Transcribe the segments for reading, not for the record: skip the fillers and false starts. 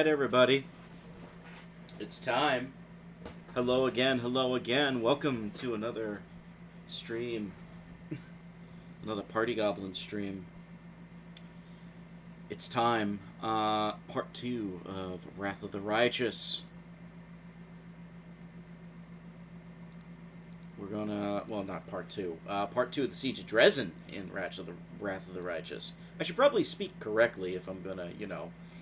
Everybody, it's time. Hello again. Welcome to another stream, another Party Goblin stream. It's time, part 2 of Wrath of the Righteous. We're gonna, well, not part 2, part 2 of the Siege of Drezen in Wrath of the Righteous. I should probably speak correctly if I'm gonna,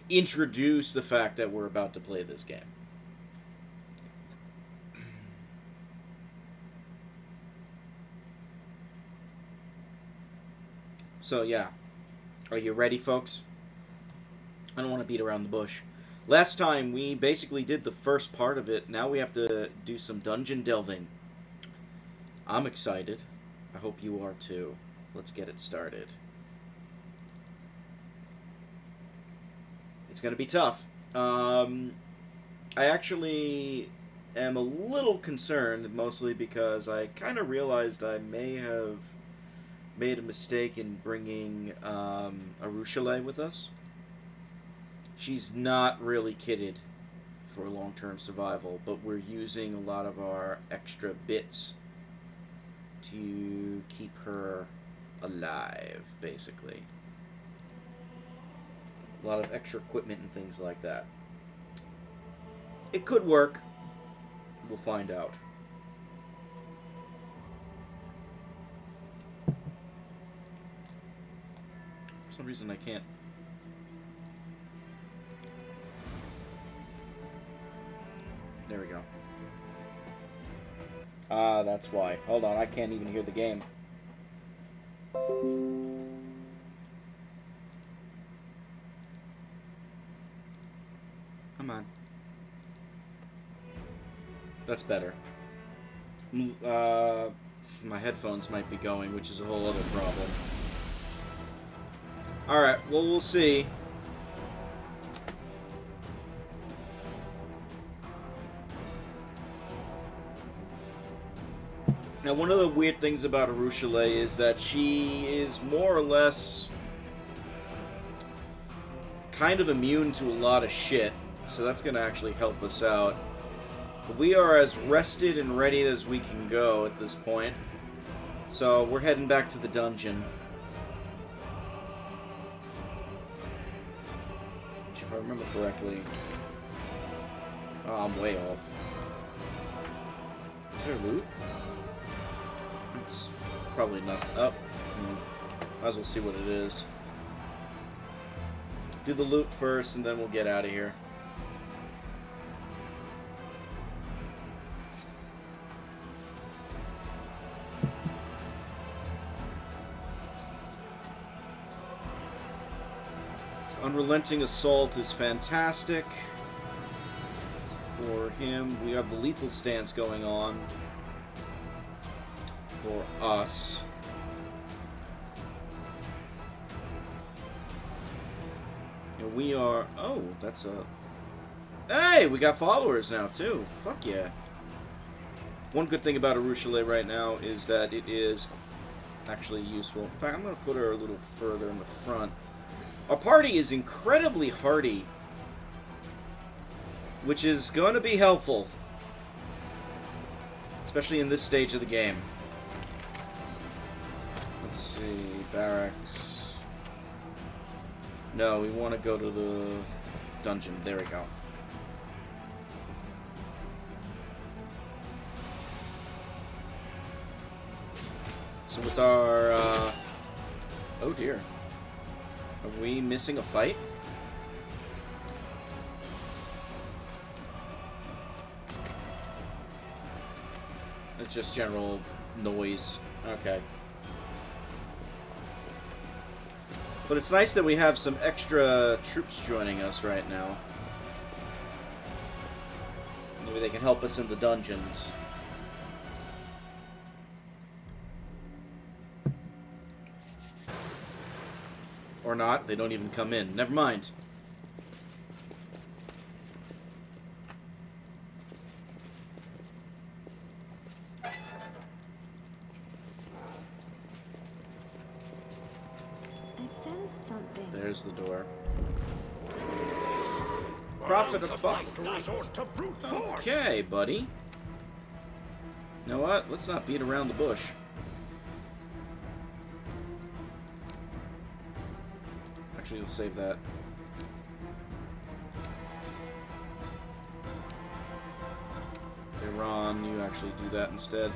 introduce the fact that we're about to play this game. So yeah, are you ready, folks? I don't want to beat around the bush. Last time we basically did the first part of it. Now we have to do some dungeon delving. I'm excited. I hope you are too. Let's get it started. It's going to be tough. I actually am a little concerned, mostly because I kind of realized I may have made a mistake in bringing Arushale with us. She's not really kitted for long-term survival, but we're using a lot of our extra bits to keep her alive, basically. A lot of extra equipment and things like that. It could work. We'll find out. For some reason I can't. There we go. Ah, that's why. Hold on, I can't even hear the game. Come on. That's better. My headphones might be going, which is a whole other problem. Alright, well, we'll see. Now, one of the weird things about Arushale is that she is more or less kind of immune to a lot of shit, so that's going to actually help us out. But we are as rested and ready as we can go at this point, so we're heading back to the dungeon. Which, if I remember correctly... Oh, I'm way off. Is there loot? It's probably nothing. Oh, might as well see what it is. Do the loot first, and then we'll get out of here. Unrelenting Assault is fantastic. For him, we have the lethal stance going on. For us. And we are... Oh, that's a... Hey, we got followers now, too. Fuck yeah. One good thing about Arushale right now is that it is actually useful. In fact, I'm going to put her a little further in the front. Our party is incredibly hardy, which is going to be helpful. Especially in this stage of the game. Let's see, barracks. No, we want to go to the dungeon. There we go. So with our, oh dear. Are we missing a fight? It's just general noise. Okay. But it's nice that we have some extra troops joining us right now. Maybe they can help us in the dungeons. Or not, they don't even come in. Never mind. There's the door. Profit of buff. Okay, buddy. You know what? Let's not beat around the bush. Actually, let's save that. Hey, Ron, you actually do that instead.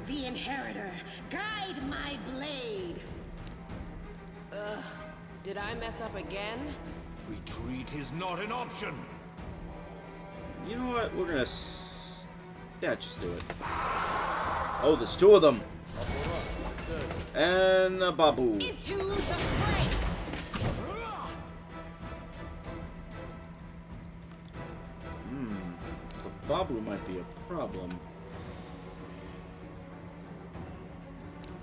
The Inheritor, guide my blade. Ugh, did I mess up again? Retreat is not an option. You know what? We're gonna... Yeah, just do it. Oh, there's two of them. And a babu. Into the fray. Babu might be a problem.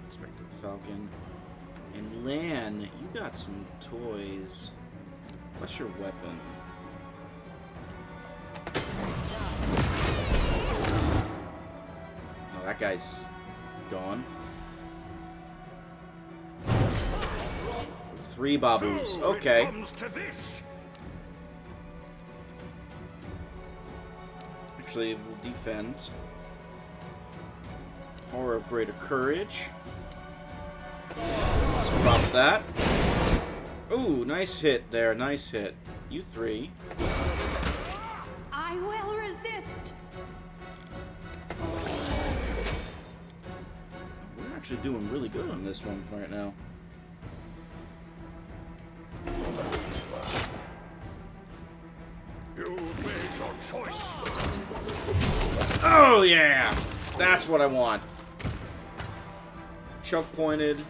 Expected Falcon. And Lan, you got some toys. What's your weapon? Oh, that guy's gone. 3 Babus. So Okay. it comes to this. Actually, we'll defend. Aura of Greater Courage. Let's pop that. Ooh, nice hit there. Nice hit. You 3. I will resist. We're actually doing really good on this one right now. You made your choice. Oh, yeah! That's what I want. Choke pointed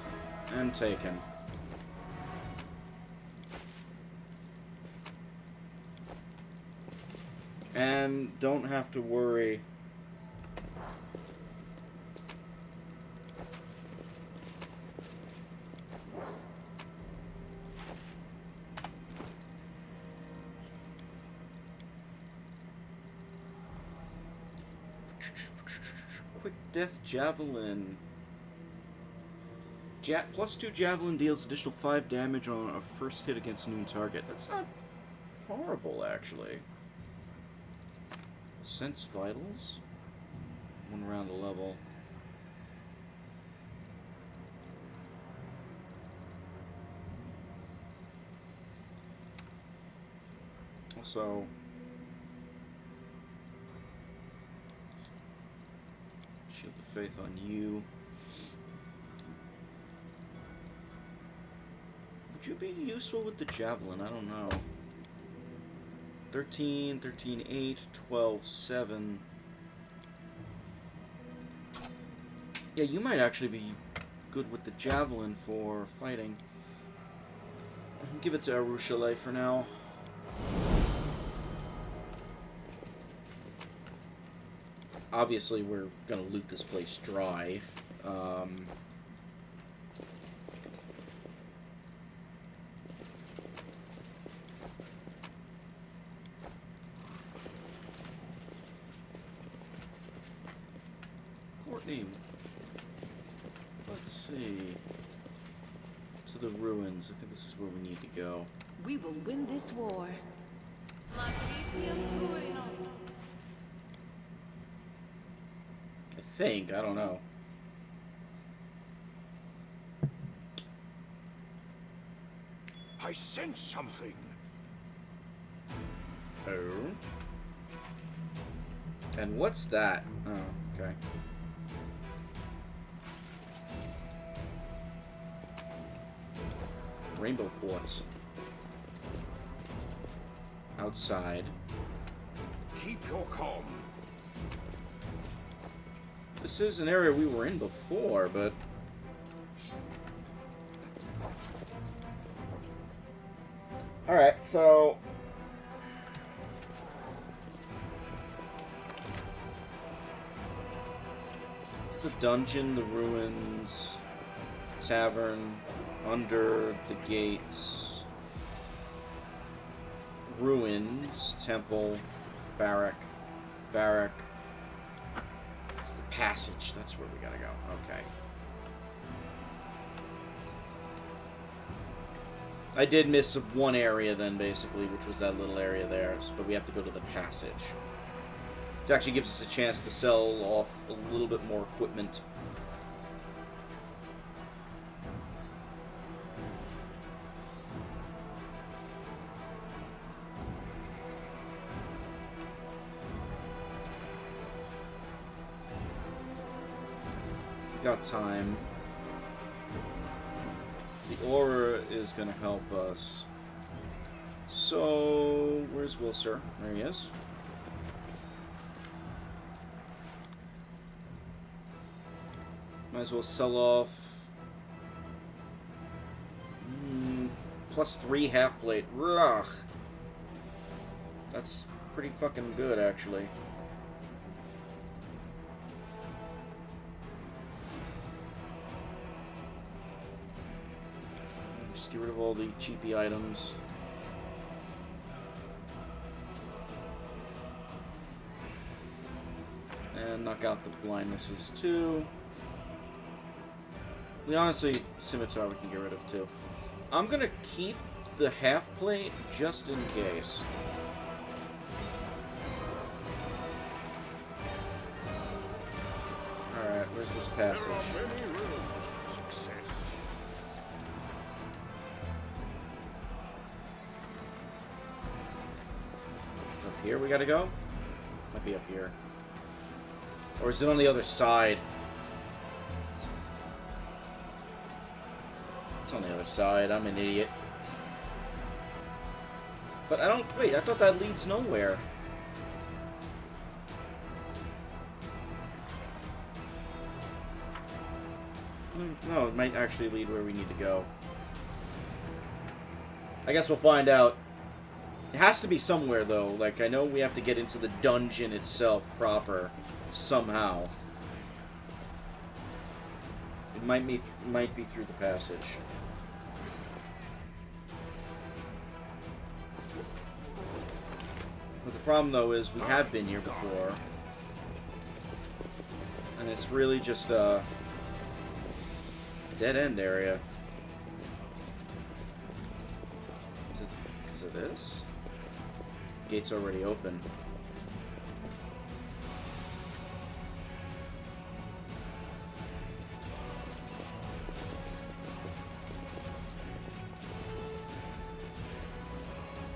and taken. And don't have to worry. Quick Death Javelin. +2 Javelin deals additional 5 damage on a first hit against noon target. That's not horrible, actually. Sense Vitals. 1 round a level. Also, Shield of Faith on you. Would you be useful with the Javelin? I don't know. 13, 13, 8, 12, 7. Yeah, you might actually be good with the Javelin for fighting. I'll give it to Arushale for now. Obviously, we're gonna loot this place dry. Courtney, let's see. To the ruins. I think this is where we need to go. We will win this war. I think. I don't know. I sense something. Oh. And what's that? Oh, okay. Rainbow quartz. Outside. Keep your calm. This is an area we were in before, but... Alright, so... It's the dungeon, the ruins, tavern, under the gates, ruins, temple, barrack. It's the passage. That's where we gotta go. Okay. I did miss one area then, basically, which was that little area there. But we have to go to the passage. It actually gives us a chance to sell off a little bit more equipment. We got time. The aura is going to help us. So, where's Wilsir? There he is. Might as well sell off. +3 half plate. Ugh. That's pretty fucking good, actually. Just get rid of all the cheapy items. And knock out the blindnesses too. Honestly, scimitar we can get rid of too. I'm gonna keep the half plate just in case. Alright, where's this passage? There are many roads to success. Up here we gotta go? Might be up here. Or is it on the other side? It's on the other side. I'm an idiot. But I don't... Wait, I thought that leads nowhere. No, it might actually lead where we need to go. I guess we'll find out. It has to be somewhere, though. Like, I know we have to get into the dungeon itself proper. Somehow. It might be through the passage. But the problem, though, is we have been here before. And it's really just a dead-end area. Is it because of this? Gate's already open.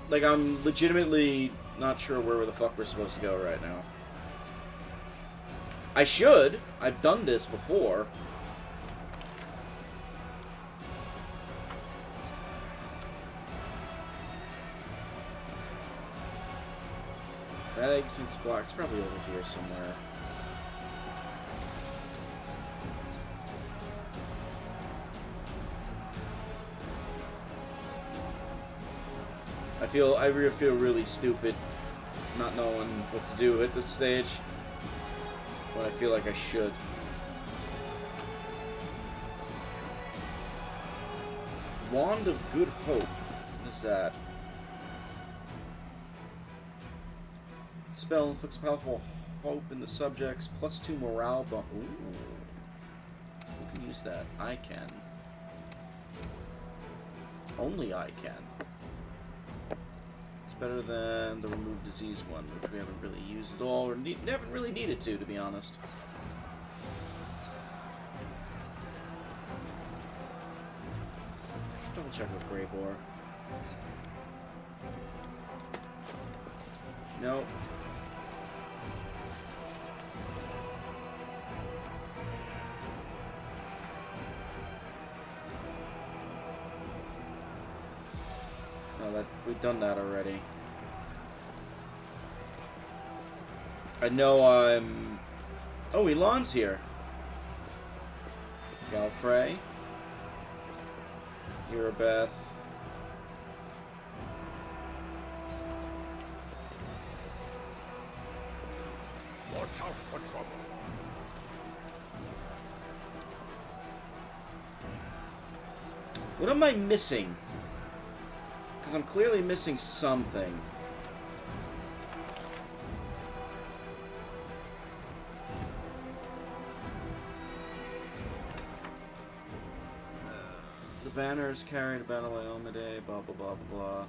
Like, I'm legitimately not sure where the fuck we're supposed to go right now. I should. I've done this before. That exit's blocked. It's probably over here somewhere. I really feel really stupid not knowing what to do at this stage. But I feel like I should. Wand of Good Hope. What is that? Spell inflicts powerful hope in the subjects. +2 morale bump. Ooh. Who can use that? I can. Only I can. Better than the remove disease one, which we haven't really used at all, or haven't really needed to be honest. Just double check with Grey Boar. Nope. No, we've done that already. I know I'm... Oh, Elon's here. Galfrey. Eurobeth. Watch out for trouble. What am I missing? Because I'm clearly missing something. The banners carried a battle by Omide, blah blah blah blah blah.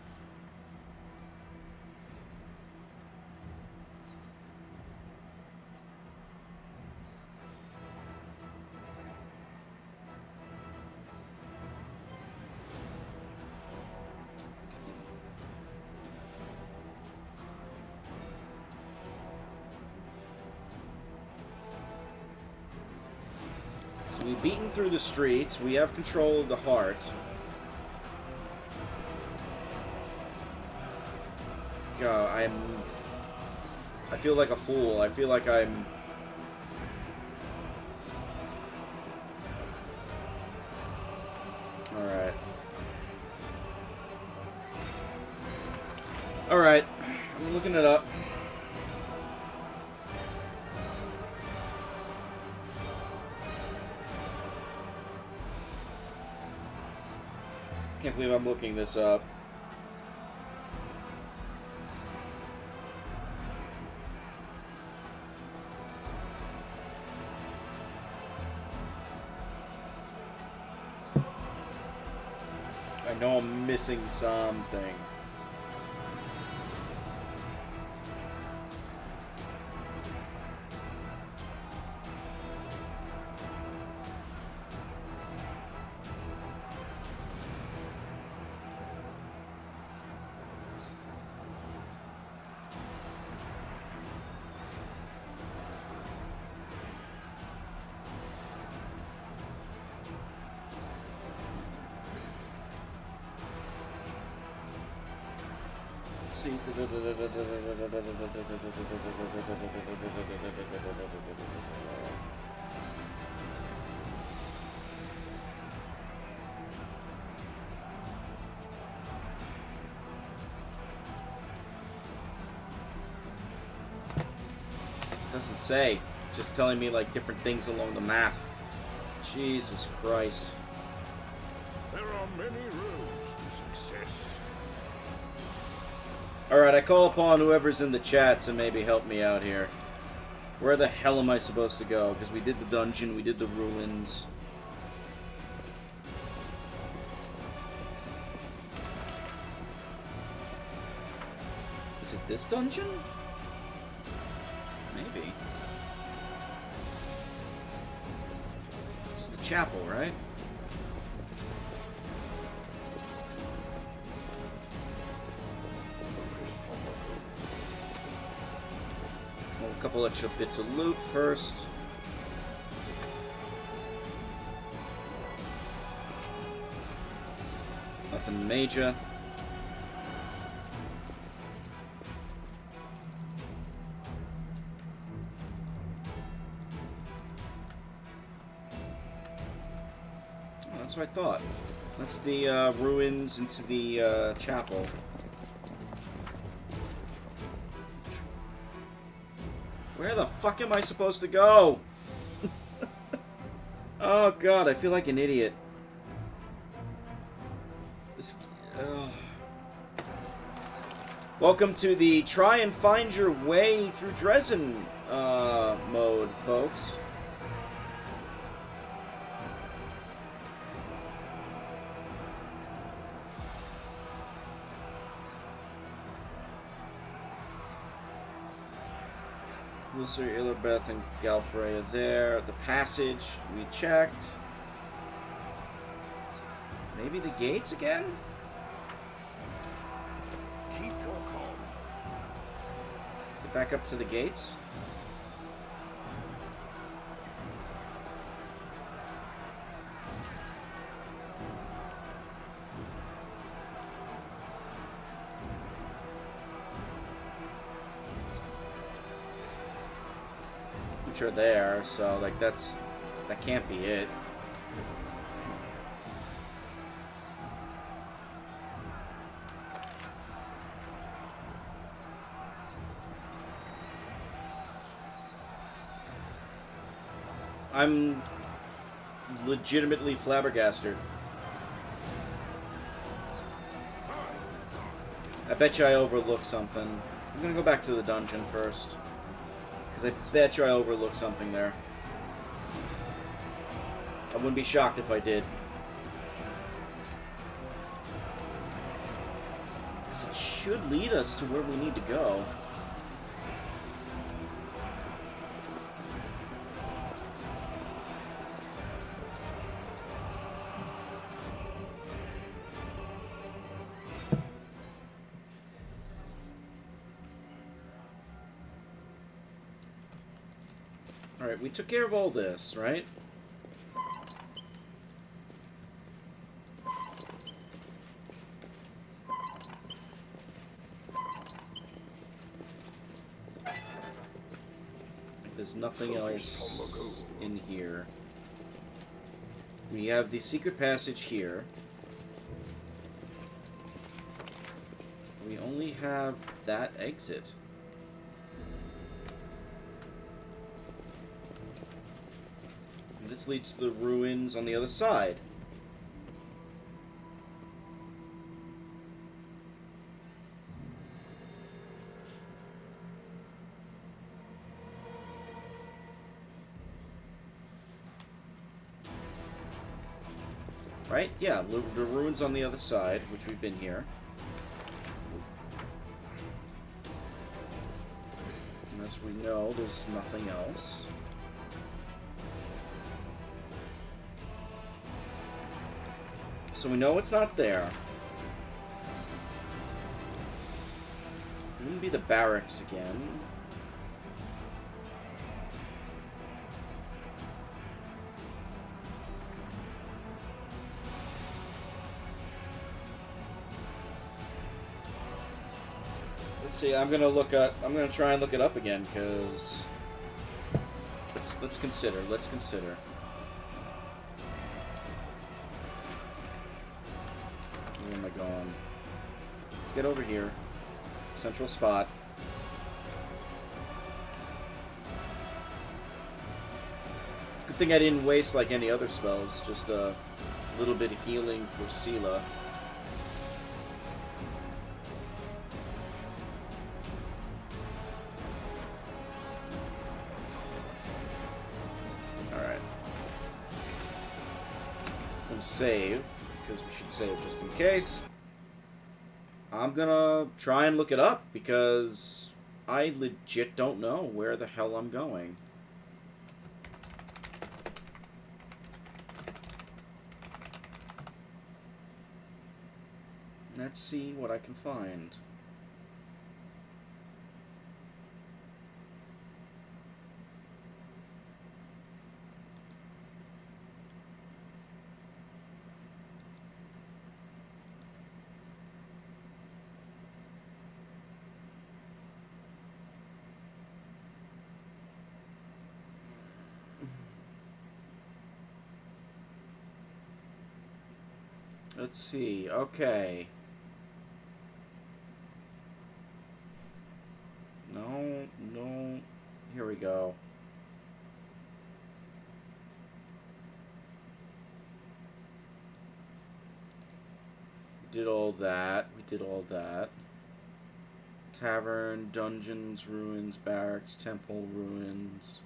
We've beaten through the streets. We have control of the heart. God, I feel like a fool. I feel like I'm... Alright. Alright. I'm looking it up. Can't believe I'm looking this up. I know I'm missing something. See. Doesn't say. Just telling me like different things along the map. Jesus Christ. There are many roads to success. Alright, I call upon whoever's in the chat to maybe help me out here. Where the hell am I supposed to go? Because we did the dungeon, we did the ruins. Is it this dungeon? Maybe. It's the chapel, right? Well, a couple extra bits of loot first. Nothing major. That's what I thought. That's the ruins into the chapel. Where the fuck am I supposed to go? Oh god, I feel like an idiot. This, Welcome to the try and find your way through Drezen mode, folks. Sir Illerbeth and Galfrey there. The passage we checked. Maybe the gates again? Keep your calm. Get back up to the gates. Are there, so like that can't be it. I'm legitimately flabbergasted. I bet you I overlooked something. I'm gonna go back to the dungeon first. I bet you I overlooked something there. I wouldn't be shocked if I did. Because it should lead us to where we need to go. Alright, we took care of all this, right? There's nothing else in here. We have the secret passage here. We only have that exit. This leads to the ruins on the other side. Right? Yeah, the ruins on the other side, which we've been here. And as we know, there's nothing else. So we know it's not there. It wouldn't be the barracks again. Let's see. I'm gonna try and look it up again because let's consider. Let's consider. Where am I going? Let's get over here. Central spot. Good thing I didn't waste like any other spells. Just a little bit of healing for Sela. Alright. We'll save, because we should save just in case. I'm gonna try and look it up because I legit don't know where the hell I'm going. Let's see what I can find. Let's see. Okay. No. Here we go. We did all that. Tavern, dungeons, ruins, barracks, temple, ruins.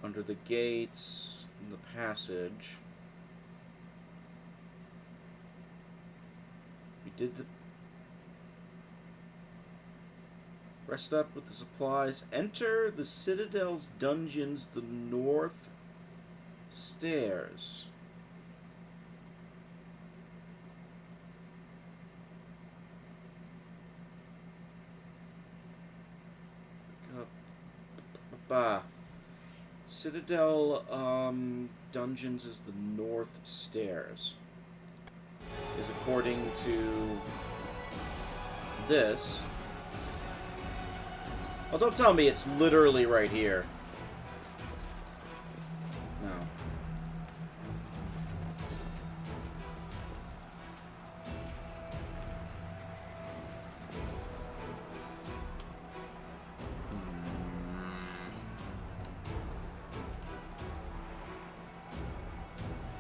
Under the gates, in the passage. We did the... Rest up with the supplies. Enter the Citadel's dungeons, the north stairs. Citadel dungeons is the north stairs. Is according to this. Oh, don't tell me it's literally right here. No.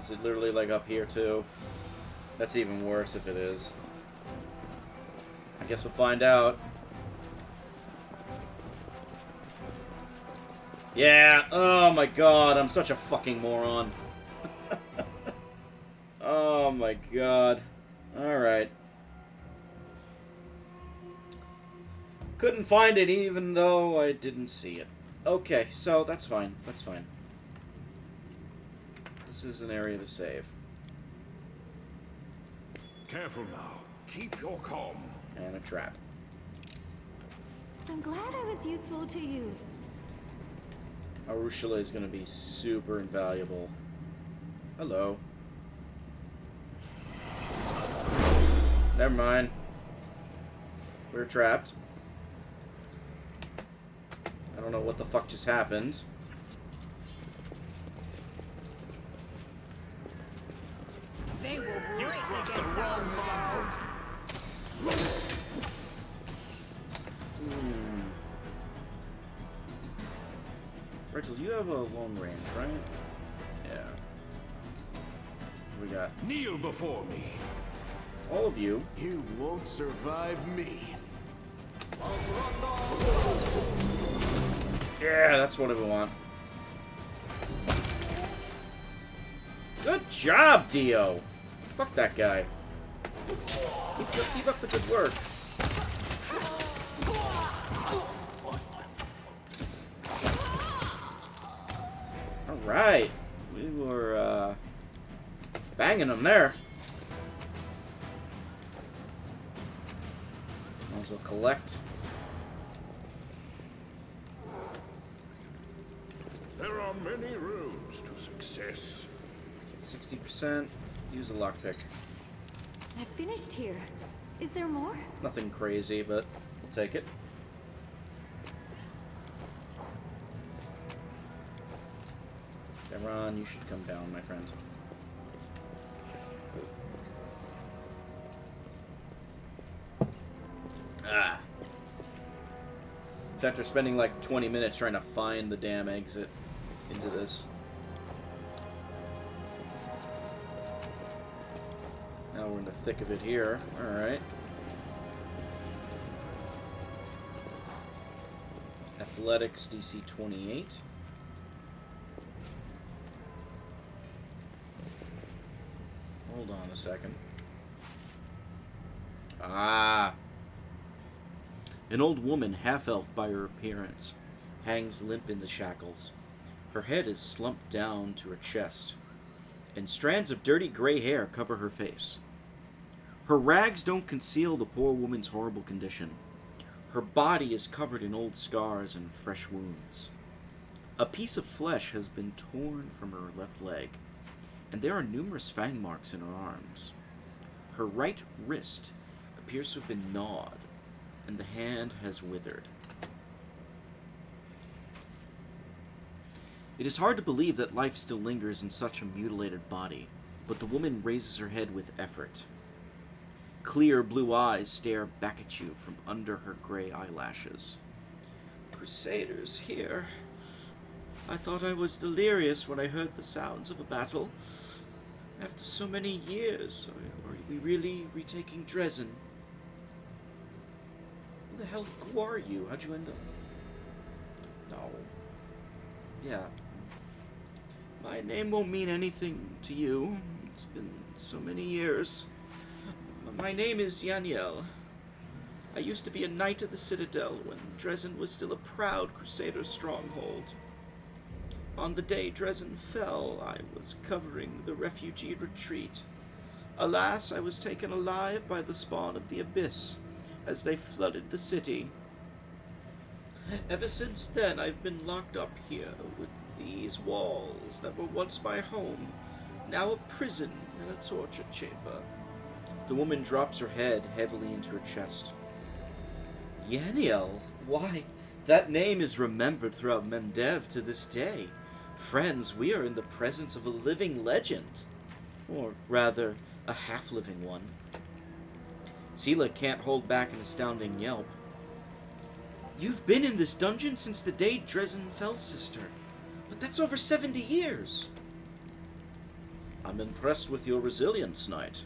Is it literally like up here too? That's even worse if it is. I guess we'll find out. Yeah, oh my god, I'm such a fucking moron. Oh my god. Alright. Couldn't find it even though I didn't see it. Okay, so that's fine. That's fine. This is an area to save. Careful now. Keep your calm. And a trap. I'm glad I was useful to you. Arushula is going to be super invaluable. Hello. Never mind. We're trapped. I don't know what the fuck just happened. They will break against our resolve. Rachel, you have a long range, right? Yeah. We got Kneel before me. all of you. You won't survive me. Yeah, that's what we want. Good job, Dio. Fuck that guy. Keep up the good work. Alright. We were, banging them there. Might as well collect. There are many roads to success. 60%. Use a lockpick. I finished here. Is there more? Nothing crazy, but we'll take it. Devron, you should come down, my friend. Ah. After spending like 20 minutes trying to find the damn exit into this. Now we're in the thick of it here. Alright. Athletics DC 28. Hold on a second. Ah. An old woman, half-elf by her appearance, hangs limp in the shackles. Her head is slumped down to her chest, and strands of dirty gray hair cover her face. Her rags don't conceal the poor woman's horrible condition. Her body is covered in old scars and fresh wounds. A piece of flesh has been torn from her left leg, and there are numerous fang marks in her arms. Her right wrist appears to have been gnawed, and the hand has withered. It is hard to believe that life still lingers in such a mutilated body, but the woman raises her head with effort. Clear blue eyes stare back at you from under her gray eyelashes. Crusaders here. I thought I was delirious when I heard the sounds of a battle. After so many years, are we really retaking Drezen? Who the hell, who are you? How'd you end up? No. Yeah. My name won't mean anything to you. It's been so many years. My name is Yaniel. I used to be a knight of the Citadel when Drezen was still a proud Crusader stronghold. On the day Drezen fell, I was covering the refugee retreat. Alas, I was taken alive by the spawn of the Abyss as they flooded the city. Ever since then, I've been locked up here with these walls that were once my home, now a prison and a torture chamber. The woman drops her head heavily into her chest. Yaniel? Why, that name is remembered throughout Mendev to this day. Friends, we are in the presence of a living legend. Or rather, a half-living one. Seela can't hold back an astounding yelp. You've been in this dungeon since the day Drezen fell, sister. But that's over 70 years. I'm impressed with your resilience, knight.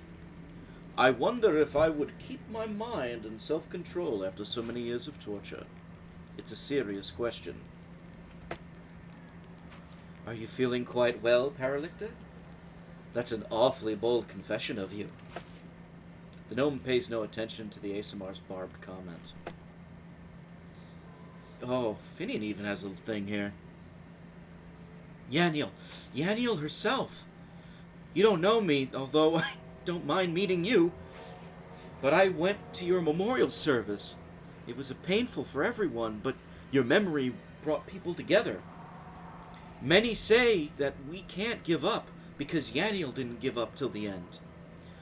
I wonder if I would keep my mind and self-control after so many years of torture. It's a serious question. Are you feeling quite well, Paralicta? That's an awfully bold confession of you. The gnome pays no attention to the ASMR's barbed comment. Oh, Finian even has a little thing here. Yaniel herself. You don't know me, although I don't mind meeting you. But I went to your memorial service. It was painful for everyone, but your memory brought people together. Many say that we can't give up because Yaniel didn't give up till the end.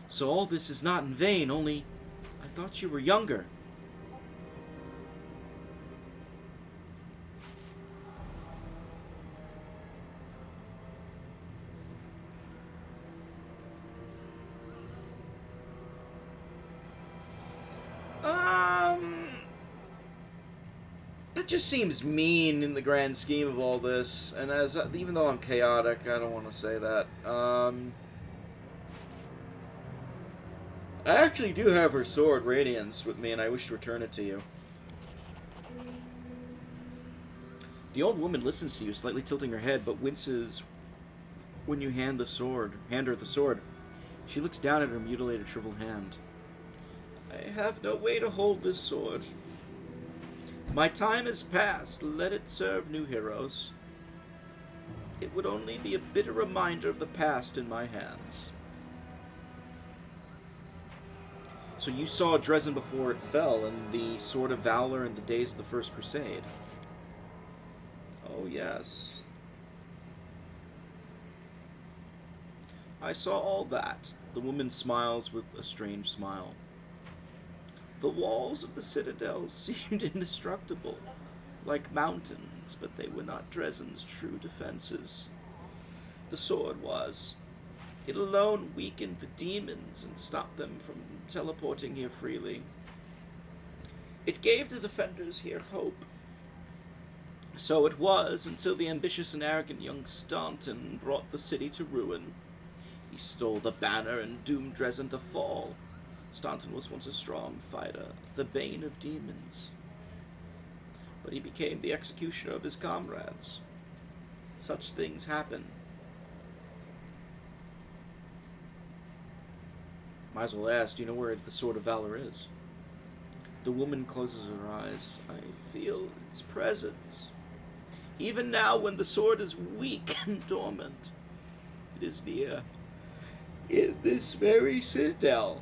So all this is not in vain, only I thought you were younger. That just seems mean in the grand scheme of all this, and even though I'm chaotic, I don't want to say that. I actually do have her sword, Radiance, with me, and I wish to return it to you. The old woman listens to you, slightly tilting her head, but winces when you hand her the sword. She looks down at her mutilated, shriveled hand. I have no way to hold this sword. My time has passed. Let it serve new heroes. It would only be a bitter reminder of the past in my hands. So you saw Drezen before it fell, and the Sword of Valor in the days of the First Crusade. Oh, yes. I saw all that. The woman smiles with a strange smile. The walls of the citadel seemed indestructible, like mountains, but they were not Drezen's true defenses. The sword was. It alone weakened the demons and stopped them from teleporting here freely. It gave the defenders here hope. So it was until the ambitious and arrogant young Staunton brought the city to ruin. He stole the banner and doomed Drezen to fall. Staunton was once a strong fighter, the bane of demons. But he became the executioner of his comrades. Such things happen. Might as well ask, do you know where the Sword of Valor is? The woman closes her eyes. I feel its presence. Even now, when the sword is weak and dormant, it is near. In this very citadel,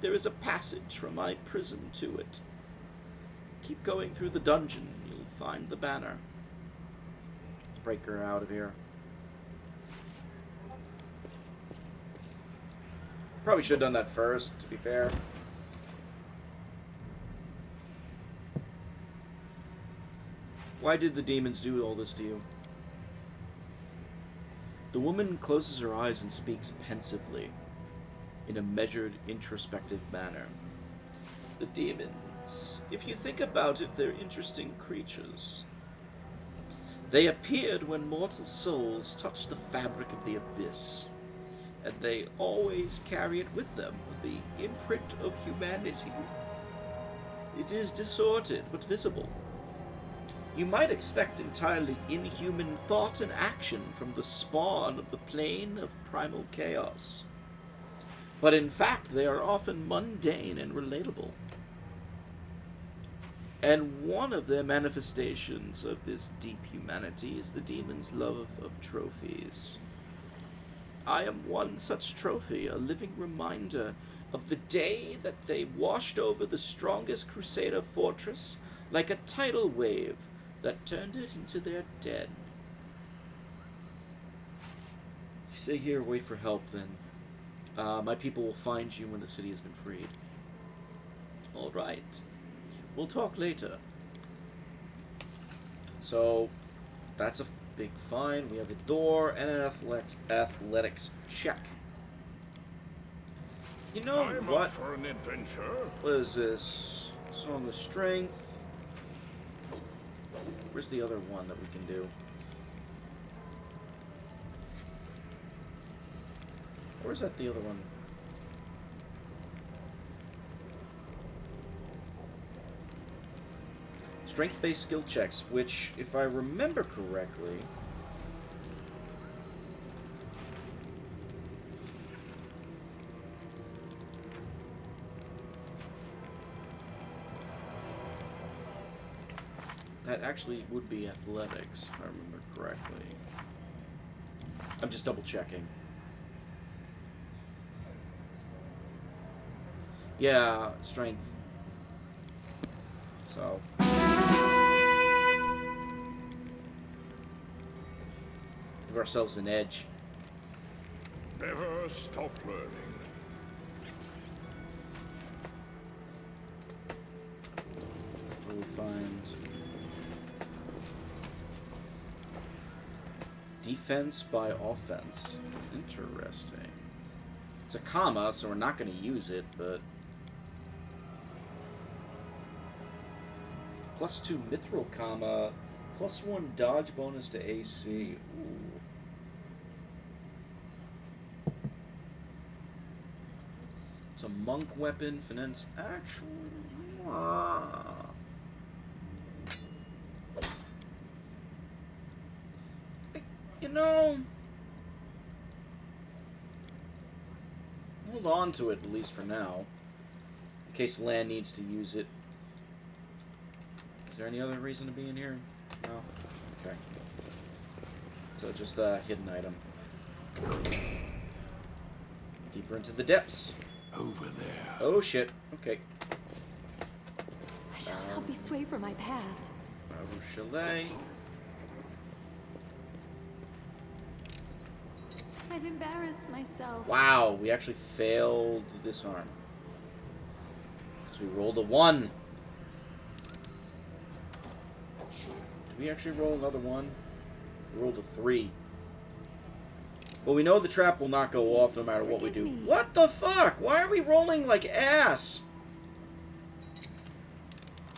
there is a passage from my prison to it. Keep going through the dungeon, you'll find the banner. Let's break her out of here. Probably should have done that first, to be fair. Why did the demons do all this to you? The woman closes her eyes and speaks pensively, in a measured, introspective manner. The demons, if you think about it, they're interesting creatures. They appeared when mortal souls touched the fabric of the abyss, and they always carry it with them, the imprint of humanity. It is distorted, but visible. You might expect entirely inhuman thought and action from the spawn of the plane of primal chaos. But in fact, they are often mundane and relatable. And one of their manifestations of this deep humanity is the demon's love of trophies. I am one such trophy, a living reminder of the day that they washed over the strongest Crusader fortress like a tidal wave that turned it into their den. Stay here, wait for help, then. My people will find you when the city has been freed. All right. We'll talk later. So, that's a big find. We have a door and an athletics check. You know I'm what? up for an adventure. What is this? Song of Strength. Where's the other one that we can do? Where's that the other one? Strength-based skill checks, which, if I remember correctly... that actually would be athletics, if I remember correctly. I'm just double-checking. Yeah, strength. So... give ourselves an edge. Never stop learning. What do we find? Defense by offense. Interesting. It's a comma, so we're not going to use it, but... +2 mithril comma, +1 dodge bonus to AC. Ooh. It's a monk weapon, finesse action. You know, hold on to it, at least for now. In case Lan needs to use it. Is there any other reason to be in here? No? Okay. So just a hidden item. Deeper into the depths. Over there. Oh shit. Okay. I shall not be swayed from my path. Oh, chalet. I've embarrassed myself. Wow, we actually failed the disarm. Because we rolled a 1. Did we actually roll another 1? We rolled a 3. Well, we know the trap will not go off no matter what we do. What the fuck? Why are we rolling like ass?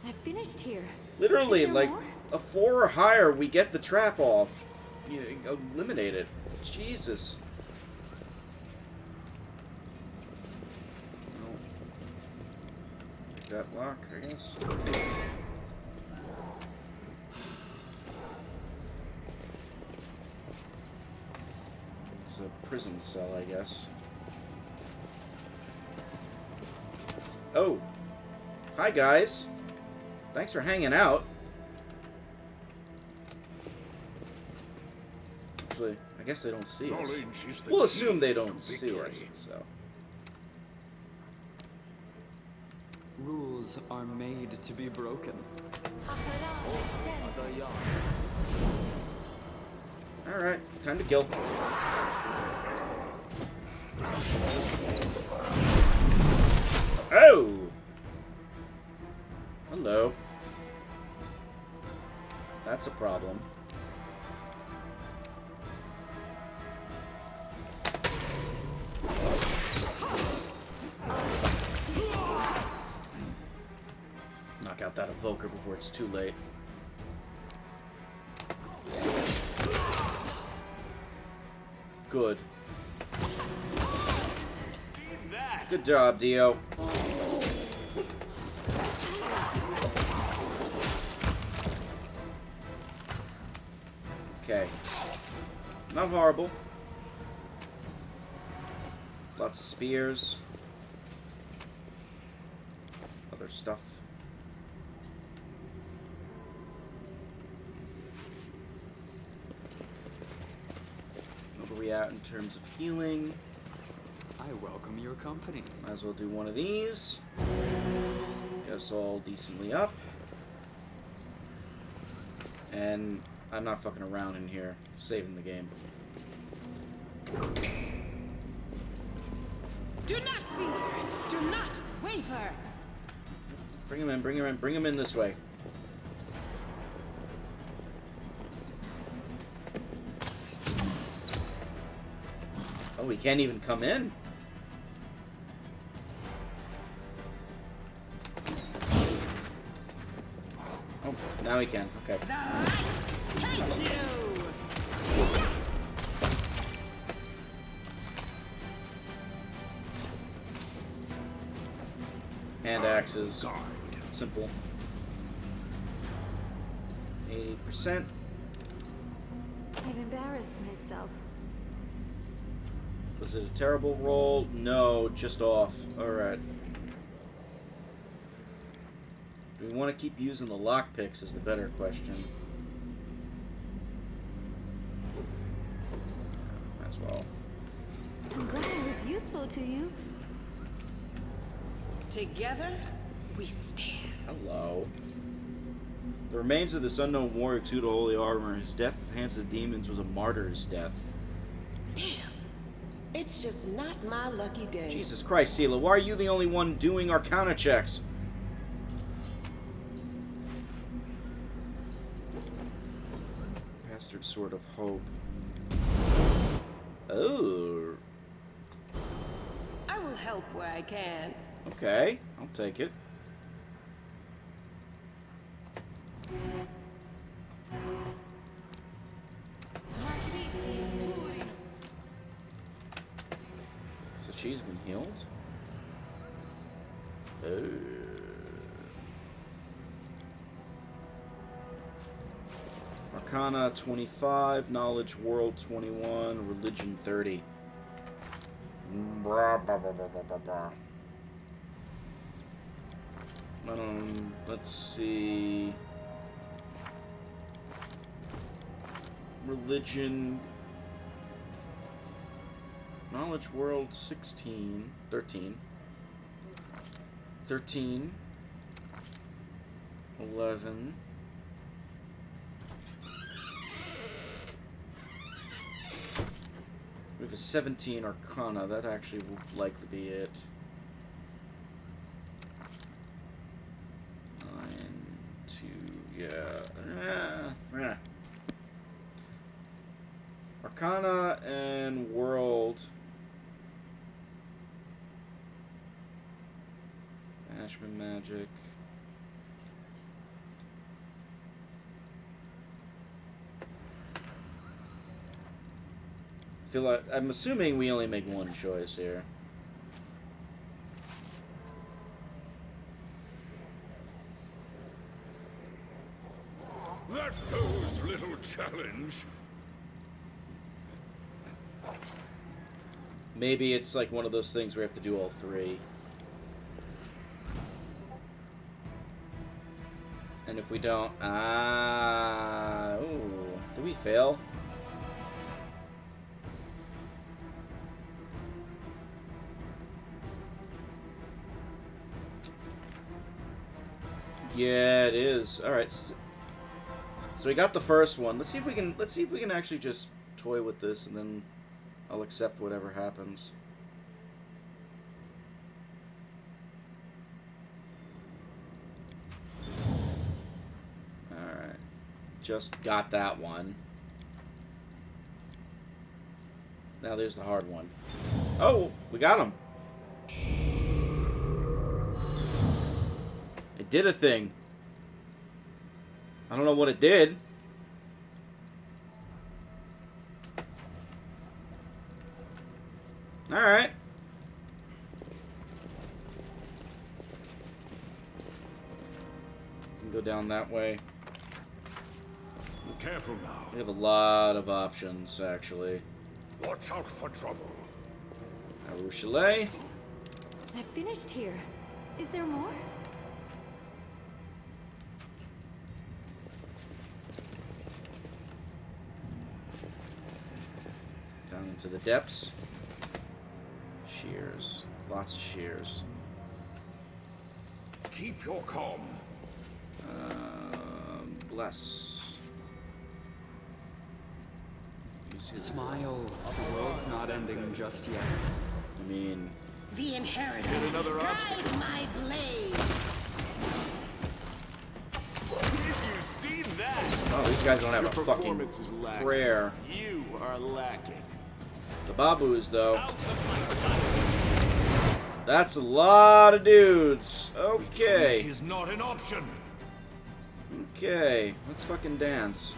I finished here. Literally, Is there like, more? a 4 or higher, we get the trap off. You eliminate it. Jesus. Well, take that lock, I guess. It's a prison cell, I guess. Oh. Hi, guys. Thanks for hanging out. Actually, I guess they don't see us. Knowledge is the We'll key assume they to don't see us, victory. so. Rules are made to be broken. Alright, time to kill. Oh! Hello. That's a problem. Knock out that evoker before it's too late. Good. Good job, Dio. Okay. Not horrible. Lots of spears. Other stuff. Where are we at in terms of healing? I welcome your company. Might as well do one of these. Get us all decently up. And I'm not fucking around in here. Saving the game. Do not fear. Do not waver. Bring him in, bring him in, bring him in this way. Oh, he can't even come in? Oh, now he can. Okay. Thank you. Hand axes. Simple. 80%. I've embarrassed myself. Was it a terrible roll? No, just off. Alright. Do we want to keep using the lockpicks is the better question. Might as well. I'm glad I was useful to you. Together, we stand. Hello. The remains of this unknown warrior exude holy armor. His death at the hands of the demons was a martyr's death. Damn. It's just not my lucky day. Jesus Christ, Sela, why are you the only one doing our counter checks? Bastard Sword of Hope. Oh. I will help where I can. Okay, I'll take it. So she's been healed? Oh. Arcana 25, Knowledge World 21, Religion 30. Blah, blah, blah, blah, blah, blah, blah. Let's see. Religion. Knowledge world 16. 13. 13. 11. We have a 17 Arcana. That actually will likely be it. 9, 2, yeah. Arcana and World. Banishment Magic. Feel like I'm assuming we only make one choice here. That posed little challenge. Maybe it's like one of those things where we have to do all three. And if we don't, ooh, did we fail? Yeah, it is. All right. So we got the first one. Let's see if we can actually just toy with this, and then I'll accept whatever happens. All right. Just got that one. Now there's the hard one. Oh, we got him. It did a thing. I don't know what it did. Alright. Can go down that way. Careful now. We have a lot of options, actually. Watch out for trouble. Chalet. I finished here. Is there more? Down into the depths. Shears. Lots of shears. Keep your calm. Bless. Smile. The world's not ending just yet. I mean, The inheritor. Get another obstacle. Guide my blade. You see that? oh, these guys don't have Your a fucking performance is lacking. prayer. You are lacking. The Babus, though. Out of my sight. That's a lot of dudes. Okay. Retreat is not an option. Okay. Let's fucking dance.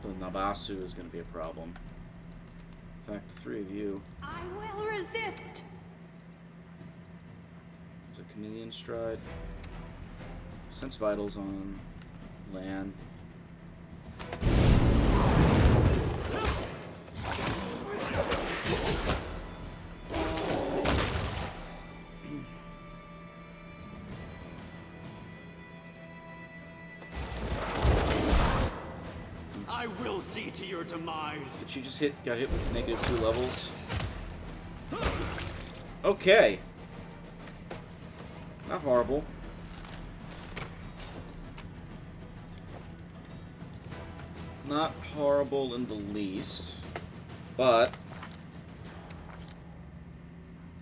The Nabasu is going to be a problem. In fact, the three of you. I will resist. There's a chameleon stride. Sense vitals on land. I will see to your demise. Did she just got hit with -2 levels? Okay. Not horrible. Not horrible in the least. But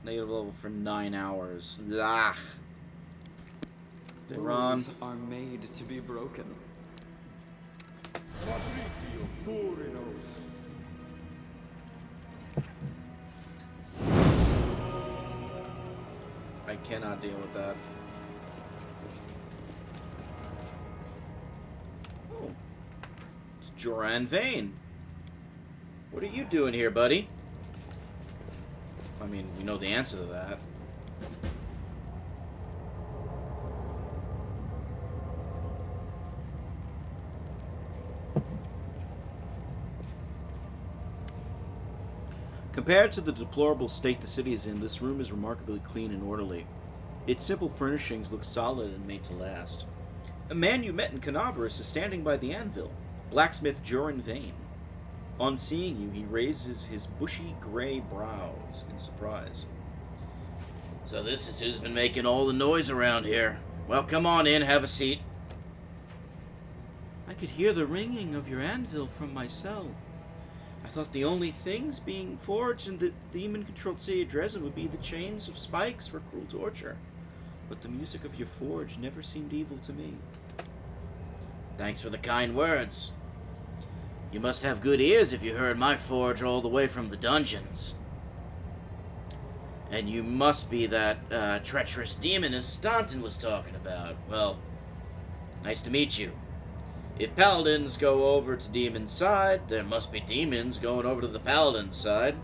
negative level for 9 hours. Ugh. Iran. Rules are made to be broken. I cannot deal with that. Oh. It's Joran Vane. What are you doing here, buddy? I mean, we know the answer to that. Compared to the deplorable state the city is in, this room is remarkably clean and orderly. Its simple furnishings look solid and made to last. A man you met in Canabras is standing by the anvil, blacksmith Joran Vane. On seeing you, he raises his bushy gray brows in surprise. So this is who's been making all the noise around here. Well, come on in, have a seat. I could hear the ringing of your anvil from my cell. I thought the only things being forged in the demon-controlled city of Drezen would be the chains of spikes for cruel torture. But the music of your forge never seemed evil to me. Thanks for the kind words. You must have good ears if you heard my forge all the way from the dungeons. And you must be that treacherous demoness Staunton was talking about. Well, nice to meet you. If paladins go over to demon's side, there must be demons going over to the paladin's side.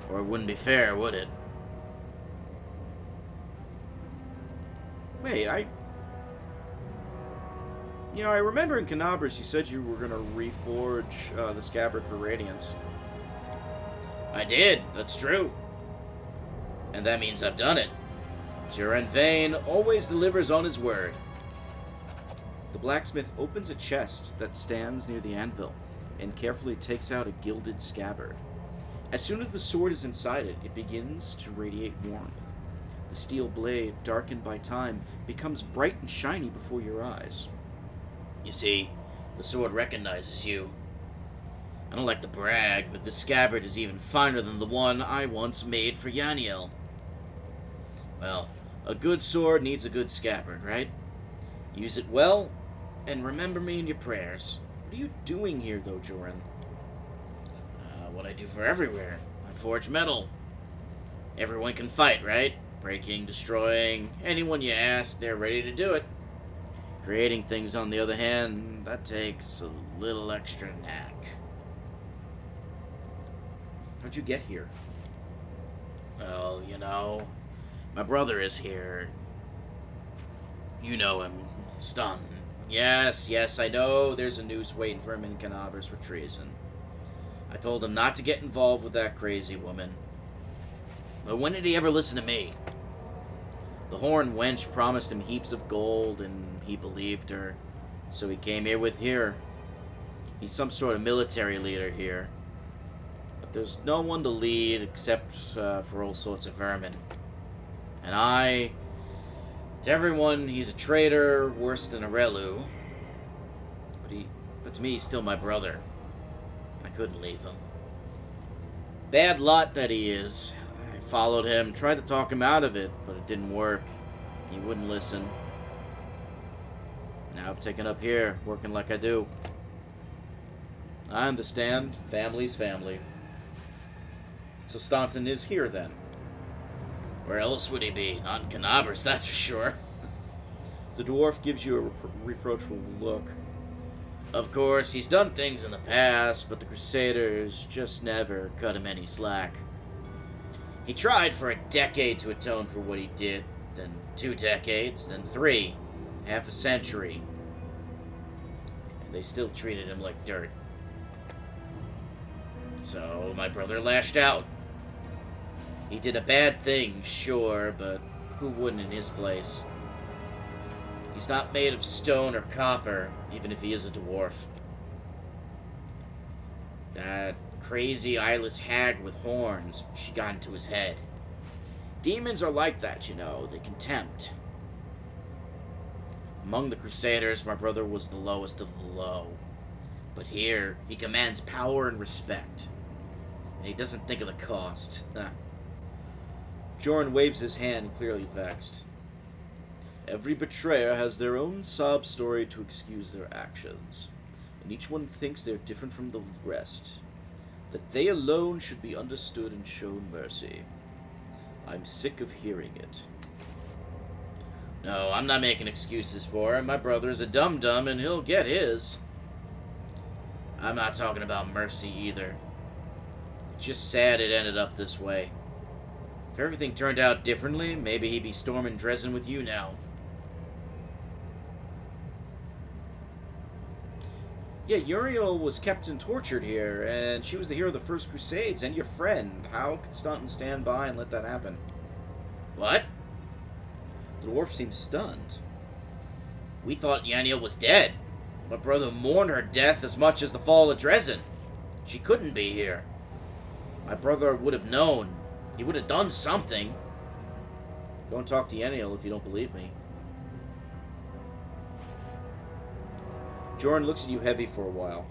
Or it wouldn't be fair, would it? Wait, I remember in Canabras you said you were going to reforge the scabbard for Radiance. I did, that's true. And that means I've done it. Joran Vane always delivers on his word. The blacksmith opens a chest that stands near the anvil and carefully takes out a gilded scabbard. As soon as the sword is inside it, it begins to radiate warmth. The steel blade, darkened by time, becomes bright and shiny before your eyes. You see, the sword recognizes you. I don't like to brag, but this scabbard is even finer than the one I once made for Yaniel. Well, a good sword needs a good scabbard, right? Use it well, and remember me in your prayers. What are you doing here, though, Joran? What I do for everywhere. I forge metal. Everyone can fight, right? Breaking, destroying, anyone you ask, they're ready to do it. Creating things, on the other hand, that takes a little extra knack. How'd you get here? Well, my brother is here. You know him, Staunton. Yes, I know there's a noose waiting for him in Canabras for treason. I told him not to get involved with that crazy woman. But when did he ever listen to me? The horn wench promised him heaps of gold, and he believed her. So he came here with her. He's some sort of military leader here. But there's no one to lead except for all sorts of vermin. And to everyone, he's a traitor, worse than a Relu. But to me, he's still my brother. I couldn't leave him. Bad lot that he is. I followed him, tried to talk him out of it, but it didn't work. He wouldn't listen. Now I've taken up here, working like I do. I understand. Family's family. So Staunton is here, then? Where else would he be? Not in Canabras, that's for sure. The dwarf gives you a reproachful look. Of course, he's done things in the past, but the Crusaders just never cut him any slack. He tried for a decade to atone for what he did, then 2 decades, then 3, half a century. And they still treated him like dirt. So my brother lashed out. He did a bad thing, sure, but who wouldn't in his place? He's not made of stone or copper, even if he is a dwarf. That crazy eyeless hag with horns, she got into his head. Demons are like that, they can tempt. Among the Crusaders, my brother was the lowest of the low. But here, he commands power and respect. And he doesn't think of the cost. Joran waves his hand, clearly vexed. Every betrayer has their own sob story to excuse their actions, and each one thinks they're different from the rest, that they alone should be understood and shown mercy. I'm sick of hearing it. No, I'm not making excuses for him. My brother is a dum-dum, and he'll get his. I'm not talking about mercy either. Just sad it ended up this way. If everything turned out differently, maybe he'd be storming Drezen with you now. Yeah, Uriel was kept and tortured here, and she was the hero of the First Crusades, and your friend. How could Staunton stand by and let that happen? What? The dwarf seems stunned. We thought Yaniel was dead. My brother mourned her death as much as the fall of Drezen. She couldn't be here. My brother would have known. He would have done something. Go and talk to Yaniel if you don't believe me. Jordan looks at you heavy for a while.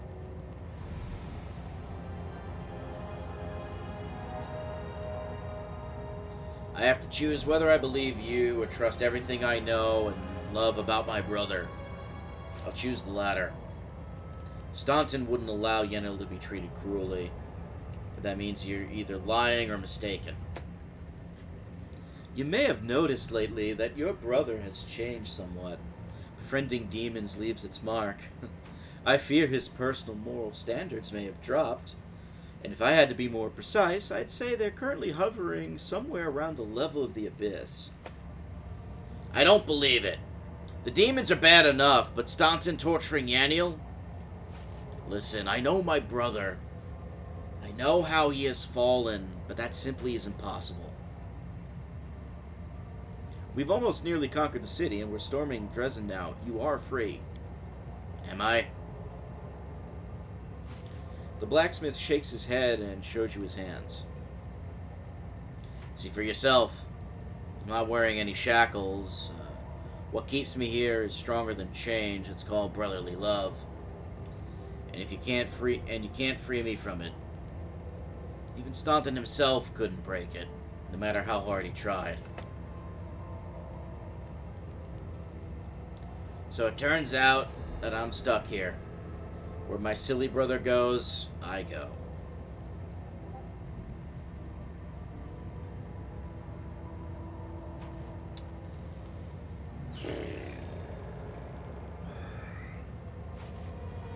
I have to choose whether I believe you or trust everything I know and love about my brother. I'll choose the latter. Staunton wouldn't allow Yaniel to be treated cruelly. That means you're either lying or mistaken. You may have noticed lately that your brother has changed somewhat. Befriending demons leaves its mark. I fear his personal moral standards may have dropped. And if I had to be more precise, I'd say they're currently hovering somewhere around the level of the abyss. I don't believe it. The demons are bad enough, but Staunton torturing Yaniel? Listen, I know my brother. I know how he has fallen, but that simply isn't possible. We've almost nearly conquered the city, and we're storming Drezen now. You are free. Am I? The blacksmith shakes his head and shows you his hands. See for yourself. I'm not wearing any shackles. What keeps me here is stronger than change. It's called brotherly love. And you can't free me from it. Even Staunton himself couldn't break it, no matter how hard he tried. So it turns out that I'm stuck here. Where my silly brother goes, I go.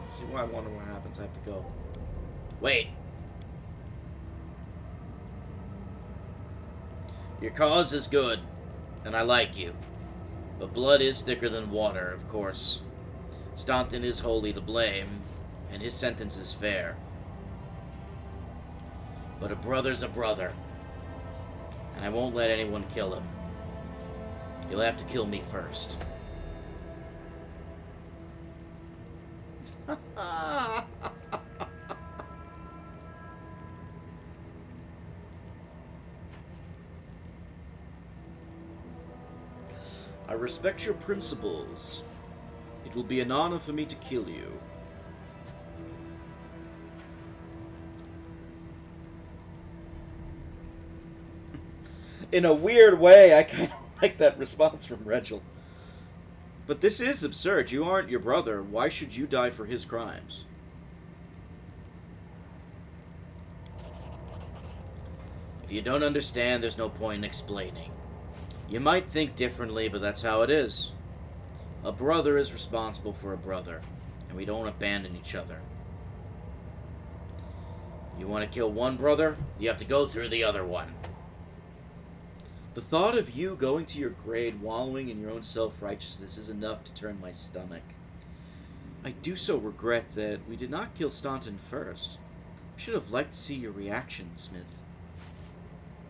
See why I wonder what happens. I have to go. Wait. Your cause is good, and I like you. But blood is thicker than water, of course. Staunton is wholly to blame, and his sentence is fair. But a brother's a brother, and I won't let anyone kill him. You'll have to kill me first. I respect your principles. It will be an honor for me to kill you. In a weird way, I kind of like that response from Regil. But this is absurd. You aren't your brother. Why should you die for his crimes? If you don't understand, there's no point in explaining. You might think differently, but that's how it is. A brother is responsible for a brother, and we don't abandon each other. You want to kill one brother, you have to go through the other one. The thought of you going to your grave, wallowing in your own self-righteousness, is enough to turn my stomach. I do so regret that we did not kill Staunton first. I should have liked to see your reaction, Smith.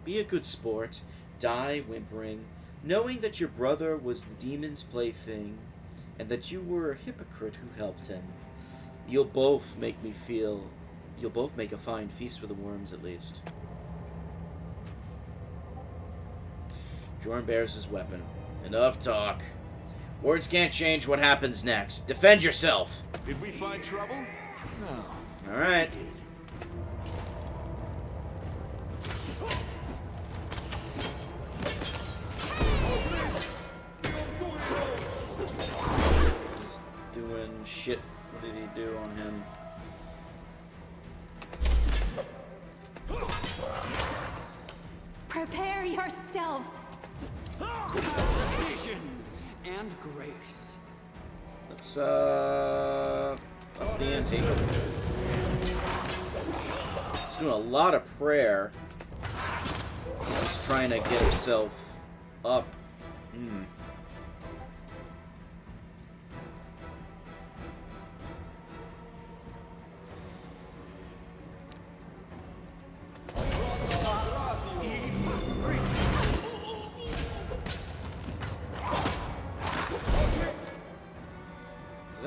Be a good sport. Die whimpering, knowing that your brother was the demon's plaything, and that you were a hypocrite who helped him. You'll both make a fine feast for the worms, at least. Jorn bears his weapon. Enough talk. Words can't change what happens next. Defend yourself. Did we find trouble? No. Alright. Just doing shit. What did he do on him? Prepare yourself. Precision and grace. Let's up the ante. He's doing a lot of prayer. He's trying to get himself up. Hmm.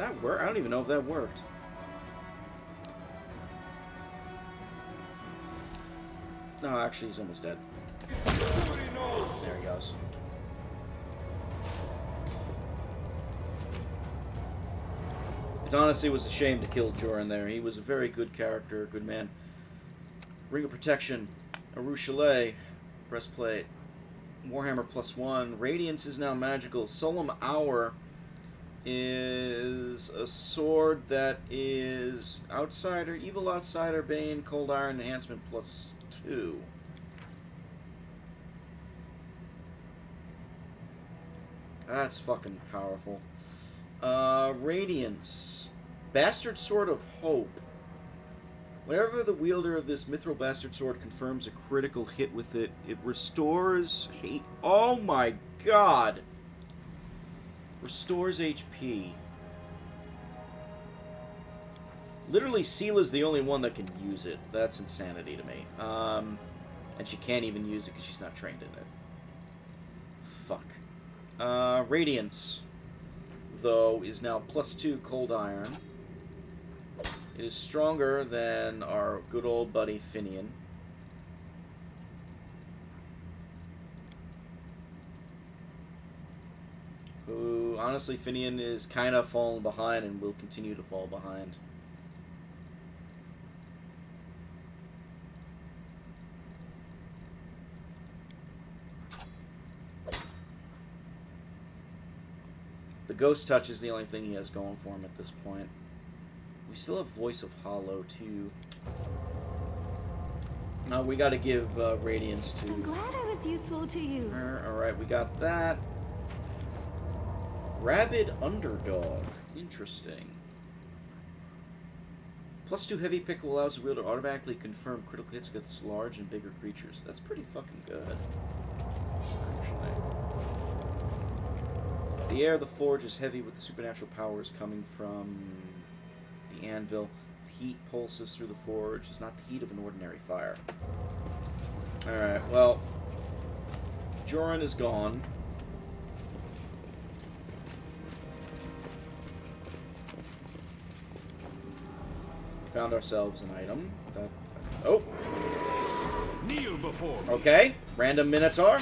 that work? I don't even know if that worked. No, actually, he's almost dead. There he goes. It honestly was a shame to kill Joran there. He was a very good character, a good man. Ring of Protection, a Rochelet, breastplate, Warhammer +1. Radiance is now magical. Solemn Hour is a sword that is Outsider, Evil Outsider, Bane, Cold Iron enhancement +2. That's fucking powerful. Radiance. Bastard Sword of Hope. Whenever the wielder of this Mithril Bastard Sword confirms a critical hit with it, it restores hate. Oh my god! Restores HP. Literally, Seela's the only one that can use it. That's insanity to me. And she can't even use it because she's not trained in it. Fuck. Radiance, though, is now +2 Cold Iron. It is stronger than our good old buddy Finian. Who, honestly, Finian is kind of falling behind and will continue to fall behind. The Ghost Touch is the only thing he has going for him at this point. We still have Voice of Hollow, too. No, we gotta give Radiance to I'm glad I was useful to you. her. Alright, we got that. Rabid Underdog. Interesting. +2 Heavy Pick allows the wielder to automatically confirm critical hits against large and bigger creatures. That's pretty fucking good. Actually. The air of the forge is heavy with the supernatural powers coming from the anvil. The heat pulses through the forge. It's not the heat of an ordinary fire. Alright, well, Joran is gone. Found ourselves an item. Oh! Kneel before me. Okay, random Minotaur.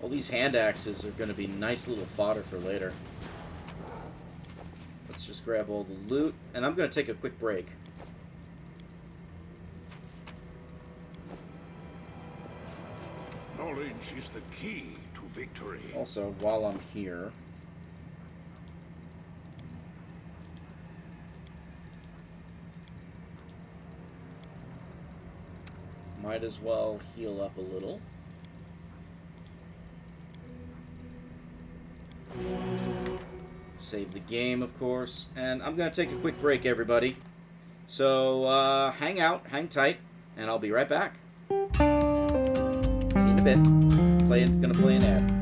All these hand axes are going to be nice little fodder for later. Let's just grab all the loot, and I'm going to take a quick break. Knowledge is the key to victory. Also, while I'm here, might as well heal up a little. Save the game, of course. And I'm going to take a quick break, everybody. So, hang out, hang tight, and I'll be right back. See you in a bit. Gonna play an ad.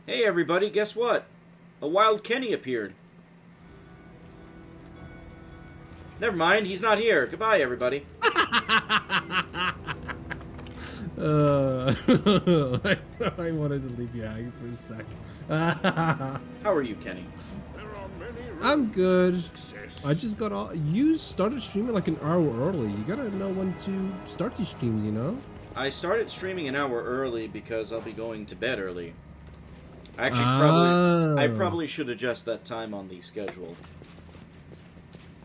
Hey everybody, guess what? A wild Kenny appeared. Never mind, he's not here. Goodbye, everybody. I wanted to leave you hanging for a sec. How are you, Kenny? There are many roads I'm good. to success. I just got all. You started streaming like an hour early. You gotta know when to start these streams, you know? I started streaming an hour early because I'll be going to bed early. I probably should adjust that time on the schedule.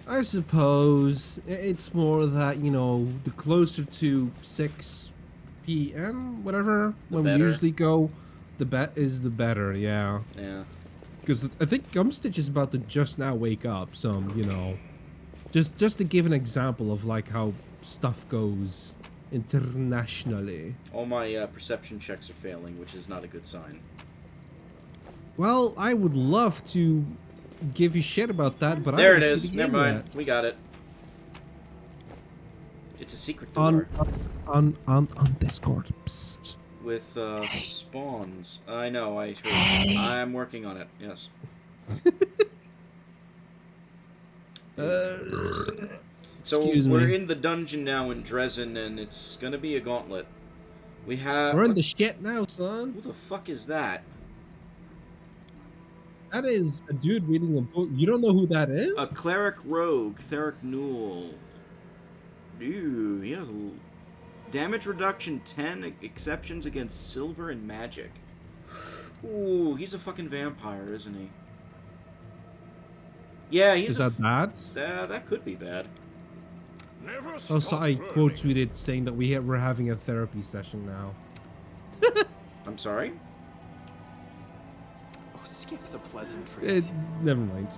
I suppose it's more that, you know, the closer to 6 p.m., whatever, when we better. usually go, the better, yeah. Yeah. Because I think Gumstitch is about to just now wake up, so, you know, just to give an example of, like, how stuff goes internationally. All my perception checks are failing, which is not a good sign. Well, I would love to give you shit about that, but There I it don't see is. the Never game mind. yet. We got it. It's a secret door On Discord. Psst. with spawns. I know. I heard. I'm working on it. Yes. So Excuse we're me. in the dungeon now in Drezen, and it's gonna be a gauntlet. We have. We're in the shit now, son. Who the fuck is that? That is a dude reading a book. You don't know who that is? A cleric rogue, Theric Newell. Ooh, he has a damage reduction 10, exceptions against silver and magic. Ooh, he's a fucking vampire, isn't he? Yeah, he's Is that bad? That could be bad. Never Also, stop I learning. quote tweeted saying that we're having a therapy session now. I'm sorry? Oh, skip the pleasantries. Never mind.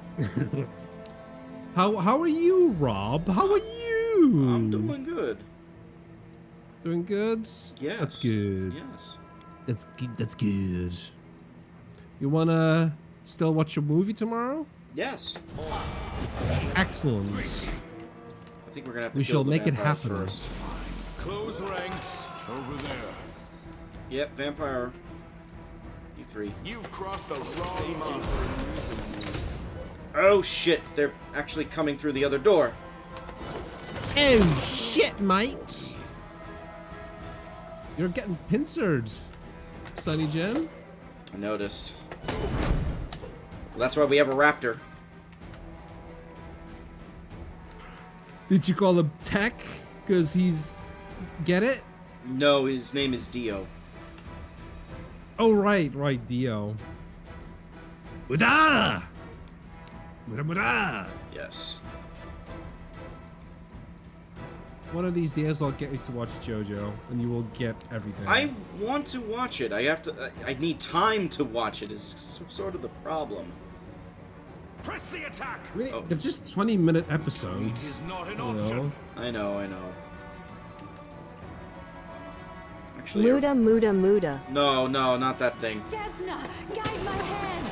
How are you, Rob? How are you? I'm doing good. Doing good? Yes. That's good. Yes. That's good. You wanna still watch a movie tomorrow? Yes. Excellent. I think we're gonna have to We kill shall the make it vampires happen. first. Close ranks. Over there. Yep, vampire. You three. You've crossed the wrong line. Oh shit, they're actually coming through the other door. Oh shit, mate! You're getting pincered, Sonny Jim. I noticed. Well, that's why we have a raptor. Did you call him Tech? Cause he's... Get it? No, his name is Dio. Oh, right, Dio. Muda! Muda! Yes. One of these days I'll get you to watch JoJo, and you will get everything. I want to watch it. I have to. I need time to watch it. Is sort of the problem. Press the attack. Really, Oh. they're just 20-minute It episodes. is not an You option. know? I know. Actually, Muda, muda, muda. no, not that thing. Desna, guide my hand.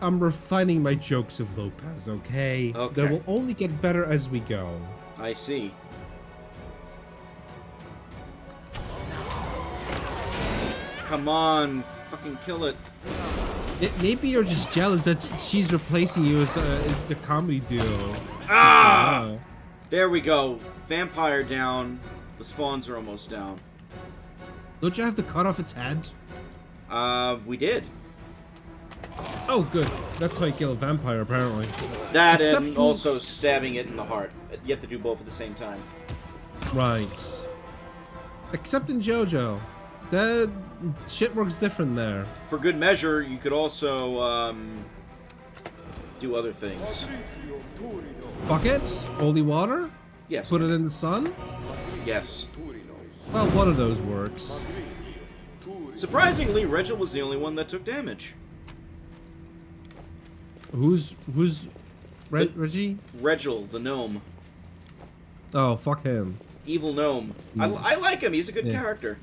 I'm refining my jokes of Lopez, okay? Okay. They will only get better as we go. I see. Come on, fucking kill it. Maybe you're just jealous that she's replacing you as the comedy duo. Ah! There we go. Vampire down. The spawns are almost down. Don't you have to cut off its head? We did. Oh, good. That's how you kill a vampire, apparently. That Except and for- also stabbing it in the heart. You have to do both at the same time. Right. Except in JoJo. That shit works different there. For good measure, you could also do other things. Fuck it. Holy water? Yes. Put it in the sun? Yes. Well, one of those works. Surprisingly, Regil was the only one that took damage. Who's Reggie? Regil, the gnome. Oh, fuck him. Evil gnome. I like him. He's a good character.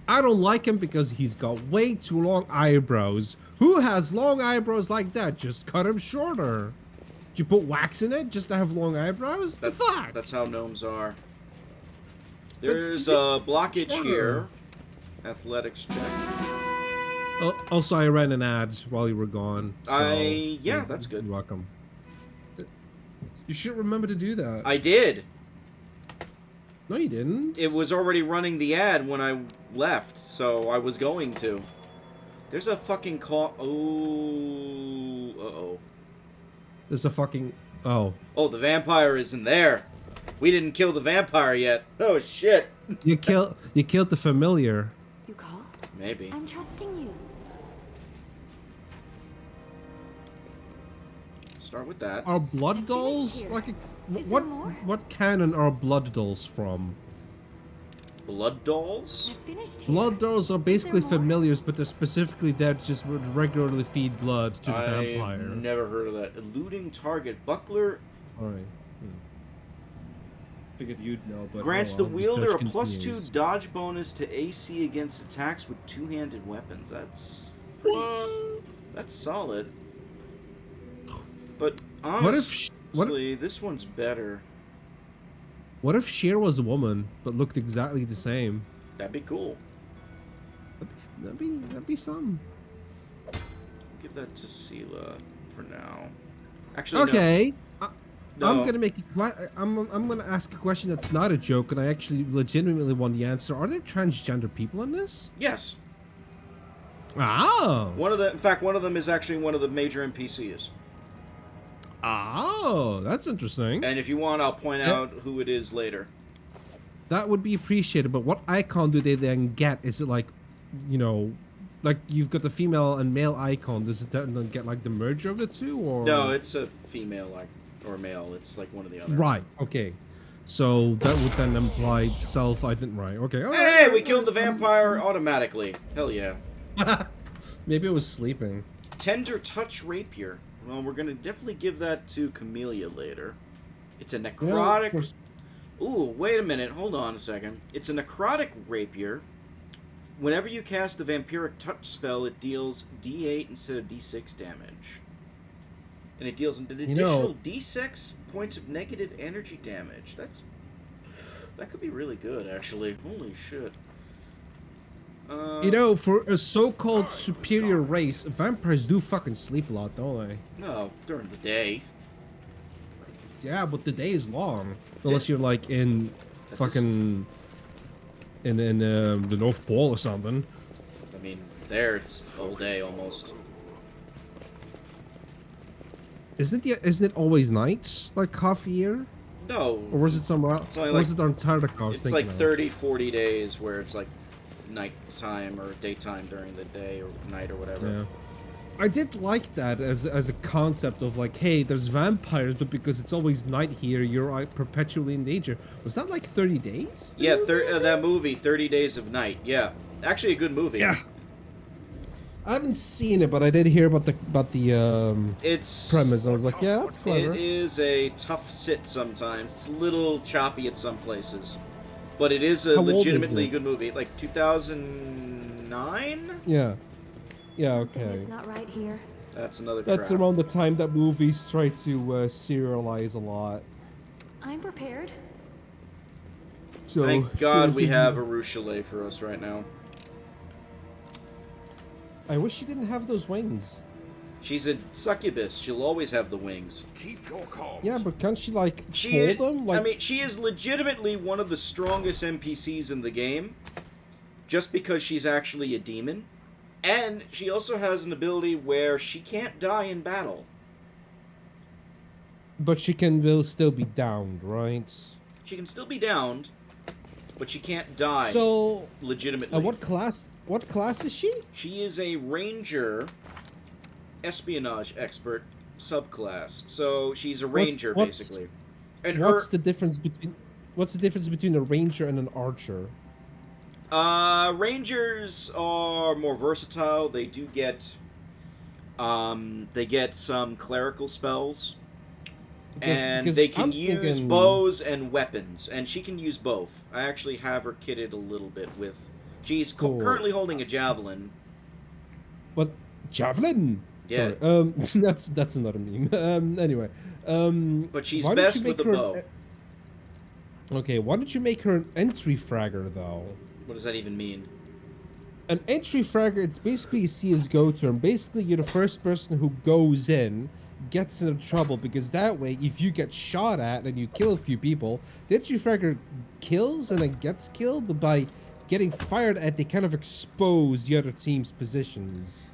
I don't like him because he's got way too long eyebrows. Who has long eyebrows like that? Just cut him shorter. You put wax in it just to have long eyebrows? The fuck? That's how gnomes are. There's a blockage here. Athletics check. Also, I ran an ad while you were gone. So yeah, that's good. You're welcome. You should remember to do that. I did. No, you didn't. It was already running the ad when I left, so I was going to. There's a fucking call. Oh. Uh-oh. There's a fucking... Oh. Oh, the vampire isn't there. We didn't kill the vampire yet. Oh, shit. You killed the familiar. You called? Maybe. I'm trusting you. Start with that. Are blood finished dolls here. like a... Is What there more? what canon are blood dolls from? Blood dolls? I finished here. Blood dolls are basically more? familiars, but they're specifically there to just regularly feed blood to the vampire. I've never heard of that. Eluding target. Buckler Alright. Figured you'd know, but... grants oh the well, this wielder a judge +2 continues. dodge bonus to AC against attacks with two-handed weapons. That's that's solid. But honestly, What if this one's better. What if Sheer was a woman, but looked exactly the same? That'd be cool. That'd be some. Give that to Sela for now. Actually, Okay. no. I'm gonna make. I'm gonna ask a question that's not a joke, and I actually legitimately want the answer. Are there transgender people in this? Yes. Oh. In fact, one of them is actually one of the major NPCs. Oh, that's interesting. And if you want, I'll point out who it is later. That would be appreciated. But what icon do they then get? Is it like, like you've got the female and male icon? Does it then get like the merger of the two, or No, it's a female or male. It's like one or the other. right? Okay. So that would then imply self-identity. Right. Okay. All Hey, right. we killed the vampire automatically. Hell yeah. Maybe I was sleeping. Tender touch rapier. Well, we're gonna definitely give that to Camellia later. It's a necrotic. Ooh, wait a minute. Hold on a second. It's a necrotic rapier. Whenever you cast the vampiric touch spell, it deals D8 instead of D6 damage. And it deals an additional D6 points of negative energy damage. That could be really good, actually. Holy shit. For a so-called superior race, vampires do fucking sleep a lot, don't they? No, during the day. Yeah, but the day is long. Unless you're like in fucking in the North Pole or something. I mean, there it's all day almost. Isn't it always night? Like half a year? No. Or was it somewhere else? only Or was it Antarctica? I was It's like thinking of? 30, 40 days where it's like nighttime or daytime during the day or night or whatever. Yeah. I did like that as a concept of like, hey, there's vampires, but because it's always night here, you're like perpetually in danger. Was that like 30 days? Yeah, that movie, 30 Days of Night. Yeah, actually a good movie. Yeah. I haven't seen it, but I did hear about the It's premise. I was like, yeah, that's clever. It is a tough sit sometimes. It's a little choppy at some places, but it is a How old is legitimately it? good movie. Like 2009. Yeah. Yeah. Something Okay. is not right here. That's another. That's trap. around the time that movies try to serialize a lot. I'm prepared. So Thank God we seriously, have a Ruchelet for us right now. I wish you didn't have those wings. She's a succubus. She'll always have the wings. Keep your calm. Yeah, but can't she like She, fold them? Like, I mean, she is legitimately one of the strongest NPCs in the game, just because she's actually a demon, and she also has an ability where she can't die in battle. but she will still be downed, right? She can still be downed, but she can't die. So, legitimately. what class? What class is she? She is a ranger, espionage expert subclass. So she's a ranger basically. And what's the difference between a ranger and an archer? Rangers are more versatile. They do get some clerical spells. Because they can use bows and weapons, and she can use both. I actually have her kitted a little bit with. She's currently holding a javelin. What javelin? Yeah. Sorry. That's another meme. Anyway. But she's best with a bow. Okay, why don't you make her an entry fragger though? What does that even mean? An entry fragger, it's basically a CSGO term. Basically, you're the first person who goes in, gets into trouble, because that way, if you get shot at and you kill a few people, the entry fragger kills and then gets killed, but by getting fired at, they kind of expose the other team's positions.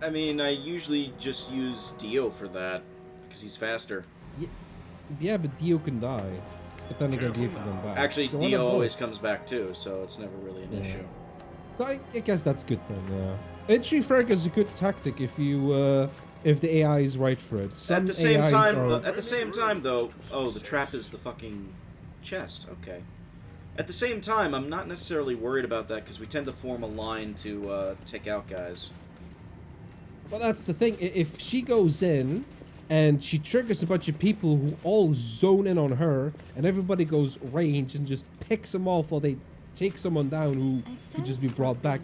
I mean, I usually just use Dio for that, because he's faster. Yeah, but Dio can die. But then again, Dio can come back. Actually, So Dio always comes back too, so it's never really an issue. So I guess that's good then, yeah. Entry frag is a good tactic if you, if the AI is right for it. At the same time, though, oh, the trap is the fucking chest. Okay. At the same time, I'm not necessarily worried about that because we tend to form a line to take out guys. Well, that's the thing. If she goes in and she triggers a bunch of people who all zone in on her, and everybody goes range and just picks them off while they take someone down who could just be brought back.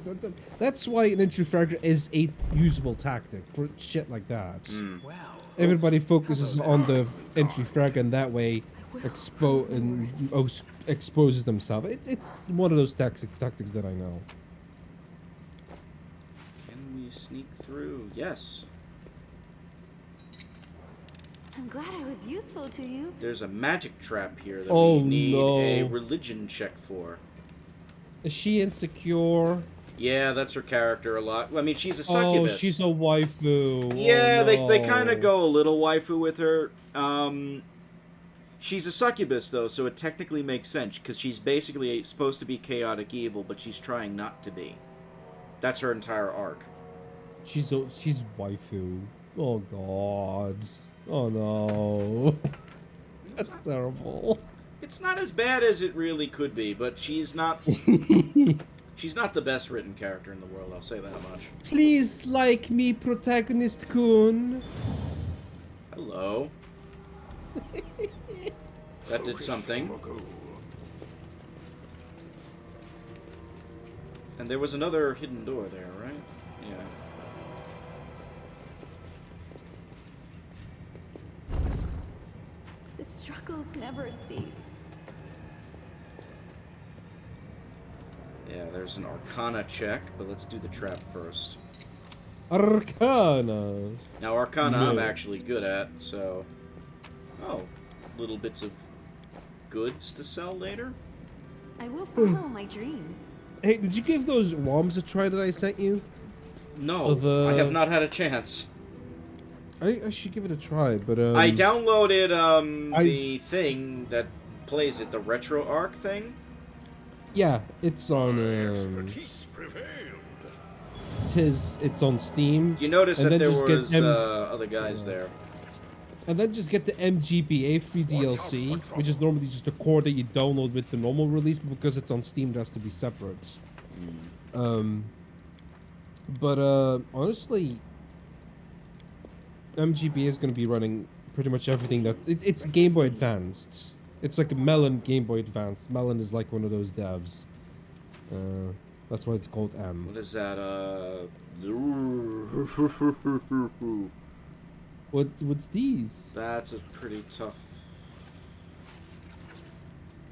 That's why an entry fragger is a usable tactic for shit like that. Wow. Everybody focuses on the entry frag, and that way exposes themselves. It's one of those tactics that I know. Can we sneak through? Yes. I'm glad I was useful to you. There's a magic trap here that Oh, we need no. a religion check for. Is she insecure? Yeah, that's her character a lot. I mean, she's a succubus. Oh, she's a waifu. Yeah, Oh, they kind no. of go a little waifu with her. She's a succubus, though, so it technically makes sense, because she's basically supposed to be chaotic evil, but she's trying not to be. That's her entire arc. She's waifu. Oh god. Oh no. That's terrible. It's not as bad as it really could be, but she's not... she's not the best written character in the world, I'll say that much. Please like me, protagonist Kun. Hello. That did something. And there was another hidden door there, right? Yeah. The struggles never cease. Yeah, there's an Arcana check, but let's do the trap first. Arcana. Now, Arcana I'm No. actually good at, so... Oh, little bits of goods to sell later? I will follow my dream. Hey, did you give those ROMs a try that I sent you? No, I have not had a chance. I should give it a try, but I downloaded the thing that plays it, the Retro Arc thing. yeah, it's on Expertise prevailed. it's on Steam. You notice And that then there just get was other guys there. And then just get the MGBA free DLC, which is normally just a core that you download with the normal release, but because it's on Steam, it has to be separate. But honestly, MGBA is going to be running pretty much everything that's... It's Game Boy Advanced. It's like a Melon Game Boy Advanced. Melon is like one of those devs. That's why it's called M. What is that, What's these? That's a pretty tough...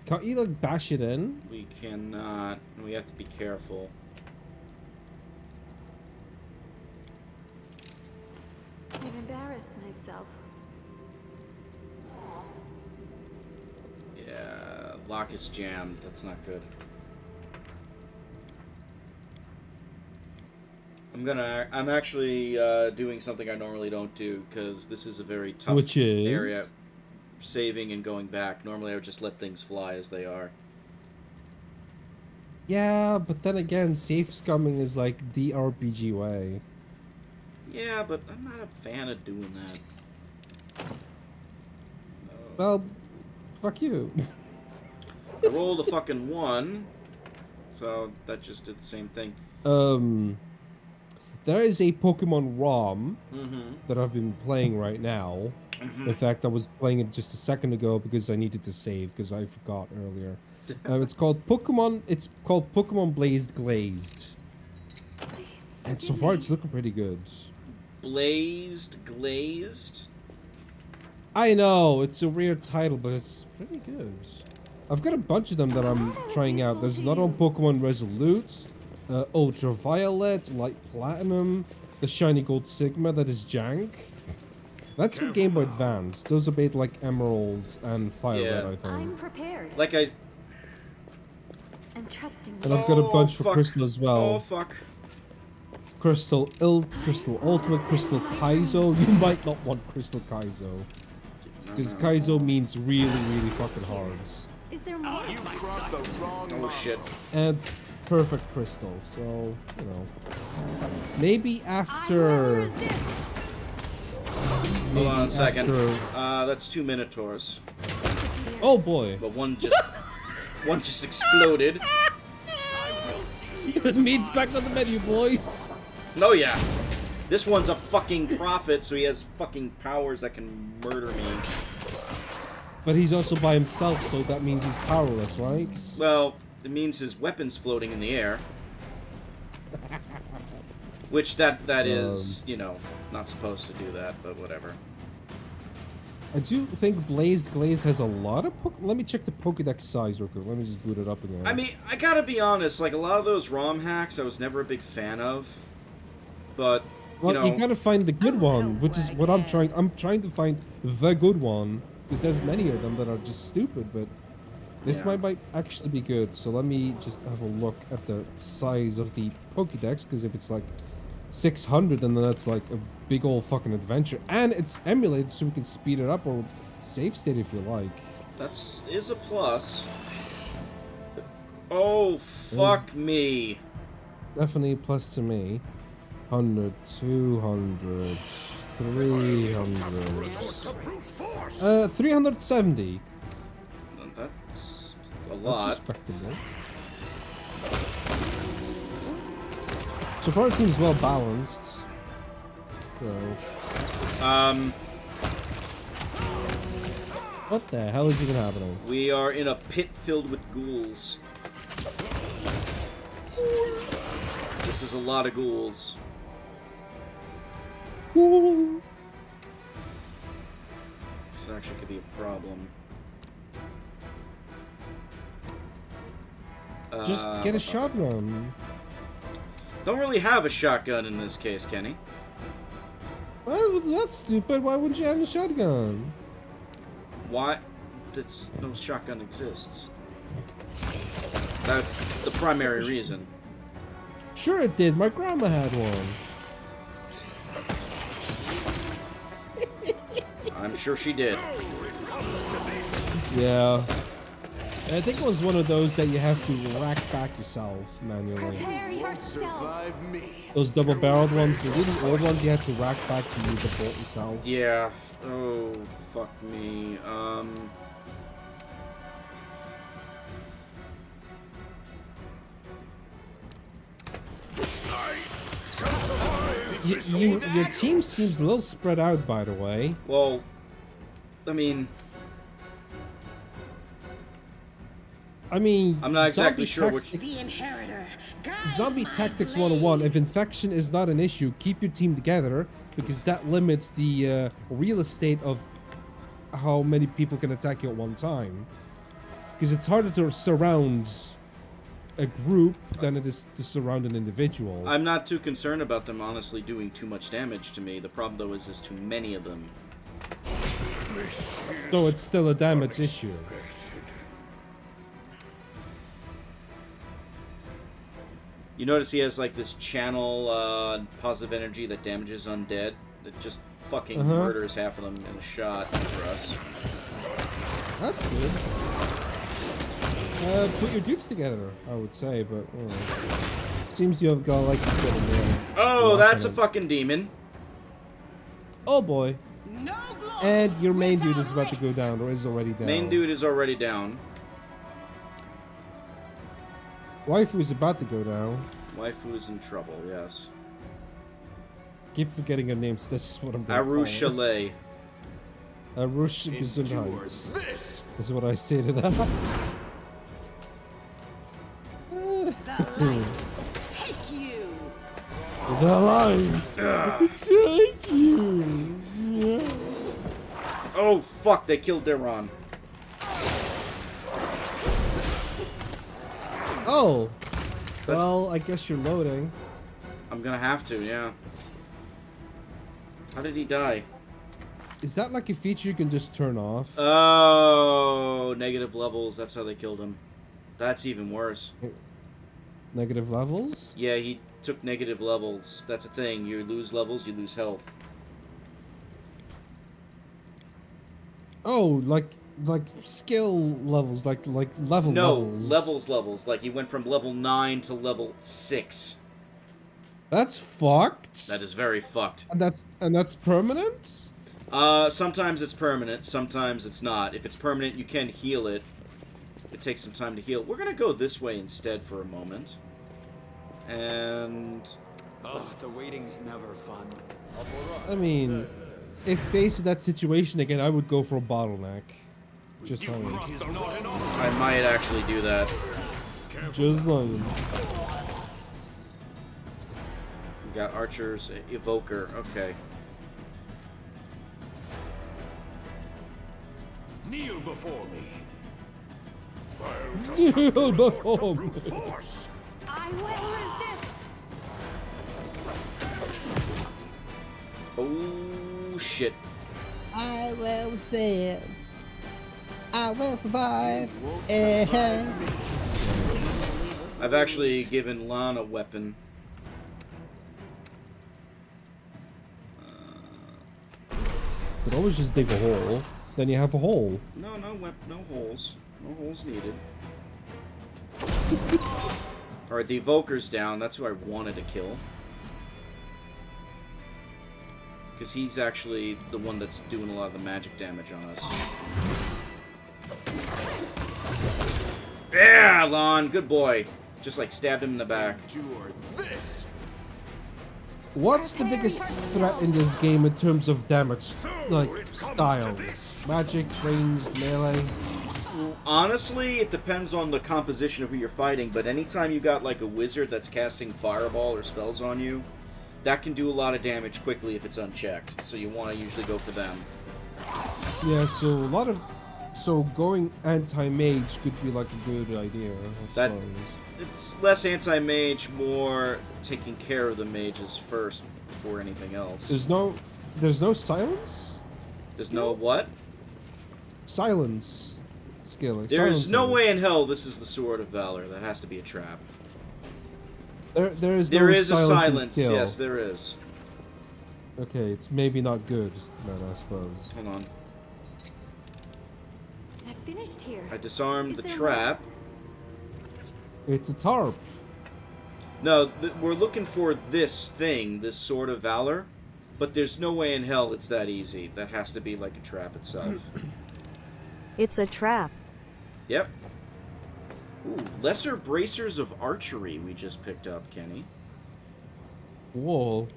Can't you like bash it in? We cannot... We have to be careful. express myself. Yeah, lock is jammed. That's not good. I'm actually doing something I normally don't do because this is a very tough Which is? area. Saving and going back. Normally I would just let things fly as they are. Yeah, but then again, safe scumming is like the RPG way. Yeah, but I'm not a fan of doing that. Well, fuck you. I rolled a fucking 1, so that just did the same thing. There is a Pokemon ROM Mm-hmm. that I've been playing right now. Mm-hmm. In fact, I was playing it just a second ago because I needed to save because I forgot earlier. It's called Pokemon Blazed Glazed. Please And so forgive far, me. it's looking pretty good. Blazed Glazed? I know, it's a weird title, but it's pretty good. I've got a bunch of them that I'm trying out. There's another one, Pokemon Resolute, Ultraviolet, Light Platinum, the Shiny Gold Sigma that is jank. That's for Game Boy Advance. Those are made like Emerald and Fire Yeah. Red, I think. I'm prepared. Like I... I'm trusting And you. I've got a bunch for fuck. Crystal as well. Oh, fuck. Crystal Ultimate, Crystal Kaizo. You might not want Crystal Kaizo. Because Kaizo means really, really fucking hard. Is there more? You crossed the wrong Oh, line. shit. And perfect crystal, so, you know. Maybe I will after... resist. Hold on a maybe second. after- That's 2 Minotaurs. Oh boy. But one just exploded. Meat's back on the menu, boys. No, yeah. This one's a fucking prophet, so he has fucking powers that can murder me. But he's also by himself, so that means he's powerless, right? Well, it means his weapon's floating in the air. Which that is, you know, not supposed to do that, but whatever. I do think Blazed Glazed has a lot of Let me check the Pokédex size real quick. Let me just boot it up again. I mean, I gotta be honest, like, a lot of those ROM hacks I was never a big fan of. But, well, you gotta find the good one, which is what I'm can. trying. I'm trying to find the good one, because there's many of them that are just stupid, but this Yeah. might actually be good. So let me just have a look at the size of the Pokédex, because if it's like 600, then that's like a big old fucking adventure, and it's emulated, so we can speed it up or save state if you like. is a plus. Oh, fuck me. Definitely a plus to me. 100, 200, 300. 370. That's a That's lot. respectable. So far, it seems well balanced. So, what the hell is even happening? We are in a pit filled with ghouls. This is a lot of ghouls. Ooh. This actually could be a problem. Just get a shotgun. Don't really have a shotgun in this case, Kenny. Well, that's stupid. Why wouldn't you have a shotgun? Why? No shotgun exists. That's the primary reason. Sure it did. My grandma had one. I'm sure she did. Yeah. I think it was one of those that you have to rack back yourself manually. Prepare yourself. Survive me. Those double-barreled ones, the really old ones, you had to rack back to use the bolt yourself. Yeah. Oh, fuck me. Your team seems a little spread out, by the way. Well, I mean, I'm not exactly sure which. The Inheritor. Guide Zombie my Tactics blade. 101. If infection is not an issue, keep your team together, because that limits the real estate of how many people can attack you at one time. Because it's harder to surround a group than it is to surround an individual. I'm not too concerned about them honestly doing too much damage to me. The problem though is there's too many of them. So it's still a damage issue. You notice he has like this channel positive energy that damages undead. That just fucking murders half of them in a shot for us. That's good. Put your dukes together, I would say, but seems you have got like a bit of there. Oh, that's a fucking demon. Oh boy. No glory And your main without dude is about to risk. go down, or is already down. Main dude is already down. Waifu is about to go down. Waifu is in trouble, yes. Keep forgetting her names. That's just what I'm doing. Aru Chalet. Arush Endure Gesundheit. this. Is what I say to that. The light take you. The light. Take you. Oh fuck! They killed Deron. Oh. Well, I guess you're loading. I'm gonna have to, yeah. How did he die? Is that like a feature you can just turn off? Oh, negative levels. That's how they killed him. That's even worse. Negative levels? Yeah, he took negative levels. That's a thing. You lose levels, you lose health. Oh, like skill levels, like level No, levels. levels. Like he went from level 9 to level 6. That's fucked. That is very fucked. And that's permanent? Sometimes it's permanent, sometimes it's not. If it's permanent, you can heal it. It takes some time to heal. We're gonna go this way instead for a moment. And... Oh, the waiting's never fun. I mean, if faced with that situation again, I would go for a bottleneck. Just saying. I might actually do that. Just saying. We got archers, evoker, okay. Kneel before me. Kneel before me. Force. I will resist. Oh, shit. I will resist. I will survive. I've actually given Lan a weapon. Could always just dig a hole. Then you have a hole. No holes. No holes needed. Alright, the evoker's down. That's who I wanted to kill. Because he's actually the one that's doing a lot of the magic damage on us. Yeah, Lon, good boy. Just like stabbed him in the back. Endure this. What's the biggest threat in this game in terms of damage, like styles? Magic, ranged, melee. Honestly, it depends on the composition of who you're fighting, but anytime you got like a wizard that's casting fireball or spells on you, that can do a lot of damage quickly if it's unchecked. So you want to usually go for them. Yeah, so going anti-mage could be like a good idea, I That- suppose. It's less anti-mage, more taking care of the mages first before anything else. There's no silence? There's no what? Silence skill. Like There's no silencer. way in hell this is the Sword of Valor. That has to be a trap. There is There no is a silencing silence. skill. Yes, there is. Okay, it's maybe not good, then I suppose. Hold on. I finished here. I disarmed Is the there trap. It's a tarp. No, we're looking for this thing, this Sword of Valor, but there's no way in hell it's that easy. That has to be like a trap itself. It's a trap. Yep. Ooh, lesser bracers of archery we just picked up, Kenny. Whoa.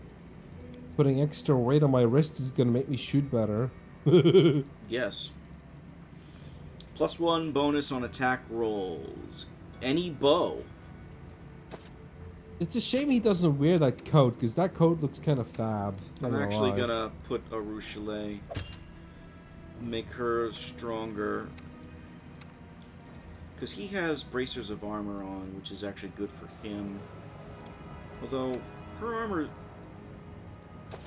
Putting extra weight on my wrist is gonna make me shoot better. Yes. +1 bonus on attack rolls. Any bow. It's a shame he doesn't wear that coat, because that coat looks kind of fab. not I'm actually lie. gonna put a Ruchelet. Make her stronger. Because he has bracers of armor on, which is actually good for him. Although, her armor... What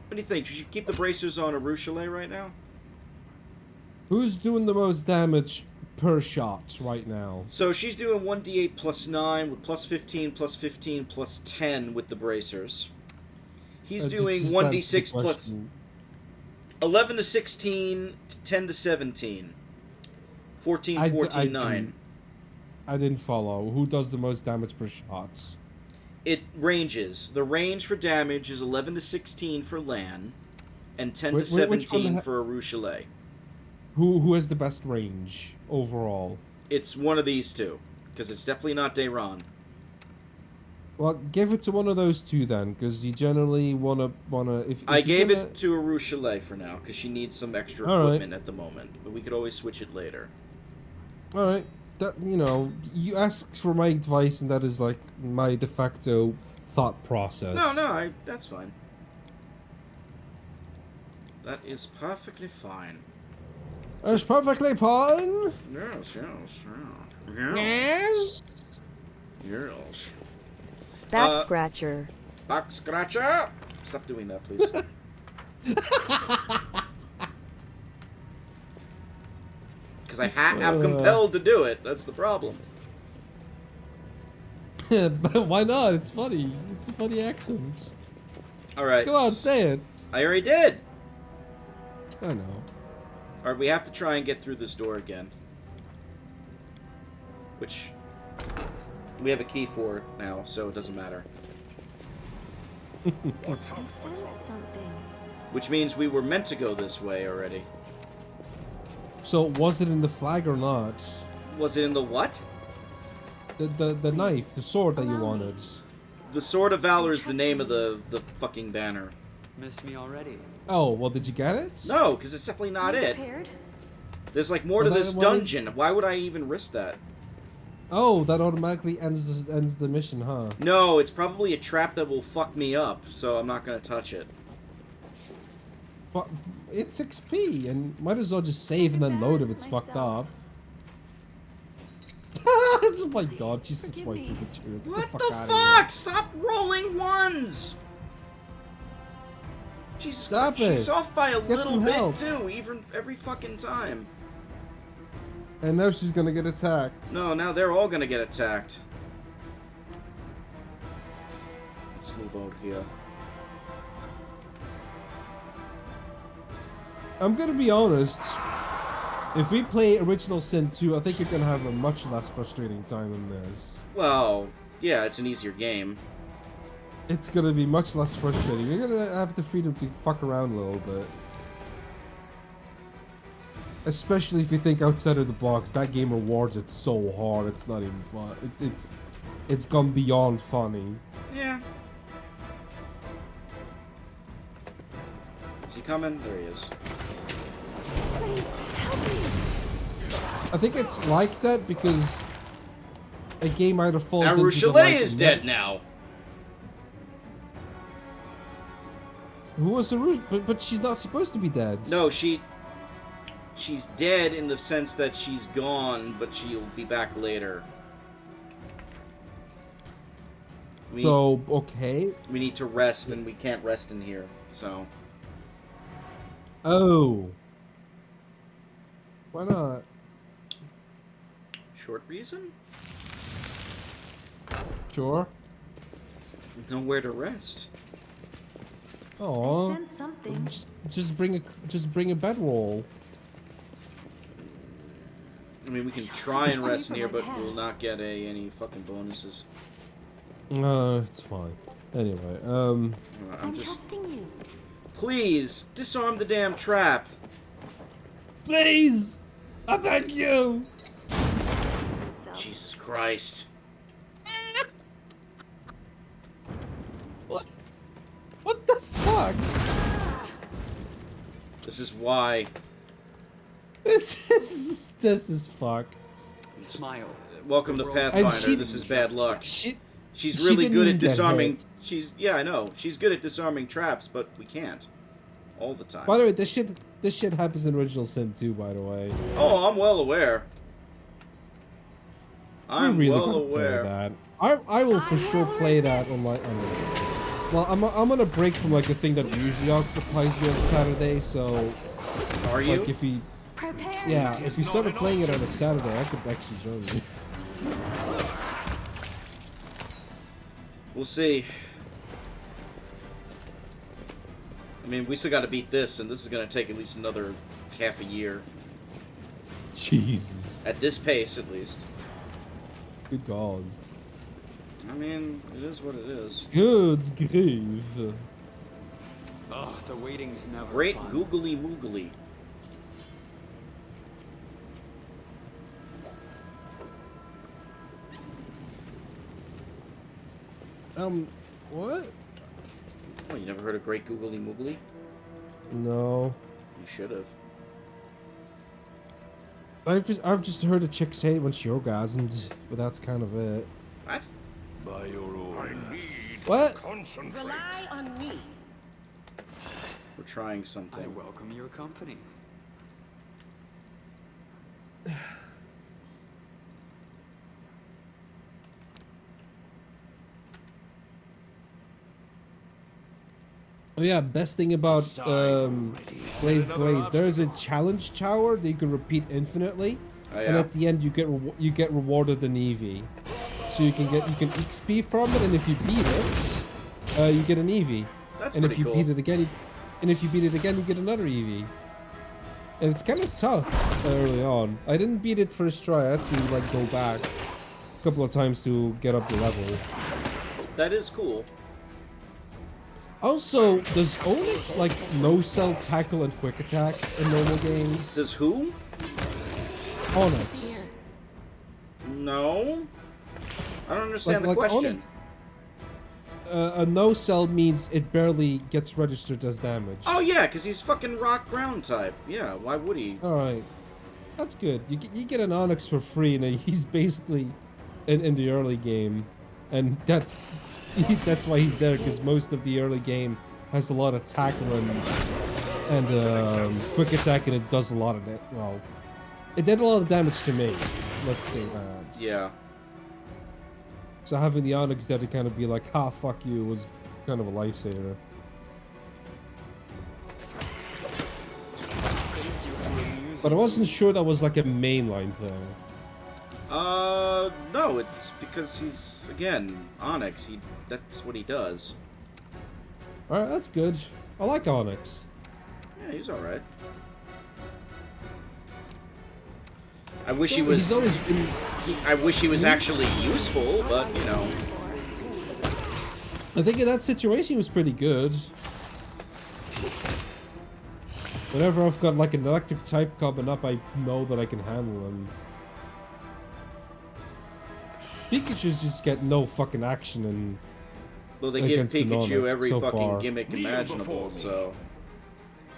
do you think? Should you keep the bracers on a Rouchelet right now? Who's doing the most damage per shot right now? So she's doing 1d8 plus 9 with plus 15, plus 15, plus 10 with the bracers. He's doing just 1d6 answer the plus question. 11 to 16, 10 to 17. 14, 14, 9. I didn't follow. Who does the most damage per shot? It ranges. The range for damage is 11 to 16 for Lan, and 10 to Which one 17 for a Rouchelet. Who has the best range overall? It's one of these two, because it's definitely not Dayron. Well, give it to one of those two then, because you generally wanna. If I you're gave gonna- it to a Rouchelet for now, because she needs some extra All right. equipment at the moment, but we could always switch it later. All right, that you asked for my advice, and that is like my de facto thought process. No, that's fine. That is perfectly fine. That's perfectly fine. Yes. Yes. Yes. Back scratcher. Back scratcher! Stop doing that, please. Because I'm compelled to do it. That's the problem. But why not? It's funny. It's a funny accent. Alright. Go on, say it. I already did! I know. Alright, we have to try and get through this door again. Which... we have a key for it now, so it doesn't matter. I sense something. Which means we were meant to go this way already. So was it in the flag or not? Was it in the what? The knife, the sword that you Allow me. wanted. The Sword of Valor is the name of the fucking banner. Missed me already. Oh, well, did you get it? No, because it's definitely not You it. prepared? There's like more Well, to this then why- dungeon. Why would I even risk that? Oh, that automatically ends the mission, huh? No, it's probably a trap that will fuck me up, so I'm not gonna touch it. But it's XP, and might as well just save and then load if it's fucked up. Oh my god, she's such Forgive white me. through the chair. Get What fuck the outta fuck? here. Stop rolling ones! Stop She's it. off by a Get little some bit help. too, even every fucking time. And now she's gonna get attacked. No, now they're all gonna get attacked. Let's move out here. I'm gonna be honest. If we play Original Sin 2, I think you're gonna have a much less frustrating time than this. Well, yeah, it's an easier game. It's gonna be much less frustrating. You're gonna have the freedom to fuck around a little bit. Especially if you think outside of the box, that game rewards it so hard, it's not even fun. It's gone beyond funny. Yeah. Is he coming? There he is. Please, help me. I think it's like that because a game either falls Now into the, Rouchelet like, is dead now. Who was the Rouge? But she's not supposed to be dead. No, she's dead in the sense that she's gone, but she'll be back later. So, okay. We need to rest, and we can't rest in here, so... Oh. Why not? Short reason? Sure. Nowhere to rest. I Oh. sense something. Just bring a bedroll. I mean, we can try and Sorry rest in for here, my but pet. we'll not get any fucking bonuses. It's fine. Anyway, I'm I'm just... trusting you. Please, disarm the damn trap. please, I beg you. Myself. Jesus Christ. What the fuck? This is why. This is fucked. Smile. Welcome to And Pathfinder. she- This is bad luck. She She's she really didn't good even at get disarming. hit. Yeah, I know. She's good at disarming traps, but we can't all the time. By the way, this shit happens in Original Sin 2, by the way. Oh, I'm well aware. I'm really well gonna play aware. that. I will for sure play that on my. Well, I'm on a break from like the thing that usually occupies me on Saturday. So, Are you? like if you, Prepare. yeah, if you started playing it on a Saturday, I could actually join you. We'll see. I mean, we still got to beat this, and this is going to take at least another half a year. Jesus. At this pace, at least. Good God. I mean, it is what it is. Good grief. Oh, the waiting's never Great fun. googly moogly. What? Oh, you never heard of Great Googly Moogly? No. You should have. I've just heard a chick say it when she orgasmed, but that's kind of it. What? By your order. I need What? concentrate. Rely on me. We're trying I something. welcome your company. Oh yeah, best thing about Glaze Glaze, there is a challenge tower that you can repeat infinitely, Oh, and yeah. at the end you get rewarded an EV. So you can XP from it, and if you beat it, you get an EV. That's And if pretty you cool. beat it again, you get another EV. And it's kind of tough early on. I didn't beat it first try. I had to like go back a couple of times to get up the level. That is cool. Also, does Onyx like no cell tackle and quick attack in normal games? Does who? Onyx. Here. No. I don't understand the question. Onyx, a no cell means it barely gets registered as damage. Oh yeah, because he's fucking rock ground type. Yeah, why would he? Alright. That's good. You get an Onyx for free, and he's basically in the early game. And that's why he's there, because most of the early game has a lot of tackle and quick attack, and it does a lot of it. Well, it did a lot of damage to me. Let's say that. Yeah. So having the Onyx there to kind of be like, "Ha, fuck you," was kind of a lifesaver. But I wasn't sure that was like a mainline thing. No, it's because he's, again, Onyx. That's what he does. Alright, that's good. I like Onyx. Yeah, he's alright. I wish he was. He's always been. I wish he was actually useful, but you know. I think in that situation he was pretty good. Whenever I've got like an electric type coming up, I know that I can handle him. Pikachu's just get no fucking action and. Well, they give against the Pikachu Onyx every so fucking far. gimmick imaginable, so.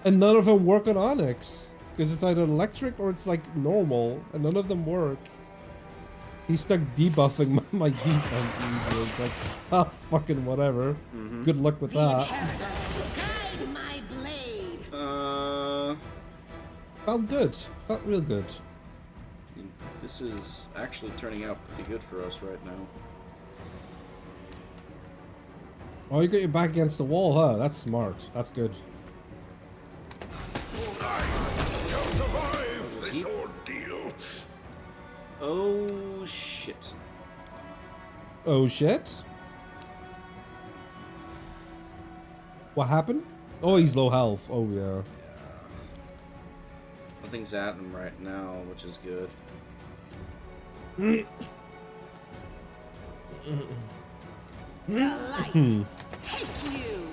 And none of them work on Onyx. Because it's either electric or it's like normal, and none of them work. He's stuck debuffing my defense usually. It's like, ah, fucking whatever. Good luck with that. Guide my blade. Felt good. Felt real good. This is actually turning out pretty good for us right now. Oh, you got your back against the wall, huh? That's smart. That's good. Shall survive this ordeal. Oh shit. Oh shit. What happened? Oh, he's low health. Oh yeah. Nothing's at him right now, which is good. The light. Take you.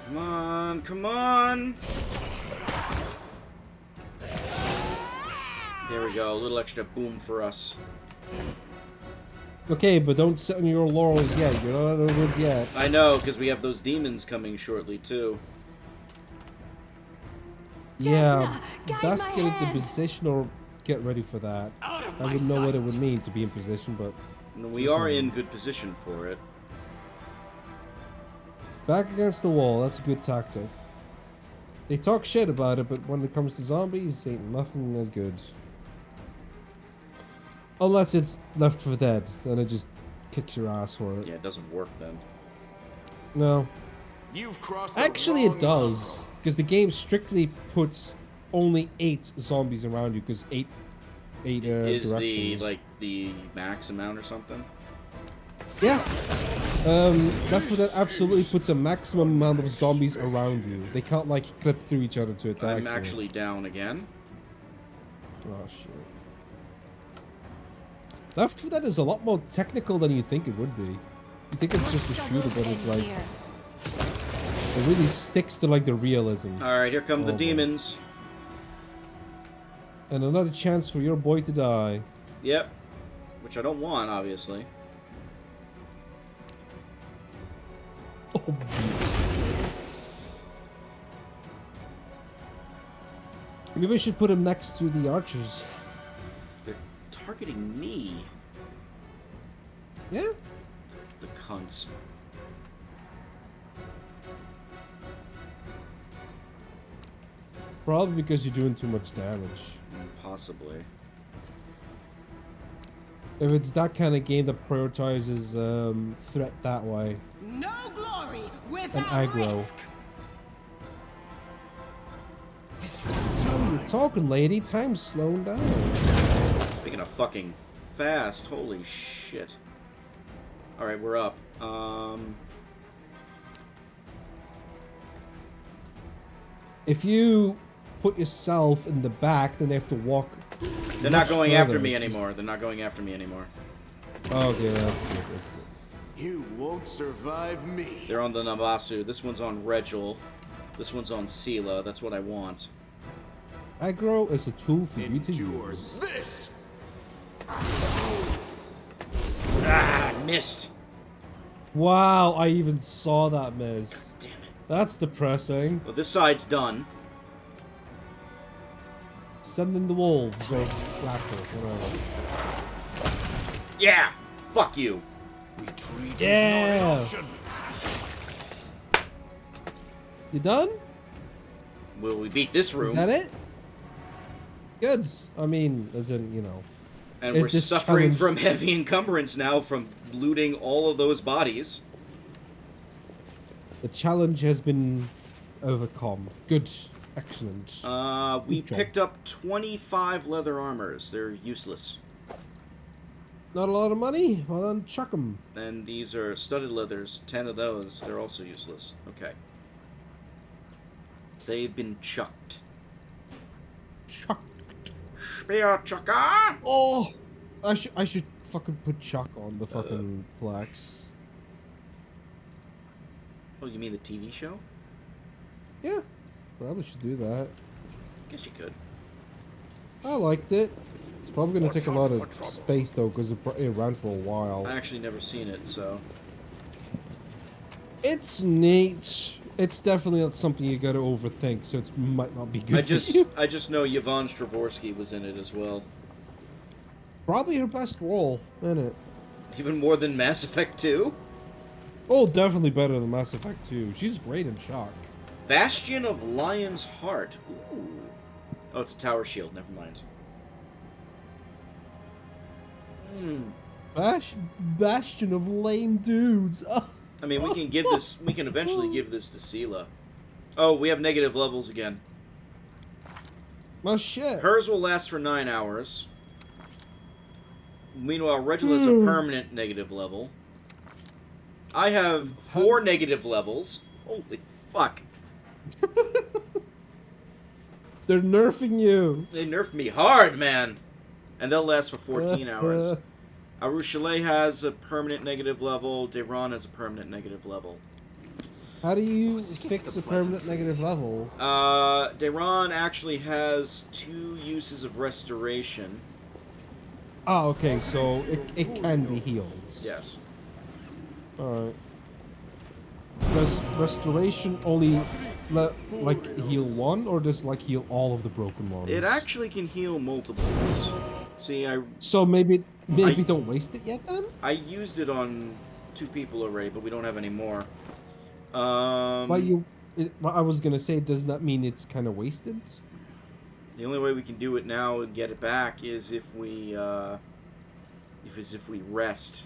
Come on, come on! There we go, a little extra boom for us. Okay, but don't sit on your laurels yet. You're not out of the woods yet. I know, because we have those demons coming shortly too. Yeah, guide best my get into hand. position or get ready for that. Out of I my wouldn't know what it sight. would mean to be in position, but And we are in good position for it. back against the wall, that's a good tactic. They talk shit about it, but when it comes to zombies, ain't nothing as good. Unless it's Left 4 Dead, then it just kicks your ass for it. Yeah, it doesn't work then. No. You've crossed the Actually, it wrong does. Because the game strictly puts only 8 zombies around you, because 8 Is directions. the max amount or something? Yeah. Left 4 Dead absolutely puts a maximum amount of zombies around you. They can't, like, clip through each other to attack I'm you. actually down again. Oh, shit. Left 4 Dead is a lot more technical than you think it would be. You think it's just a shooter, but it's like... It really sticks to, like, the realism. Alright, here come the boy. demons. And another chance for your boy to die. Yep. Which I don't want, obviously. Oh, maybe we should put him next to the archers. They're targeting me. Yeah? The cunts. Probably because you're doing too much damage. Possibly. If it's that kind of game that prioritizes threat that way. No glory And without aggro. risk. What are you talking, lady? Time's slowing down. Speaking of fucking fast, holy shit. Alright, we're up. If you put yourself in the back, then they have to walk. They're not going further. after me anymore. They're not going after me anymore. Okay, that's good. That's good. You won't survive me. They're on the Nabasu. This one's on Regil. This one's on Sela. That's what I want. Aggro is a tool for you to Endure use. this. Ah, missed. Wow, I even saw that miss. Damn it. That's depressing. Well, this side's done. Send in the wolves or raptors, whatever. Yeah! Fuck you. Retreat Yeah. is not an option. You done? Will we beat this room? Is that it? Good. I mean, as in, you know. And Is we're this suffering challenge- from heavy encumbrance now from looting all of those bodies. The challenge has been overcome. Good. Excellent. We Good job. picked up 25 leather armors. They're useless. Not a lot of money? Well then, chuck them. And these are studded leathers. 10 of those. They're also useless. Okay. They've been chucked. Chuck. Spear chucker! Oh! I should fucking put chuck on the fucking flax. Oh, you mean the TV show? Yeah. Probably should do that. Guess you could. I liked it. It's probably going to take a lot of space though, because it ran for a while. I actually never seen it, so... It's neat. It's definitely not something you got to overthink, so it might not be good I for you. just know Yvonne Stravorsky was in it as well. Probably her best role, isn't it? Even more than Mass Effect 2? Oh, definitely better than Mass Effect 2. She's great in Shock. Bastion of Lion's Heart. Ooh. Oh, it's a tower shield. Never mind. Bastion of lame dudes. I mean, we can give this. We can eventually give this to Sela. Oh, we have negative levels again. Oh shit. Hers will last for 9 hours. Meanwhile, Regula's a permanent negative level. I have 4 negative levels. Holy fuck. They're nerfing you. They nerfed me hard, man. And they'll last for 14 hours. Arushale has a permanent negative level. Deron has a permanent negative level. How do you fix a permanent negative level? Deron actually has 2 uses of restoration. Oh, okay, so it can be healed. Yes. Alright. Does restoration only like heal one, or does like heal all of the broken ones? It actually can heal multiples. See, So maybe don't waste it yet then? I used it on 2 people already, but we don't have any more. What I was gonna say, doesn't that mean it's kind of wasted? The only way we can do it now and get it back is if we if we rest,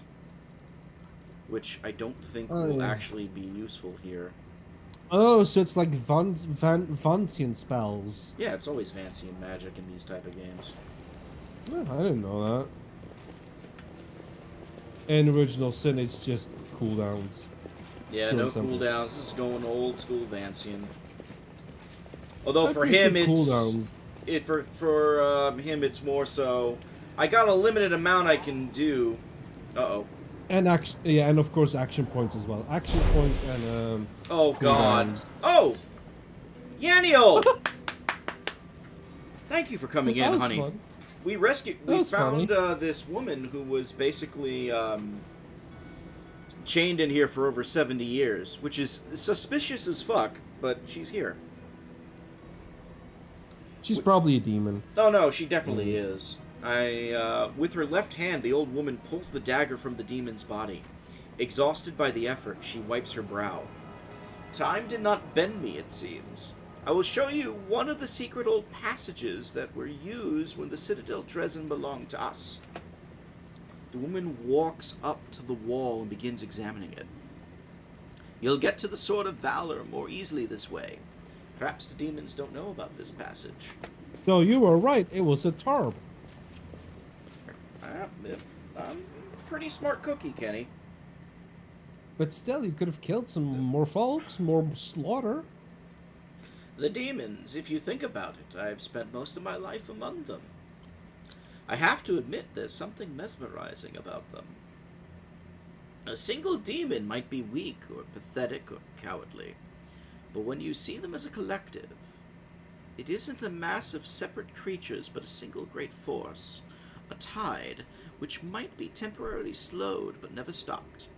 which I don't think Oh, will yeah. actually be useful here. Oh, so it's like Vancian spells. Yeah, it's always fancy and magic in these type of games. Oh, I didn't know that. In Original Sin, it's just cooldowns. Yeah, Pure no and simple. cooldowns. This is going old school Vancian. Although I for appreciate him, it's cooldowns. for him, it's more so. I got a limited amount I can do. Uh-oh. And action, yeah, and of course action points as well. Action points and Oh God. cooldowns. Oh, Yaniel. Thank you for coming That in, was honey. fun. We rescued. That We was found funny. this woman who was basically chained in here for over 70 years, which is suspicious as fuck. But she's here. She's probably a demon. No, she definitely is. With her left hand, the old woman pulls the dagger from the demon's body. Exhausted by the effort, she wipes her brow. Time did not bend me, it seems. I will show you one of the secret old passages that were used when the Citadel Drezen belonged to us. The woman walks up to the wall and begins examining it. You'll get to the Sword of Valor more easily this way. Perhaps the demons don't know about this passage. No, you were right. It was a tarp. I'm a pretty smart cookie, Kenny. But still, you could have killed some more folks, more slaughter. The demons, if you think about it, I've spent most of my life among them. I have to admit there's something mesmerizing about them. A single demon might be weak or pathetic or cowardly, but when you see them as a collective, it isn't a mass of separate creatures but a single great force, a tide which might be temporarily slowed but never stopped.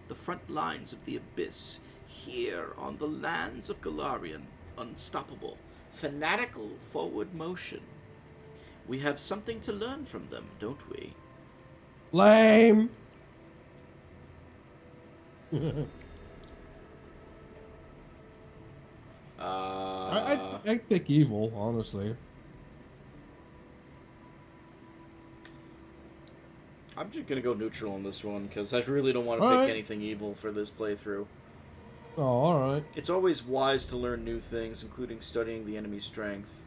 The front lines of the abyss, here on the lands of Galarian, unstoppable, fanatical forward motion. We have something to learn from them, don't we? Lame. I'd pick evil, honestly. I'm just gonna go neutral on this one, because I really don't want to All pick right. anything evil for this playthrough. Oh, alright. It's always wise to learn new things, including studying the enemy's strength.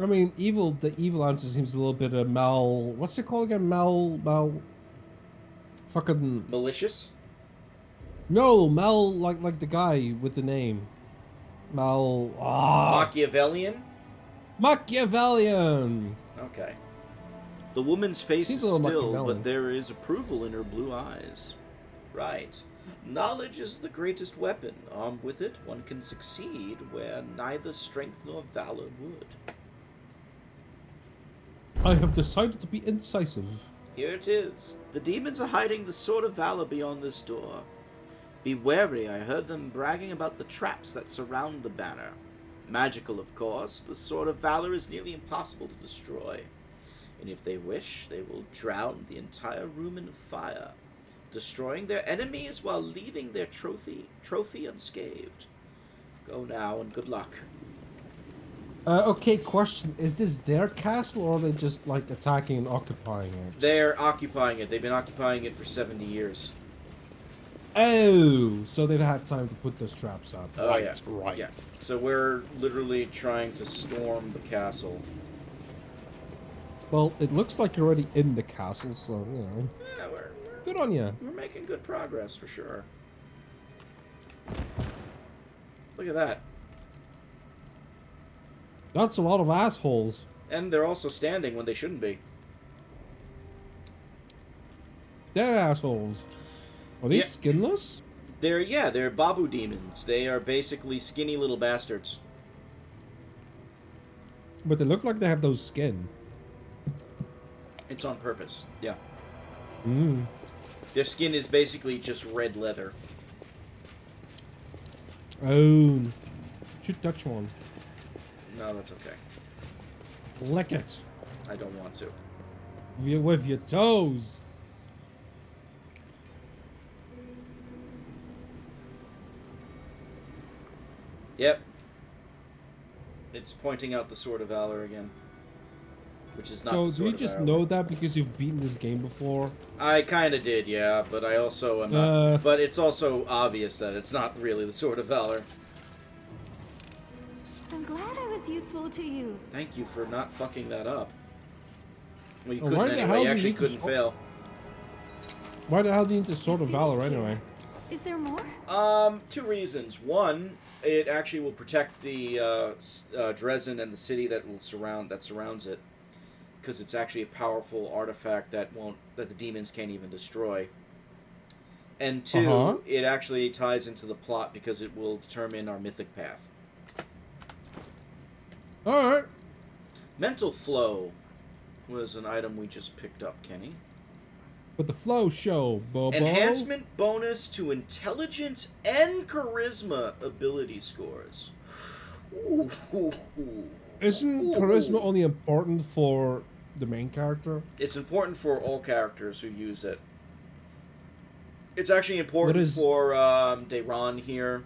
I mean, the evil answer seems a little bit of what's it called again? Fucking... Malicious? No, like the guy with the name. Machiavellian? Machiavellian! Okay. The woman's face is People are still, Machiavellian. but there is approval in her blue eyes. Right. Knowledge is the greatest weapon. Armed with it, one can succeed where neither strength nor valor would. I have decided to be incisive. Here it is. The demons are hiding the Sword of Valor beyond this door. Be wary, I heard them bragging about the traps that surround the banner. Magical, of course, the Sword of Valor is nearly impossible to destroy. And if they wish, they will drown the entire room in fire, destroying their enemies while leaving their trophy unscathed. Go now, and good luck. Okay, question. Is this their castle, or are they just, like, attacking and occupying it? They're occupying it. They've been occupying it for 70 years. Oh, so they've had time to put those traps up. Oh, right, yeah. right. Yeah. So we're literally trying to storm the castle. Well, it looks like you're already in the castle, so, you know. Yeah, Good on you. we're making good progress for sure. Look at that. That's a lot of assholes. And they're also standing when they shouldn't be. They're assholes. Are they Yeah. skinless? They're Babu demons. They are basically skinny little bastards. But they look like they have those skin. It's on purpose. Yeah. Mm. Their skin is basically just red leather. Oh. Should touch one. No, that's okay. Lick it. I don't want to. With your toes. Yep. It's pointing out the Sword of Valor again. which is not So the do sort you of just valor. know that because you've beaten this game before? I kind of did, yeah, but I also am not. But it's also obvious that it's not really the sort of valor. I'm glad I was useful to you. Thank you for not fucking that up. Well, you Why couldn't the hell anyway. do You you actually need to couldn't fail. Why the hell do you need the Sword of Valor Finished anyway? here. Is there more? Two reasons. One, it actually will protect the Drezen and the city that surrounds it, because it's actually a powerful artifact that the demons can't even destroy. And two, it actually ties into the plot because it will determine our mythic path. All right. Mental flow was an item we just picked up, Kenny. But the flow show, Bobo. Enhancement bonus to intelligence and charisma ability scores. Ooh. Isn't charisma only important for the main character? It's important for all characters who use it. It's actually important for Dayron here.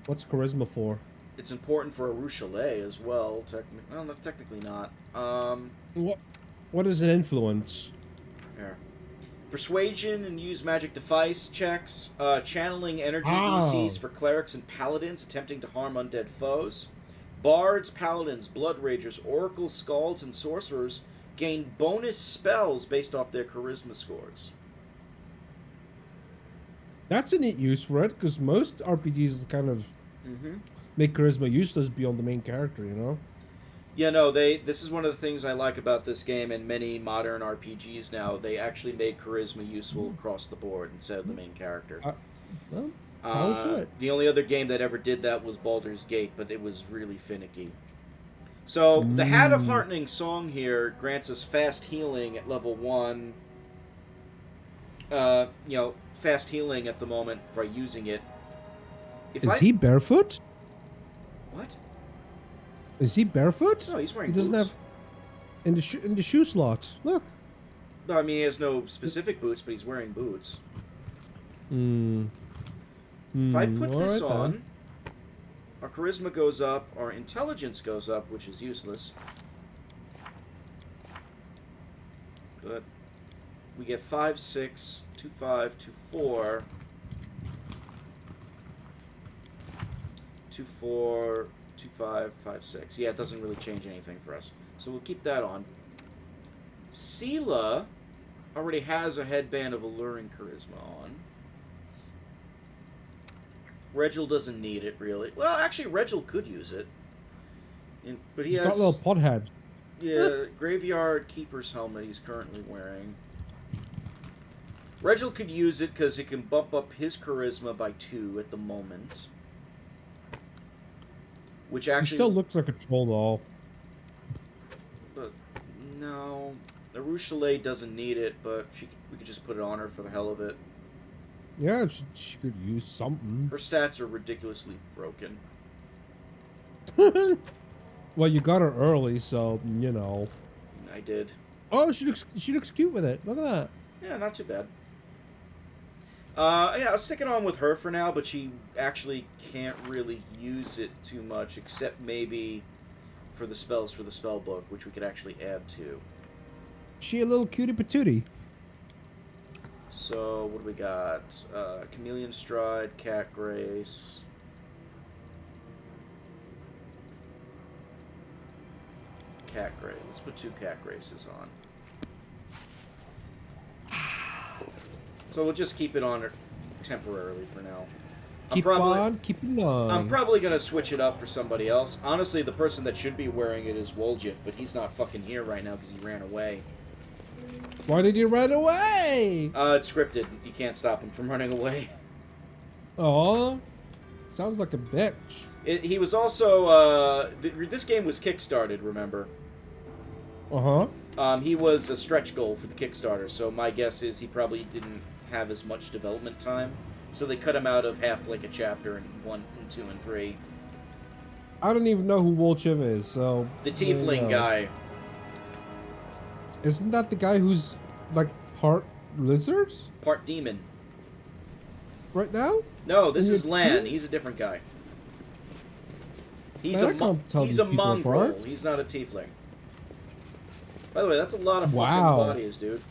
What's charisma for? It's important for Arushale as well. Well, technically not. What is an influence? Here. Persuasion and use magic device checks. Channeling energy DCs for clerics and paladins attempting to harm undead foes. Bards, paladins, blood ragers, oracles, scalds, and sorcerers gain bonus spells based off their charisma scores. That's a neat use for it, because most RPGs kind of make charisma useless beyond the main character, you know? Yeah, no, this is one of the things I like about this game and many modern RPGs now. They actually made charisma useful across the board instead of the main character. The only other game that ever did that was Baldur's Gate, but it was really finicky. So, the Hat of Heartening Song here grants us fast healing at level 1. Fast healing at the moment by using it. Is he barefoot? What? Is he barefoot? No, he's wearing He doesn't boots. have in the shoe slots. Look. No, I mean he has no specific boots, but he's wearing boots. If I put this on, our charisma goes up, our intelligence goes up, which is useless. But we get 5, 6, 2, 5, 2, 4, 2, 4, 2, 5, 5, 6. Yeah, it doesn't really change anything for us. So we'll keep that on. Sela already has a headband of alluring charisma on. Regil doesn't need it, really. Well, actually, Regil could use it. But He's got a little pothead. Yeah, Graveyard Keeper's helmet he's currently wearing. Regil could use it because it can bump up his charisma by 2 at the moment. Which actually... He still looks like a troll doll. But, no. Arushale doesn't need it, but we could just put it on her for the hell of it. Yeah, she could use something. Her stats are ridiculously broken. Well, you got her early, so, you know. I did. Oh, she looks cute with it. Look at that. Yeah, not too bad. Yeah, I'll stick it on with her for now, but she actually can't really use it too much, except maybe for the spells for the spell book, which we could actually add to. She a little cutie patootie. So, what do we got? Chameleon Stride, Cat Grace. Cat Grace. Let's put 2 Cat Graces on. So we'll just keep it on temporarily for now. Keep on. I'm probably going to switch it up for somebody else. Honestly, the person that should be wearing it is Woljif, but he's not fucking here right now because he ran away. Why did he run away? It's scripted. You can't stop him from running away. Oh, sounds like a bitch. He was also, this game was kickstarted, remember? Uh-huh. He was a stretch goal for the Kickstarter, so my guess is he probably didn't have as much development time. So they cut him out of half like a chapter in 1 and 2 and 3. I don't even know who Wolchiv is, so... The tiefling guy. Isn't that the guy who's, like, part lizard? Part demon. Right now? No, this In is your Lan. team? He's a different guy. He's Man, I can't tell he's these a people mongrel. apart. He's not a tiefling. By the way, that's a lot of Wow. fucking bodies, dude.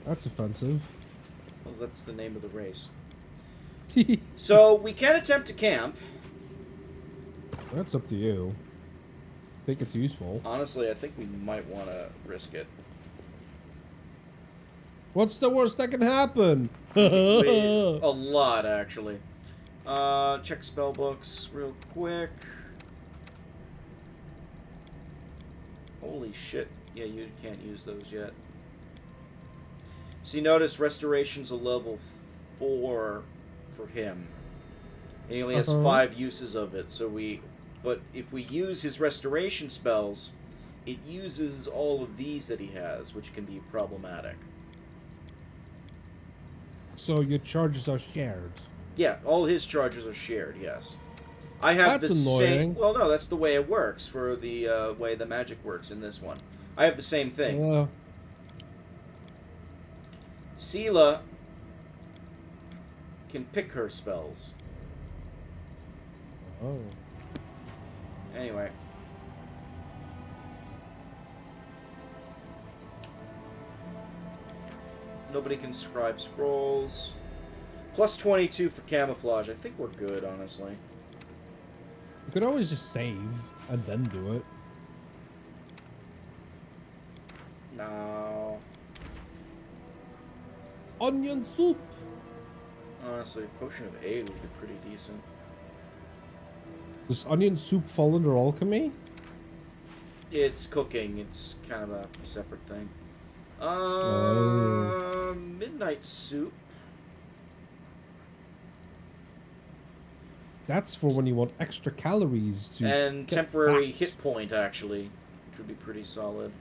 That's offensive. Well, that's the name of the race. So, we can attempt to camp. That's up to you. I think it's useful. Honestly, I think we might want to risk it. What's the worst that can happen? A lot, actually. Check spell books real quick. Holy shit. Yeah, you can't use those yet. See, notice restoration's a level 4 for him. And he only has 5 uses of it, so but if we use his restoration spells, it uses all of these that he has, which can be problematic. So your charges are shared. Yeah, all his charges are shared, yes. I have That's the annoying. same... Well, no, that's the way it works for the way the magic works in this one. I have the same thing. Sela can pick her spells. Oh. Anyway. Nobody can scribe scrolls. Plus 22 for camouflage. I think we're good, honestly. You could always just save and then do it. No. Onion soup. Honestly, potion of aid would be pretty decent. Does onion soup fall under alchemy? It's cooking. It's kind of a separate thing. Midnight soup. That's for when you want extra calories to And get temporary fat. hit point, actually, which would be pretty solid.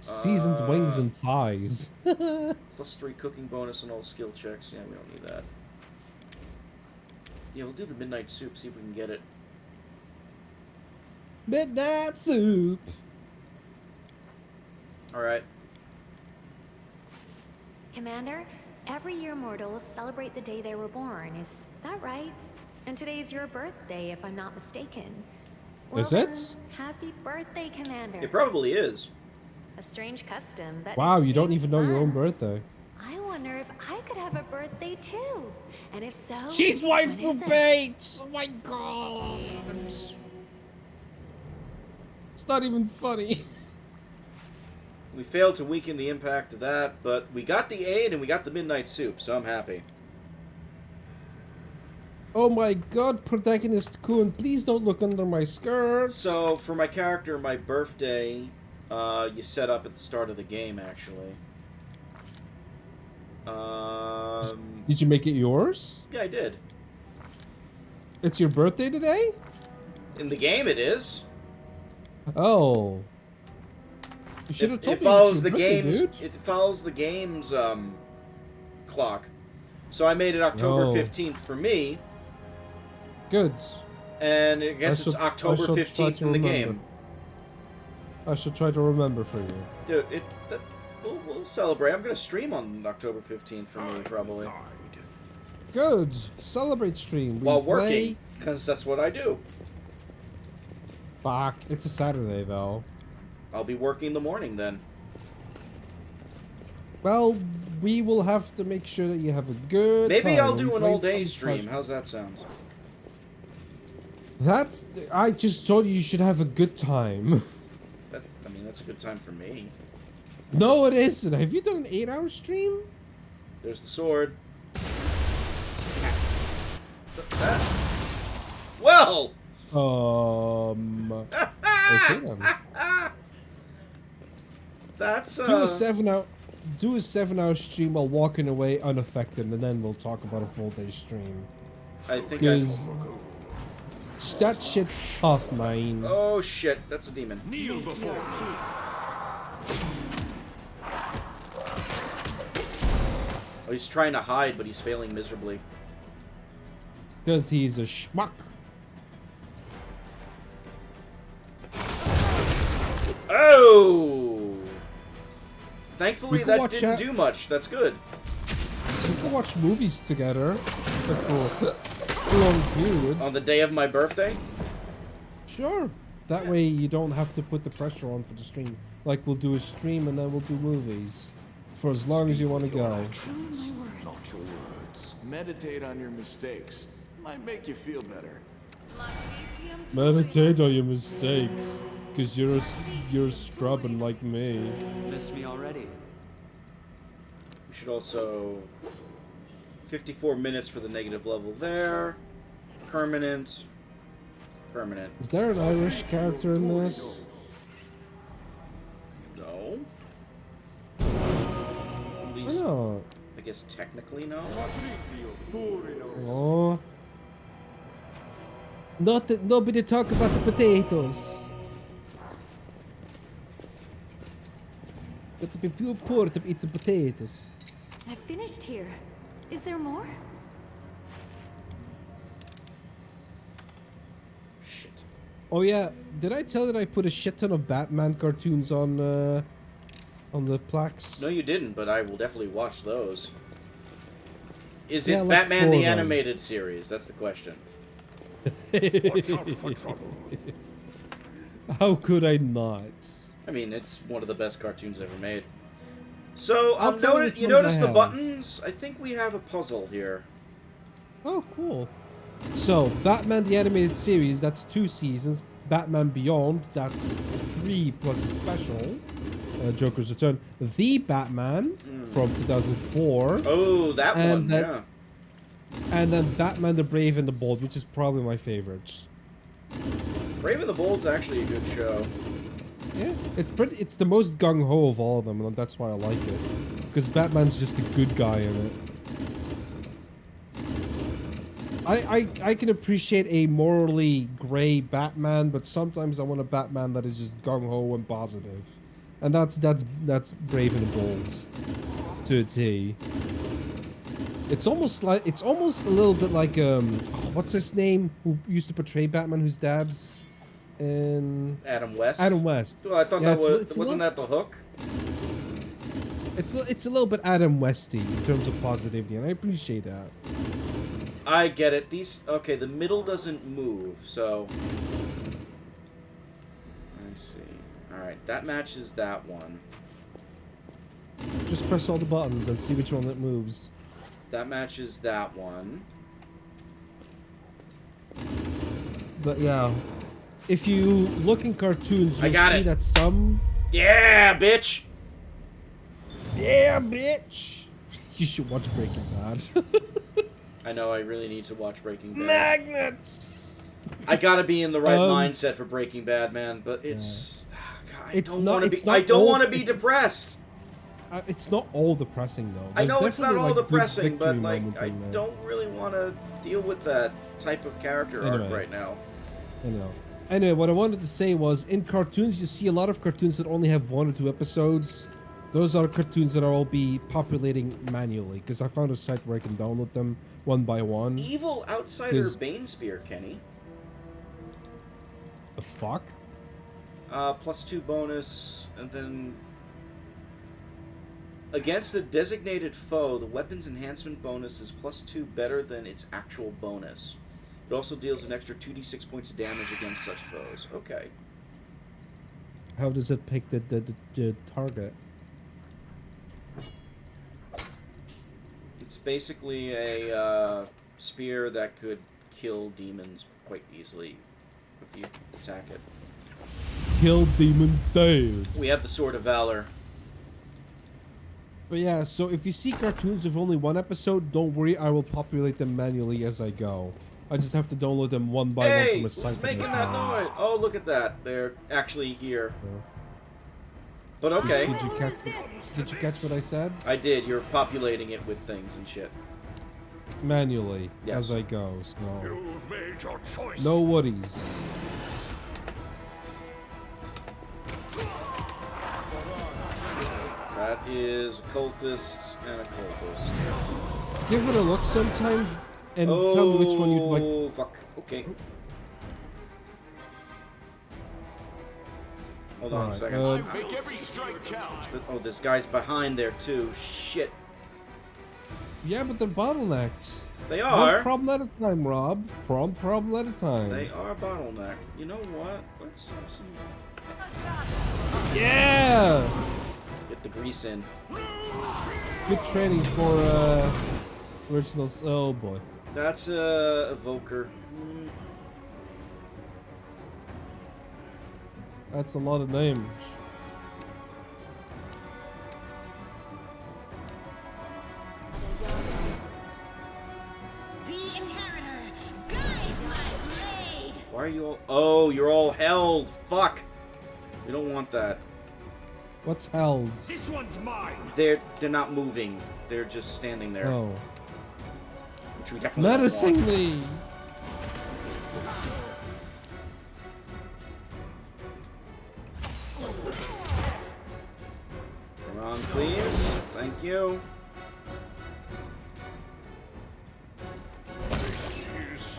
Seasoned wings and thighs. Plus 3 cooking bonus on all skill checks. Yeah, we don't need that. Yeah, we'll do the midnight soup, see if we can get it. Midnight soup. Alright. Commander, every year mortals celebrate the day they were born. Is that right? And today's your birthday, if I'm not mistaken. Well, Is it? then, happy birthday, Commander. It probably is. A strange custom, but Wow, it you don't seems even know your own fun. birthday. I wonder if I could have a birthday too. And if so, She's when waifu is it? bait! Oh my god! It's not even funny. We failed to weaken the impact of that, but we got the aid and we got the midnight soup, so I'm happy. Oh my god, protagonist Kuhn, please don't look under my skirt. So, for my character, my birthday, you set up at the start of the game, actually. Did you make it yours? Yeah, I did. It's your birthday today? In the game, it is. Oh. You should have told It me follows it's the your birthday, game's. dude. It follows the game's clock. So I made it October Oh. 15th for me, Good. and I guess it's October shall try 15th to in the remember. game. I should try to remember for you. Dude, we'll celebrate. I'm gonna stream on October 15th for me, probably. Good. Celebrate stream. We While play working, because that's what I do. Fuck. It's a Saturday, though. I'll be working in the morning then. Well, we will have to make sure that you have a good Maybe time I'll and do an play all-day some stream. Clash- How's that sound? That's... I just told you should have a good time. I mean, that's a good time for me. No, it isn't. Have you done an 8-hour stream? There's the sword. Well! Okay then. That's, Do a 7-hour stream while walking away unaffected, and then we'll talk about a full day stream. I think Because that shit's tough, man. Oh shit, that's a demon. Kneel Make before your me. peace. Oh, he's trying to hide, but he's failing miserably. Because he's a schmuck. Oh! Thankfully, We can that watch didn't that. do much. That's good. We can watch movies together. Like for a long period. On the day of my birthday? Sure. That way you don't have to put the pressure on for the stream. Like we'll do a stream and then we'll do movies. For as long as you want to go. Not your words. Meditate on your mistakes. Might make you feel better. Meditate on your mistakes. Because you're scrubbing like me. Missed me already. We should also... 54 minutes for the negative level there. Permanent. Permanent. Is there an Irish character in this? No. At least, No. I guess technically no. Oh. Nobody talk about the potatoes. Got to be pure poor to eat some potatoes. I finished here. Is there more? Shit. Oh yeah, did I tell that I put a shit ton of Batman cartoons on the plaques? No, you didn't, but I will definitely watch those. Is Yeah, it like Batman 4 the of them. Animated Series? That's the question. Watch out for trouble. How could I not? I mean, it's one of the best cartoons ever made. So, I'll tell you which you ones I notice the have. buttons? I think we have a puzzle here. Oh, cool. So, Batman the Animated Series, that's 2 seasons. Batman Beyond, that's 3 plus a special. Joker's Return. The Batman from 2004. Oh, that And one, then- yeah. And then Batman the Brave and the Bold, which is probably my favorite. Brave and the Bold's actually a good show. Yeah, it's the most gung-ho of all of them, and that's why I like it. Because Batman's just a good guy in it. I can appreciate a morally grey Batman, but sometimes I want a Batman that is just gung-ho and positive. And that's Brave and the Bold to a T. It's almost a little bit like what's his name who used to portray Batman, whose dad's in Adam West. Adam West. Well, I thought Yeah, that it's a wasn't little- that the hook? It's a little bit Adam Westy in terms of positivity, and I appreciate that. I get it. Okay, the middle doesn't move, so I see. All right, that matches that one. Just press all the buttons and see which one that moves. That matches that one. But yeah, if you look in cartoons, I you'll got see it. that some. Yeah, bitch. Yeah, bitch. You should watch Breaking Bad. I know. I really need to watch Breaking Bad. Magnets. I gotta be in the right Um, mindset for Breaking Bad, man. But it's. God, It's I don't not- want to be. it's not I don't all- want to be it's- depressed. It's not all depressing though. I There's know it's not definitely, all like, good depressing, but victory like moments I in there. don't really want to deal with that type of character arc Anyway. right now. I know. Anyway, what I wanted to say was, in cartoons, you see a lot of cartoons that only have 1 or 2 episodes. Those are cartoons that I'll be populating manually, because I found a site where I can download them one by one. Evil Outsider 'Cause- Banespear, Kenny. The fuck? +2 bonus, and then against a designated foe, the weapon's enhancement bonus is +2 better than its actual bonus. It also deals an extra 2d6 points of damage against such foes. Okay. How does it pick the target? It's basically a spear that could kill demons quite easily if you attack it. Kill demons dead. We have the Sword of Valor. But yeah, so if you see cartoons with only 1 episode, don't worry, I will populate them manually as I go. I just have to download them one by one Hey, from a who's site. making that noise? Oh, look at that. They're actually here. But okay. Did you catch what I said? I did. You're populating it with things and shit. Manually, Yes. as I go. So You've made your choice. no worries. That is a cultist and a cultist. Give it a look sometime and tell me which one you'd like. Oh, fuck. Okay. Hold on a Alright, second. Make every strike count. Oh, this guy's behind there too. Shit. Yeah, but they're bottlenecked. They One are. problem at a time, Rob. One problem at a time. They are bottleneck. You know what? Let's have some. Yeah! Get the grease in. Good training for originals. Oh boy. That's a evoker. That's a lot of damage. The Inheritor, guide my blade. Why are you all? Oh, you're all held. Fuck. We don't want that. What's held? This one's mine. They're not moving. They're just standing there. Oh. Which we definitely don't want. Menacingly! Come on, please. Thank you.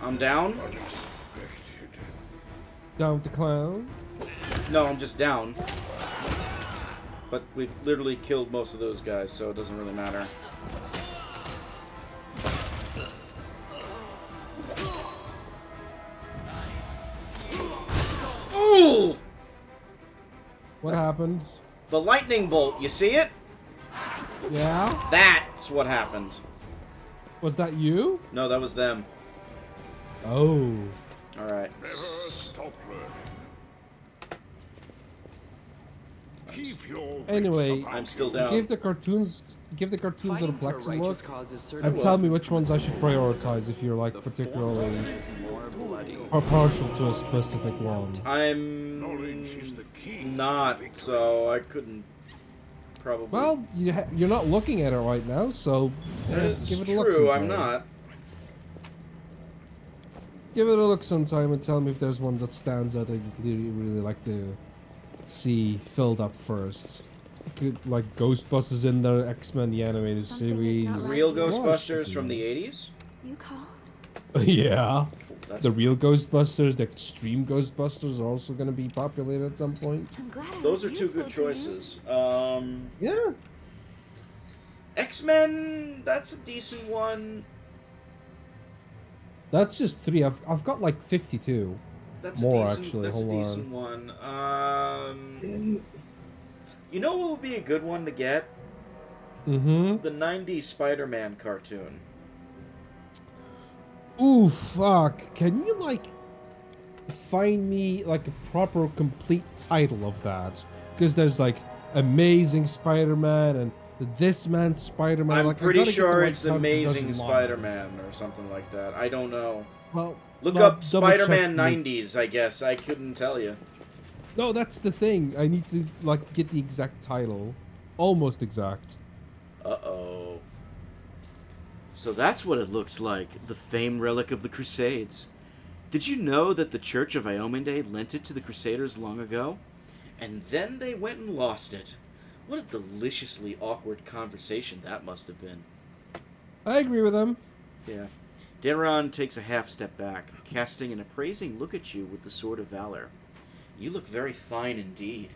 I'm down. Down to clown. No, I'm just down. But we've literally killed most of those guys, so it doesn't really matter. Ooh! What happened? The lightning bolt, you see it? Yeah? That's what happened. Was that you? No, that was them. Oh. Alright. Never stop learning. Keep your wits Anyway, about I'm still you. down. Give the cartoons a Fighting for a perplexing righteous look, cause is certainly and tell me different which from ones a I should sinful prioritize if you're like The particularly former is more bloody. or partial to a specific one. I'm Knowledge is the key to not, victory. so I couldn't probably. Well, you're not looking at it right now, so it's give it a look. true, I'm sometime. not. Give it a look sometime and tell me if there's one that stands out that you'd really like to see filled up first. Good, like Ghostbusters in the X-Men the animated Something is series. not right. Real Watch Ghostbusters from the 80s? You call? Yeah. That's, The real Ghostbusters, the extreme Ghostbusters are also going to be populated at some point. I'm glad I those was are two useful good to you. choices. Yeah. X-Men, that's a decent one. That's just 3. I've got like 52. That's More, a decent, actually, That's hold a on. decent one. You know what would be a good one to get? Mm-hmm. The 90s Spider-Man cartoon. Ooh, fuck. Can you, like, find me, like, a proper, complete title of that? Because there's, like, Amazing Spider-Man and This Man Spider-Man. I'm like, I pretty gotta get the sure right it's title because Amazing there's a lot. Spider-Man or something like that. I don't know. Well, Look no, up double check Spider-Man me. 90s, I guess. I couldn't tell you. No, that's the thing. I need to, like, get the exact title. Almost exact. Uh-oh. So that's what it looks like, the famed relic of the Crusades. Did you know that the Church of Iomende lent it to the Crusaders long ago? And then they went and lost it. What a deliciously awkward conversation that must have been. I agree with him. Yeah. Daron takes a half step back, casting an appraising look at you with the Sword of Valor. You look very fine indeed.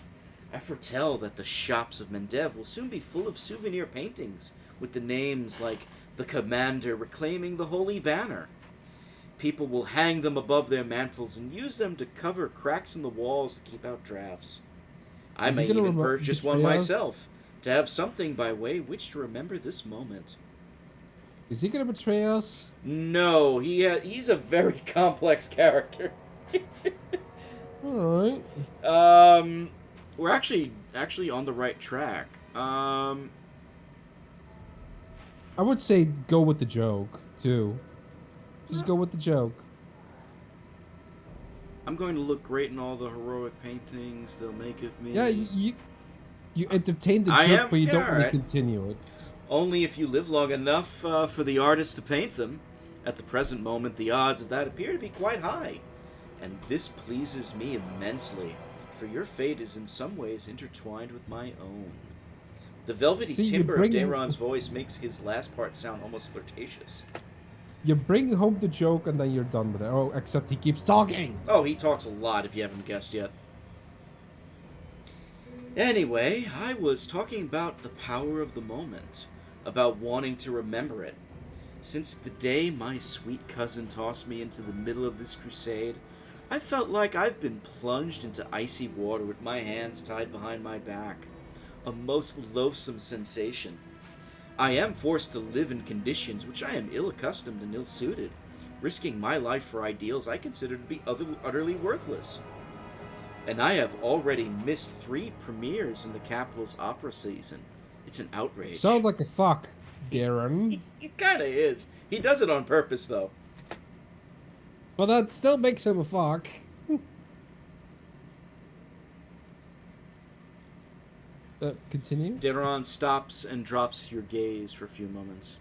I foretell that the shops of Mendev will soon be full of souvenir paintings with the names like the Commander reclaiming the Holy Banner. People will hang them above their mantles and use them to cover cracks in the walls to keep out drafts. I Is he may gonna even purchase one betray us? myself to have something by way which to remember this moment. Is he gonna betray us? No, he's a very complex character. Alright. We're actually on the right track. I would say go with the joke, too. Just go with the joke. I'm going to look great in all the heroic paintings they'll make of me. Yeah, you entertain the I joke, am- but you yeah, don't really alright. continue it. Only if you live long enough for the artist to paint them. At the present moment, the odds of that appear to be quite high. And this pleases me immensely, for your fate is in some ways intertwined with my own. The velvety See, you timbre of bring- Daron's voice makes his last part sound almost flirtatious. You bring home the joke and then you're done with it. Oh, except he keeps talking. Oh, he talks a lot if you haven't guessed yet. Anyway, I was talking about the power of the moment, about wanting to remember it. Since the day my sweet cousin tossed me into the middle of this crusade, I felt like I've been plunged into icy water with my hands tied behind my back. A most loathsome sensation. I am forced to live in conditions which I am ill-accustomed and ill-suited, risking my life for ideals I consider to be utterly worthless. And I have already missed 3 premieres in the capital's opera season. It's an outrage. Sound like a fuck, Darren. He kinda is. He does it on purpose, though. Well, that still makes him a fuck. Continue? Deron stops and drops your gaze for a few moments.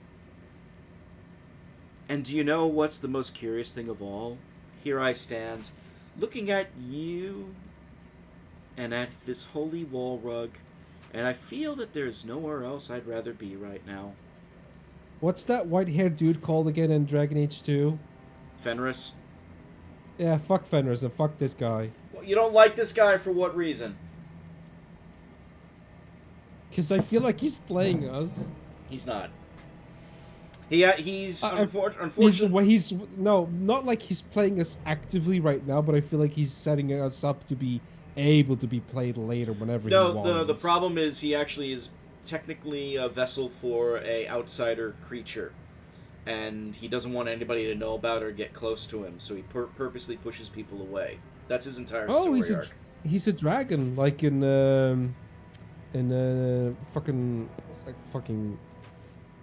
And do you know what's the most curious thing of all? Here I stand, looking at you and at this holy wall rug, and I feel that there's nowhere else I'd rather be right now. What's that white-haired dude called again in Dragon Age 2? Fenris? Yeah, fuck Fenris and fuck this guy. Well, you don't like this guy for what reason? Because I feel like he's playing us. He's not. He's unfortunately... He's no, not like he's playing us actively right now, but I feel like he's setting us up to be able to be played later whenever he wants. No, the problem is he actually is technically a vessel for a outsider creature, and he doesn't want anybody to know about or get close to him, so he purposely pushes people away. That's his entire story arc. He's a dragon, like in fucking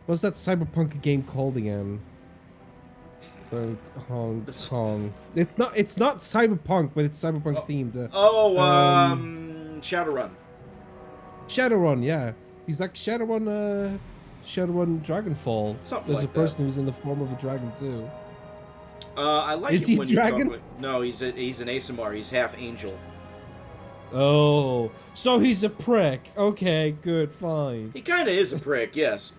what's that cyberpunk game called again? Hong Kong. It's not cyberpunk, but it's cyberpunk themed. Shadowrun. Shadowrun, yeah. He's like Shadowrun Dragonfall. Something There's like a person who's in the form of a dragon too. I like Is it he when dragon? you talk like, no, he's an Asimar. He's half angel. Oh, so he's a prick. Okay, good, fine. He kind of is a prick, yes.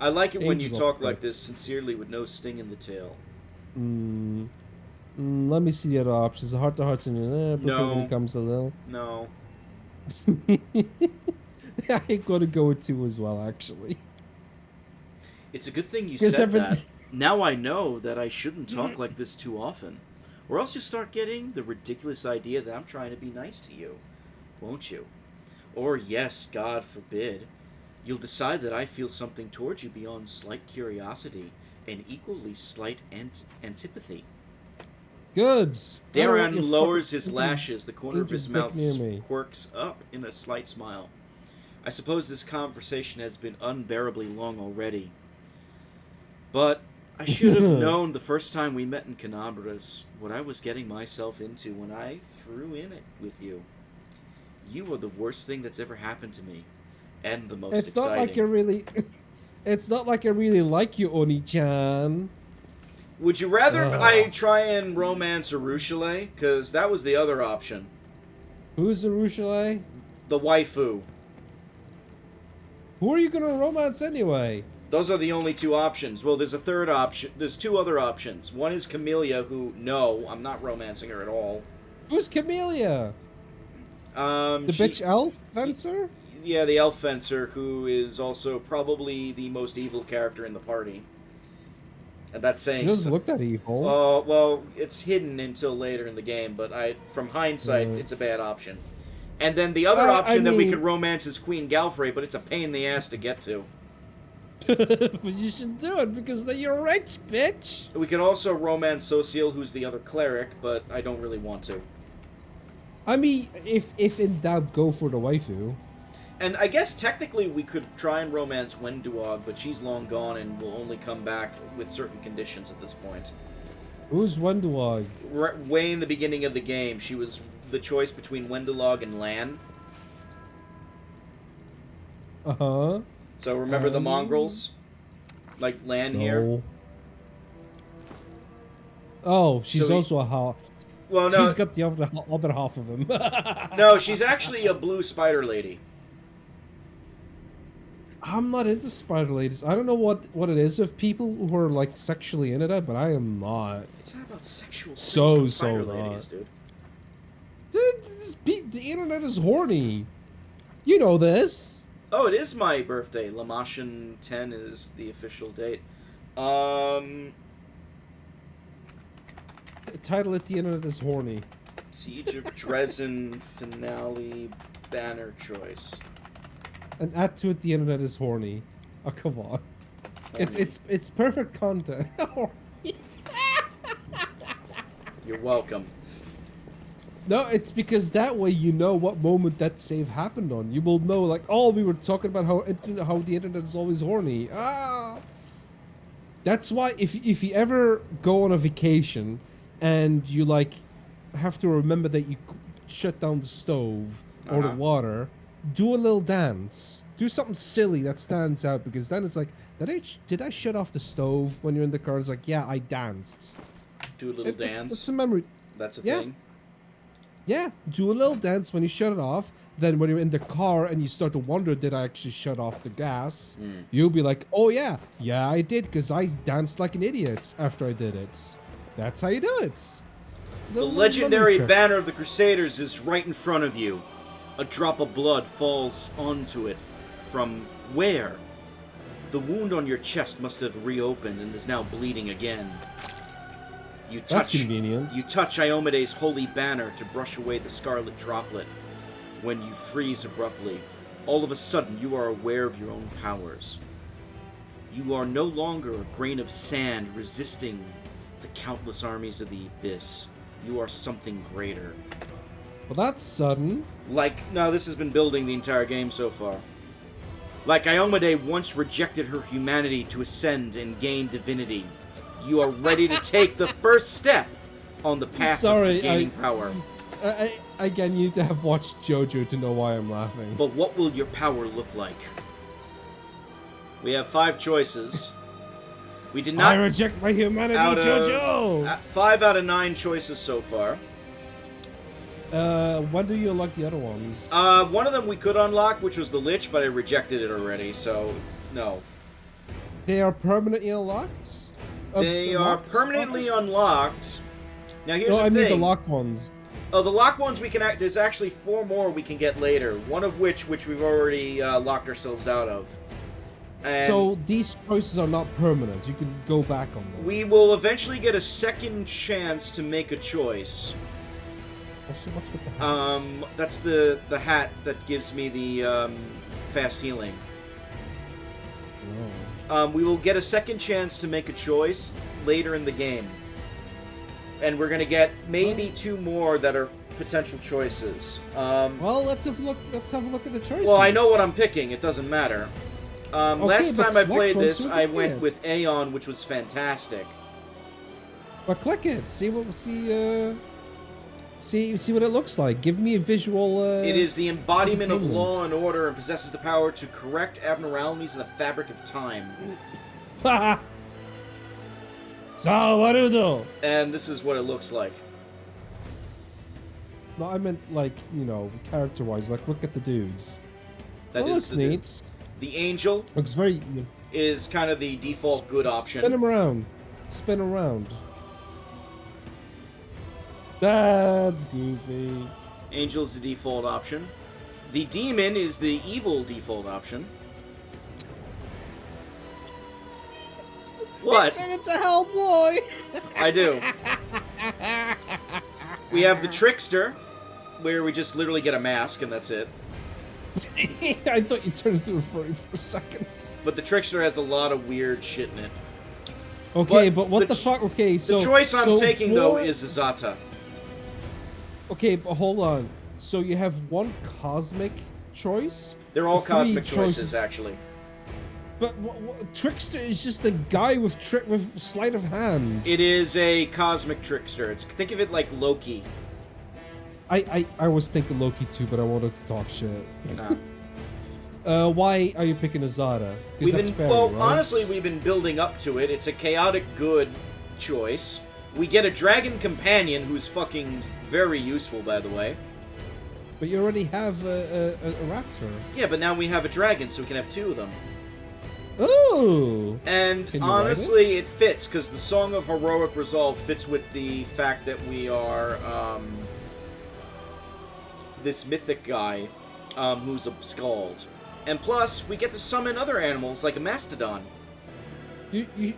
I like it when you Angels talk are like pricks. this sincerely with no sting in the tail. Let me see the other options. The heart-to-hearts in there. No. When it comes to that. No. I ain't gonna go with 2 as well, actually. It's a good thing you 'Cause said that. Now I know that I shouldn't talk like this too often. Or else you start getting the ridiculous idea that I'm trying to be nice to you. Won't you? Or, yes, God forbid, you'll decide that I feel something towards you beyond slight curiosity and equally slight antipathy. Good. Darren lowers his lashes. The corner of Angel his dick mouth near me. quirks up in a slight smile. I suppose this conversation has been unbearably long already. But I should have known the first time we met in Canabras what I was getting myself into when I threw in it with you. You were the worst thing that's ever happened to me. And the most It's exciting. not like you're really... It's not like I really like you, Oni-chan. Would you rather I try and romance Arushale? Because that was the other option. Who's Arushale? The waifu. Who are you gonna romance anyway? Those are the only 2 options. Well, there's a third option. There's 2 other options. One is Camellia, who, no, I'm not romancing her at all. Who's Camellia? The bitch elf fencer? Yeah, the elf fencer, who is also probably the most evil character in the party. And that's saying... She doesn't look that evil. Well, it's hidden until later in the game, but from hindsight, it's a bad option. And then the other option that we could romance is Queen Galfrey, but it's a pain in the ass to get to. But you should do it, because then you're rich, bitch! We could also romance Sociel, who's the other cleric, but I don't really want to. I mean, if in doubt, go for the waifu. And I guess technically we could try and romance Wenduog, but she's long gone and will only come back with certain conditions at this point. Who's Wenduog? Way in the beginning of the game, she was the choice between Wendelog and Lan. Uh-huh. So remember the mongrels? Like Lan here? Oh, she's So also a half. Well, no. She's got the other half of him. No, she's actually a blue spider lady. I'm not into spider ladies. I don't know what it is of people who are like sexually into that, but I am not. It's not about sexual So spider ladies, dude. The internet is horny. You know this. Oh, it is my birthday. Lamashan 10 is the official date. Title at the end of this horny. Siege of Drezen finale banner choice. And add to it the internet is horny. Oh, come on. It's perfect content. You're welcome. No, it's because that way you know what moment that save happened on. You will know, like, oh, we were talking about how the internet is always horny. Ah! That's why if you ever go on a vacation and you, like, have to remember that you shut down the stove or the water, do a little dance. Do something silly that stands out, because then it's like, did I shut off the stove when you're in the car? It's like, yeah, I danced. Do a little dance. It's a memory. That's a Yeah. thing. Yeah, do a little dance when you shut it off. Then when you're in the car and you start to wonder, did I actually shut off the gas? You'll be like, oh yeah, I did, because I danced like an idiot after I did it. That's how you do it. The legendary banner of the Crusaders is right in front of you. A drop of blood falls onto it. From where? The wound on your chest must have reopened and is now bleeding again. That's convenient. You touch Iomede's holy banner to brush away the scarlet droplet. When you freeze abruptly, all of a sudden you are aware of your own powers. You are no longer a grain of sand resisting the countless armies of the abyss. You are something greater. Well, that's sudden. No, this has been building the entire game so far. Like Iomade once rejected her humanity to ascend and gain divinity, you are ready to take the first step on the path to gaining power. Again, you need to have watched JoJo to know why I'm laughing. But what will your power look like? We have 5 choices. We did not... I reject my humanity, JoJo! 5 out of 9 choices so far. When do you unlock the other ones? One of them we could unlock, which was the Lich, but I rejected it already, so no. They are permanently unlocked? They are permanently unlocked. Now here's the thing. No, I mean the locked ones. Oh, the locked ones we can... There's actually 4 more we can get later. One of which we've already locked ourselves out of. And so these choices are not permanent. You can go back on them. we will eventually get a second chance to make a choice. Also, what's with the hat? That's the hat that gives me the fast healing. Oh. We will get a second chance to make a choice later in the game. And we're gonna get maybe 2 more that are potential choices. Well, let's have a look at the choices. Well, I know what I'm picking. It doesn't matter. Last time I played this, I went with Aeon, which was fantastic. But click it. See what it looks like. Give me a visual. It is the embodiment of law and order and possesses the power to correct abnormalities in the fabric of time. Salvarudo. And this is what it looks like. No, I meant like, character-wise. Like, look at the dudes. That looks neat. The angel Looks very. is kind of the default good option. Spin him around. Spin around. That's goofy. Angel is the default option. The demon is the evil default option. What? Turn into Hellboy. I do. We have the trickster, where we just literally get a mask and that's it. I thought you turned into a furry for a second. But the trickster has a lot of weird shit in it. Okay, but what the fuck? Okay, so the choice I'm taking though is Zata. Okay, but hold on. So you have 1 cosmic choice? They're all 3 cosmic choices, actually. But Trickster is just a guy with sleight of hand. It is a cosmic trickster. Think of it like Loki. I was thinking Loki too, but I wanted to talk shit. Nah. Why are you picking Azada? Honestly, we've been building up to it. It's a chaotic good choice. We get a dragon companion who's fucking very useful, by the way. But you already have a raptor. Yeah, but now we have a dragon, so we can have 2 of them. Ooh! And honestly, it fits, because the Song of Heroic Resolve fits with the fact that we are this mythic guy who's a skald. And plus, we get to summon other animals, like a mastodon. You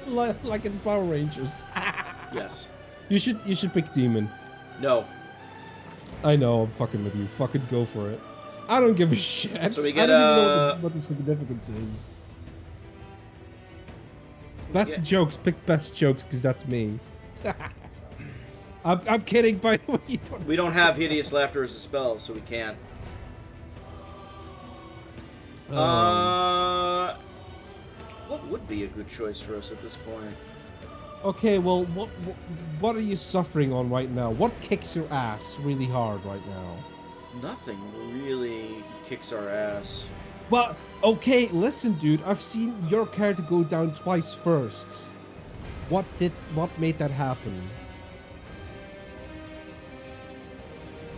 like in Power Rangers. Yes. You should pick demon. No. I know, I'm fucking with you. Fucking go for it. I don't give a shit. So we get, I don't even know what the significance is. Best jokes. Pick best jokes, because that's me. I'm kidding, by the way. We don't have hideous laughter as a spell, so we can't. What would be a good choice for us at this point? Okay, well, what are you suffering on right now? What kicks your ass really hard right now? Nothing really kicks our ass. But, okay, listen, dude. I've seen your character go down twice first. What made that happen?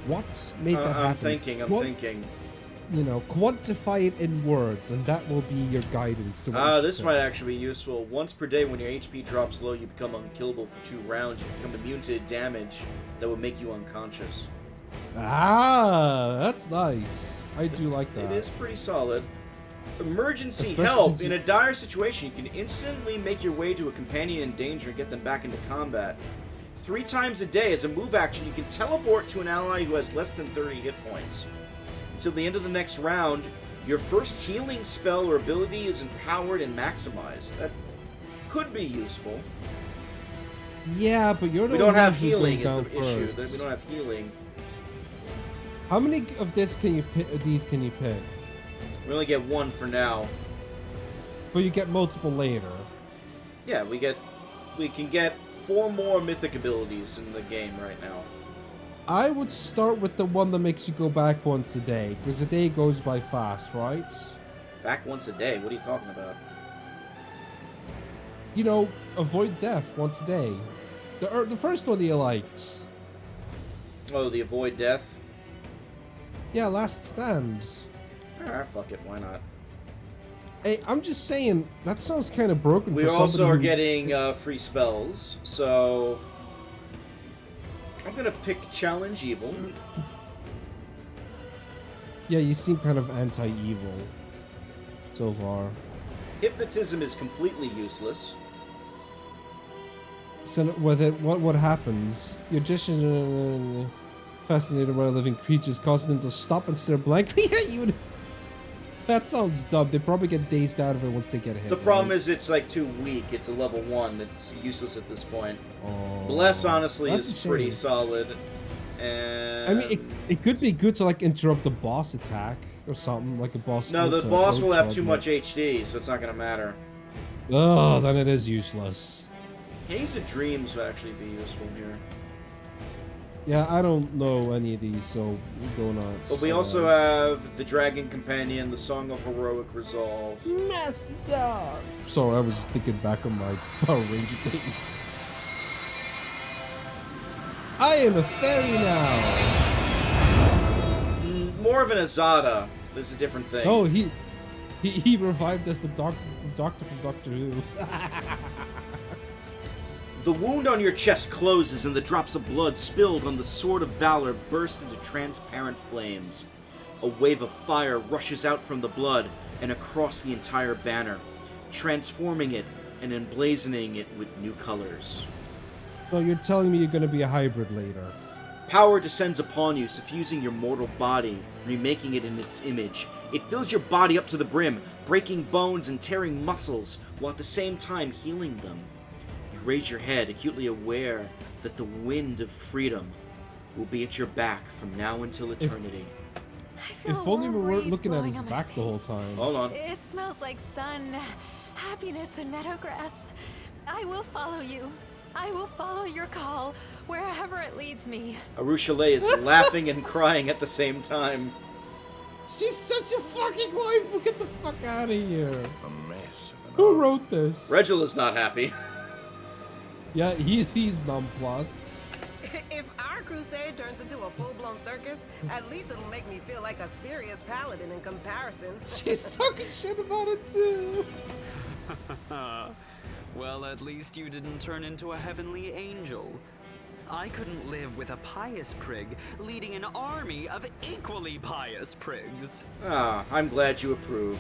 What made that happen? I'm thinking. You know, quantify it in words, and that will be your guidance to what This might actually be useful. Once per day, when your HP drops low, you become unkillable for 2 rounds. You become immune to damage that would make you unconscious. Ah, that's nice. I do like that. It is pretty solid. Emergency Especially help. since In a dire situation, you can instantly make your way to a companion in danger and get them back into combat. 3 times a day, as a move action, you can teleport to an ally who has less than 30 hit points. Until the end of the next round, your first healing spell or ability is empowered and maximized. That could be useful. Yeah, but you're the We don't one have who healing goes is down the issue. first. We don't have healing. How many of this can you pick? These can you pick? We only get 1 for now. But you get multiple later. Yeah, we can get 4 more mythic abilities in the game right now. I would start with the one that makes you go back once a day, because a day goes by fast, right? Back once a day? What are you talking about? You know, avoid death once a day. The first one that you liked. Oh, the avoid death? Yeah, last stand. Ah, fuck it, why not? Hey, I'm just saying, that sounds kind of broken We for also somebody are who- getting free spells, so... I'm gonna pick Challenge Evil. Yeah, you seem kind of anti-evil so far. Hypnotism is completely useless. So with it, what happens? You're just fascinated by living creatures, causing them to stop and stare blankly at you. That sounds dumb. They probably get dazed out of it once they get hit. The problem right? is it's like too weak. It's a level 1. It's useless at this point. Oh, Bless, honestly, that's is a pretty shame. solid. And... I mean, it could be good to like interrupt the boss attack or something, like a boss. No, the to boss will have approach too on, much HD, so it's not gonna matter. Oh, then it is useless. Haze of Dreams will actually be useful here. Yeah, I don't know any of these, so we go nuts. But we also have the Dragon Companion, the Song of Heroic Resolve. Master. Sorry, I was just thinking back on my Power Ranger days. I am a fairy now. More of an Azada. There's a different thing. Oh, he revived as the doctor from Doctor Who. The wound on your chest closes and the drops of blood spilled on the Sword of Valor burst into transparent flames. A wave of fire rushes out from the blood and across the entire banner, transforming it and emblazoning it with new colors. So you're telling me you're going to be a hybrid later? Power descends upon you, suffusing your mortal body, remaking it in its image. It fills your body up to the brim, breaking bones and tearing muscles, while at the same time healing them. You raise your head, acutely aware that the wind of freedom will be at your back from now until eternity. I feel If a only we warm weren't breeze looking at blowing his on my back the whole face. time. Hold on. It smells like sun, happiness, and meadowgrass. I will follow you. I will follow your call wherever it leads me. Arushale is laughing and crying at the same time. She's such a fucking wife. Get the fuck out of here. A mess of an Who wrote this? Regula's not happy. Yeah, he's nonplussed. If our crusade turns into a full-blown circus, at least it'll make me feel like a serious paladin in comparison. She's talking shit about it too. Well, at least you didn't turn into a heavenly angel. I couldn't live with a pious prig leading an army of equally pious prigs. Ah, I'm glad you approve.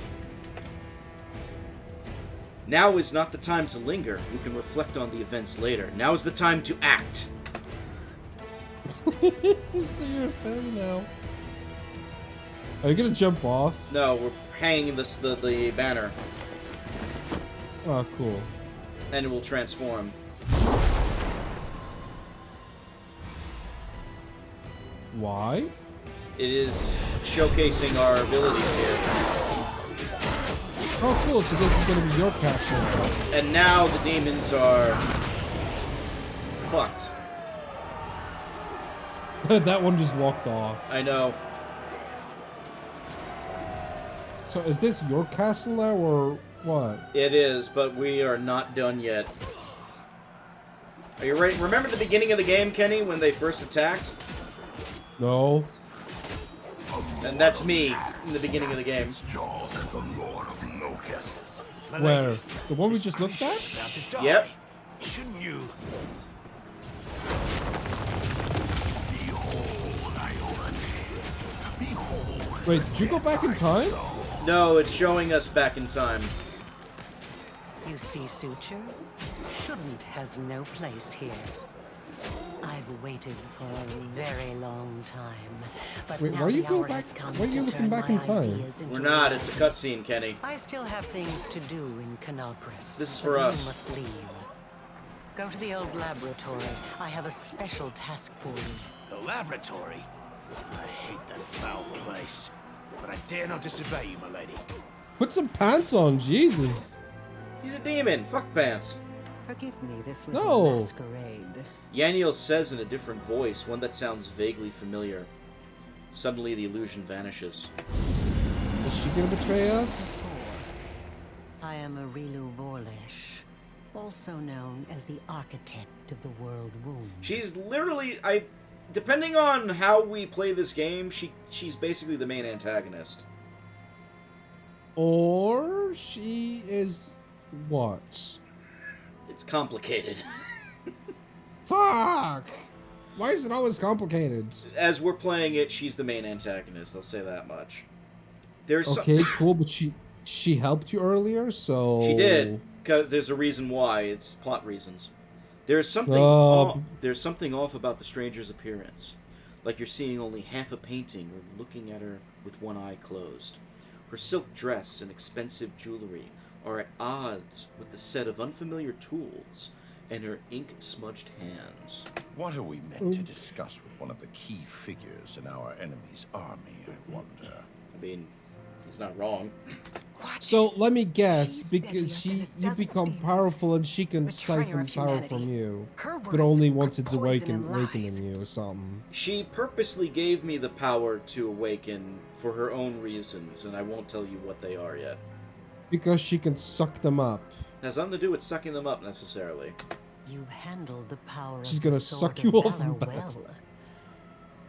Now is not the time to linger. We can reflect on the events later. Now is the time to act. So you're a fan now. Are you gonna jump off? No, we're hanging the banner. Oh, cool. And it will transform. Why? It is showcasing our abilities here. Oh, cool. So this is gonna be your castle now. And now the demons are fucked. That one just walked off. I know. So is this your castle now, or what? It is, but we are not done yet. Are you ready? Remember the beginning of the game, Kenny, when they first attacked? No. And that's me in the beginning of the game. Where? The one we just looked at? Yep. Shouldn't you? Wait, did you go back in time? No, it's showing us back in time. You see, Suture? Shouldn't has no place here. I've waited for a very long time, but Wait, now why are you the going hour back? has come Why are you to looking turn back my in time? ideas into We're not. reality. It's a cutscene, Kenny. I still have things to do in Canopus. This is but for you us. must leave. Go to the old laboratory. I have a special task for you. The laboratory? I hate that foul place. But I dare not disobey you, my lady. Put some pants on, Jesus. He's a demon. Fuck pants. Forgive me this No. little masquerade. Yaniel says in a different voice, one that sounds vaguely familiar. Suddenly, the illusion vanishes. Is she gonna betray us? I am Arilu Vorlesh, also known as the architect of the world womb. She's literally, depending on how we play this game, she's basically the main antagonist. Or she is what? It's complicated. Fuck! Why is it always complicated? As we're playing it, she's the main antagonist. I'll say that much. There's Okay, cool, but she helped you earlier, so She did. 'Cause there's a reason why. It's plot reasons. There's something off about the stranger's appearance. Like you're seeing only half a painting or looking at her with one eye closed. Her silk dress and expensive jewelry are at odds with the set of unfamiliar tools and her ink-smudged hands. What are we meant to discuss with one of the key figures in our enemy's army, I wonder? I mean, he's not wrong. So let me guess, She's because deadlier than you a dozen become demons. powerful and she can Betrayer siphon of power humanity. from you, Her but words only are once it's poison and awakening lies. you or something. She purposely gave me the power to awaken for her own reasons, and I won't tell you what they are yet. Because she can suck them up. It has nothing to do with sucking them up, necessarily. You've handled the power She's of gonna the sword suck of you off valor in battle. well.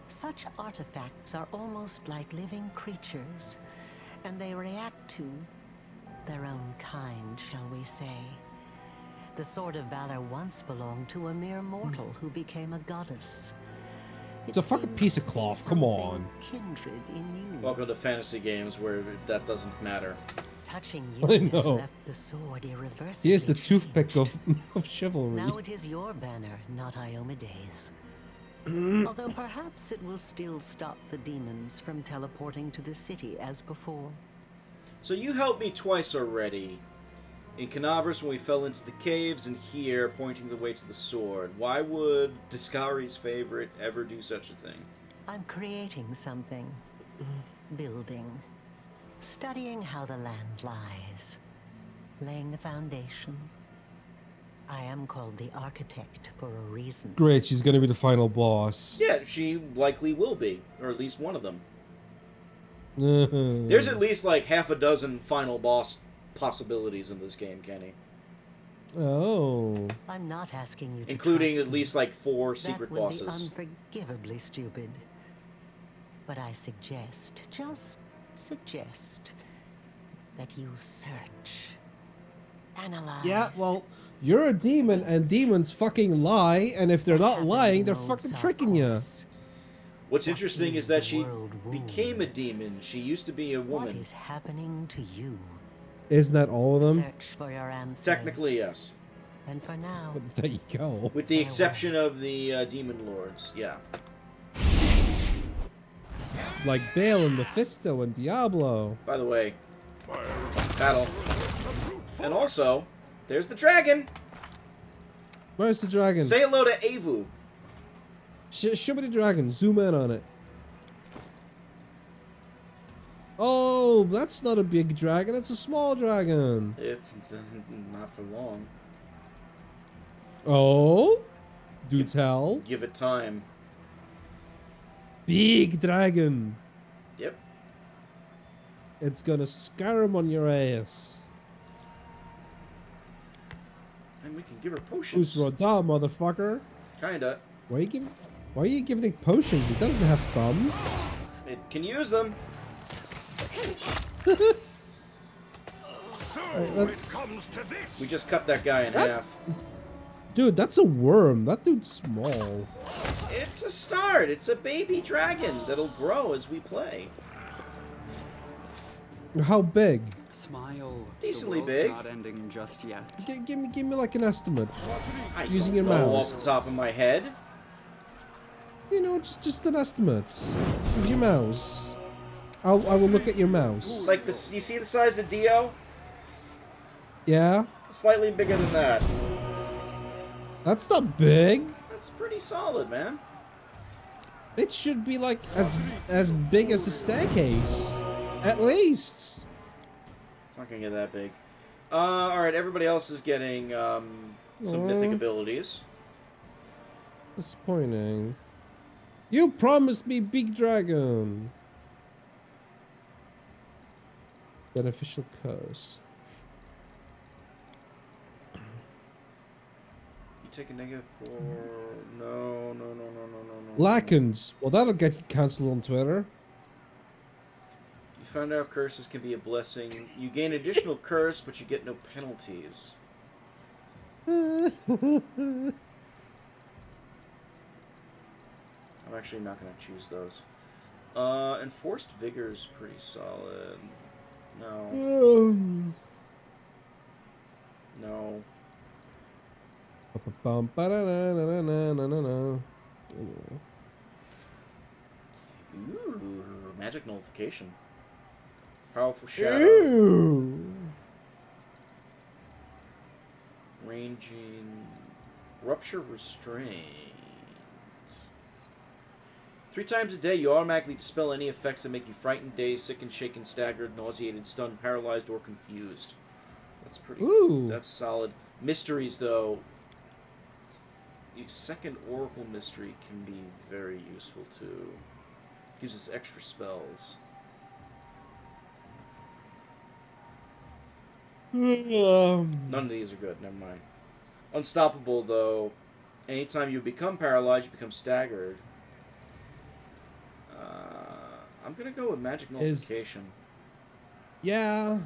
Such artifacts are almost like living creatures, and they react to their own kind, shall we say. The sword of valor once belonged to a mere mortal who became a goddess. It's a fucking seems piece to of see cloth, come something on. Kindred in you. Welcome to fantasy games where that doesn't matter. Touching I you has know. left the sword irreversibly He is the toothpick changed. of chivalry. Now it is your banner, not Iomede's. Although perhaps it will still stop the demons from teleporting to the city as before. So you helped me twice already. In Canabras when we fell into the caves, and here, pointing the way to the sword. Why would Discari's favorite ever do such a thing? I'm creating something. Building. Studying how the land lies. Laying the foundation. I am called the architect for a reason. Great, she's gonna be the final boss. Yeah, she likely will be. Or at least one of them. There's There's at least like half a dozen final boss possibilities in this game, Kenny. Oh. I'm not asking you to Including trust at least like 4 That secret would bosses. be unforgivably stupid. But I suggest, just suggest, that you search. Analyze. Yeah, well, you're a demon, and demons fucking lie, and if they're What not happened lying, in they're old fucking tricking you. Sarkos? What's What interesting is is that the she world womb? became a demon. She used to be a What woman. is happening to you? Isn't that all of them? Search for your answers. Technically, yes. And for now, But there you go. With the exception of the Demon Lords, yeah. Like Bale and Mephisto and Diablo. By the way, battle. And also, there's the dragon! Where's the dragon? Say hello to Avu. Show me the dragon. Zoom in on it. Oh, that's not a big dragon. That's a small dragon. Not for long. Oh? Do tell. Give it time. Big dragon. Yep. It's gonna scar him on your ass. And we can give her potions. Who's Rodin, motherfucker? Kinda. Why are you giving it potions? It doesn't have thumbs. It can use them. We just cut that guy in half. Dude, that's a worm. That dude's small. It's a start. It's a baby dragon that'll grow as we play. How big? Smile. Decently the world's big. not ending just yet. Give me like an estimate. Using don't your know mouse. off the top of my head. You know, just an estimate. With your mouse. I will look at your mouse. Like this, you see the size of Dio? Yeah? Slightly bigger than that. That's not big. That's pretty solid, man. It should be like as big as a staircase. At least. It's not gonna get that big. Alright, everybody else is getting some mythic abilities. Disappointing. You promised me big dragon. Beneficial curse. You take a negative for... No. Lackens. Well, that'll get you cancelled on Twitter. You found out curses can be a blessing. You gain additional curse, but you get no penalties. I'm actually not going to choose those. Enforced Vigor is pretty solid. No. No. Ooh, magic nullification. Powerful shadow. Ew. Ranging. Rupture restraint. 3 times a day, you automatically dispel any effects that make you frightened, dazed, sickened, shaken, staggered, nauseated, stunned, paralyzed, or confused. That's pretty good. That's solid. Mysteries, though. The second Oracle Mystery can be very useful, too. Gives us extra spells. None of these are good, never mind. Unstoppable, though. Anytime you become paralyzed, you become staggered. I'm gonna go with magic nullification. Yeah.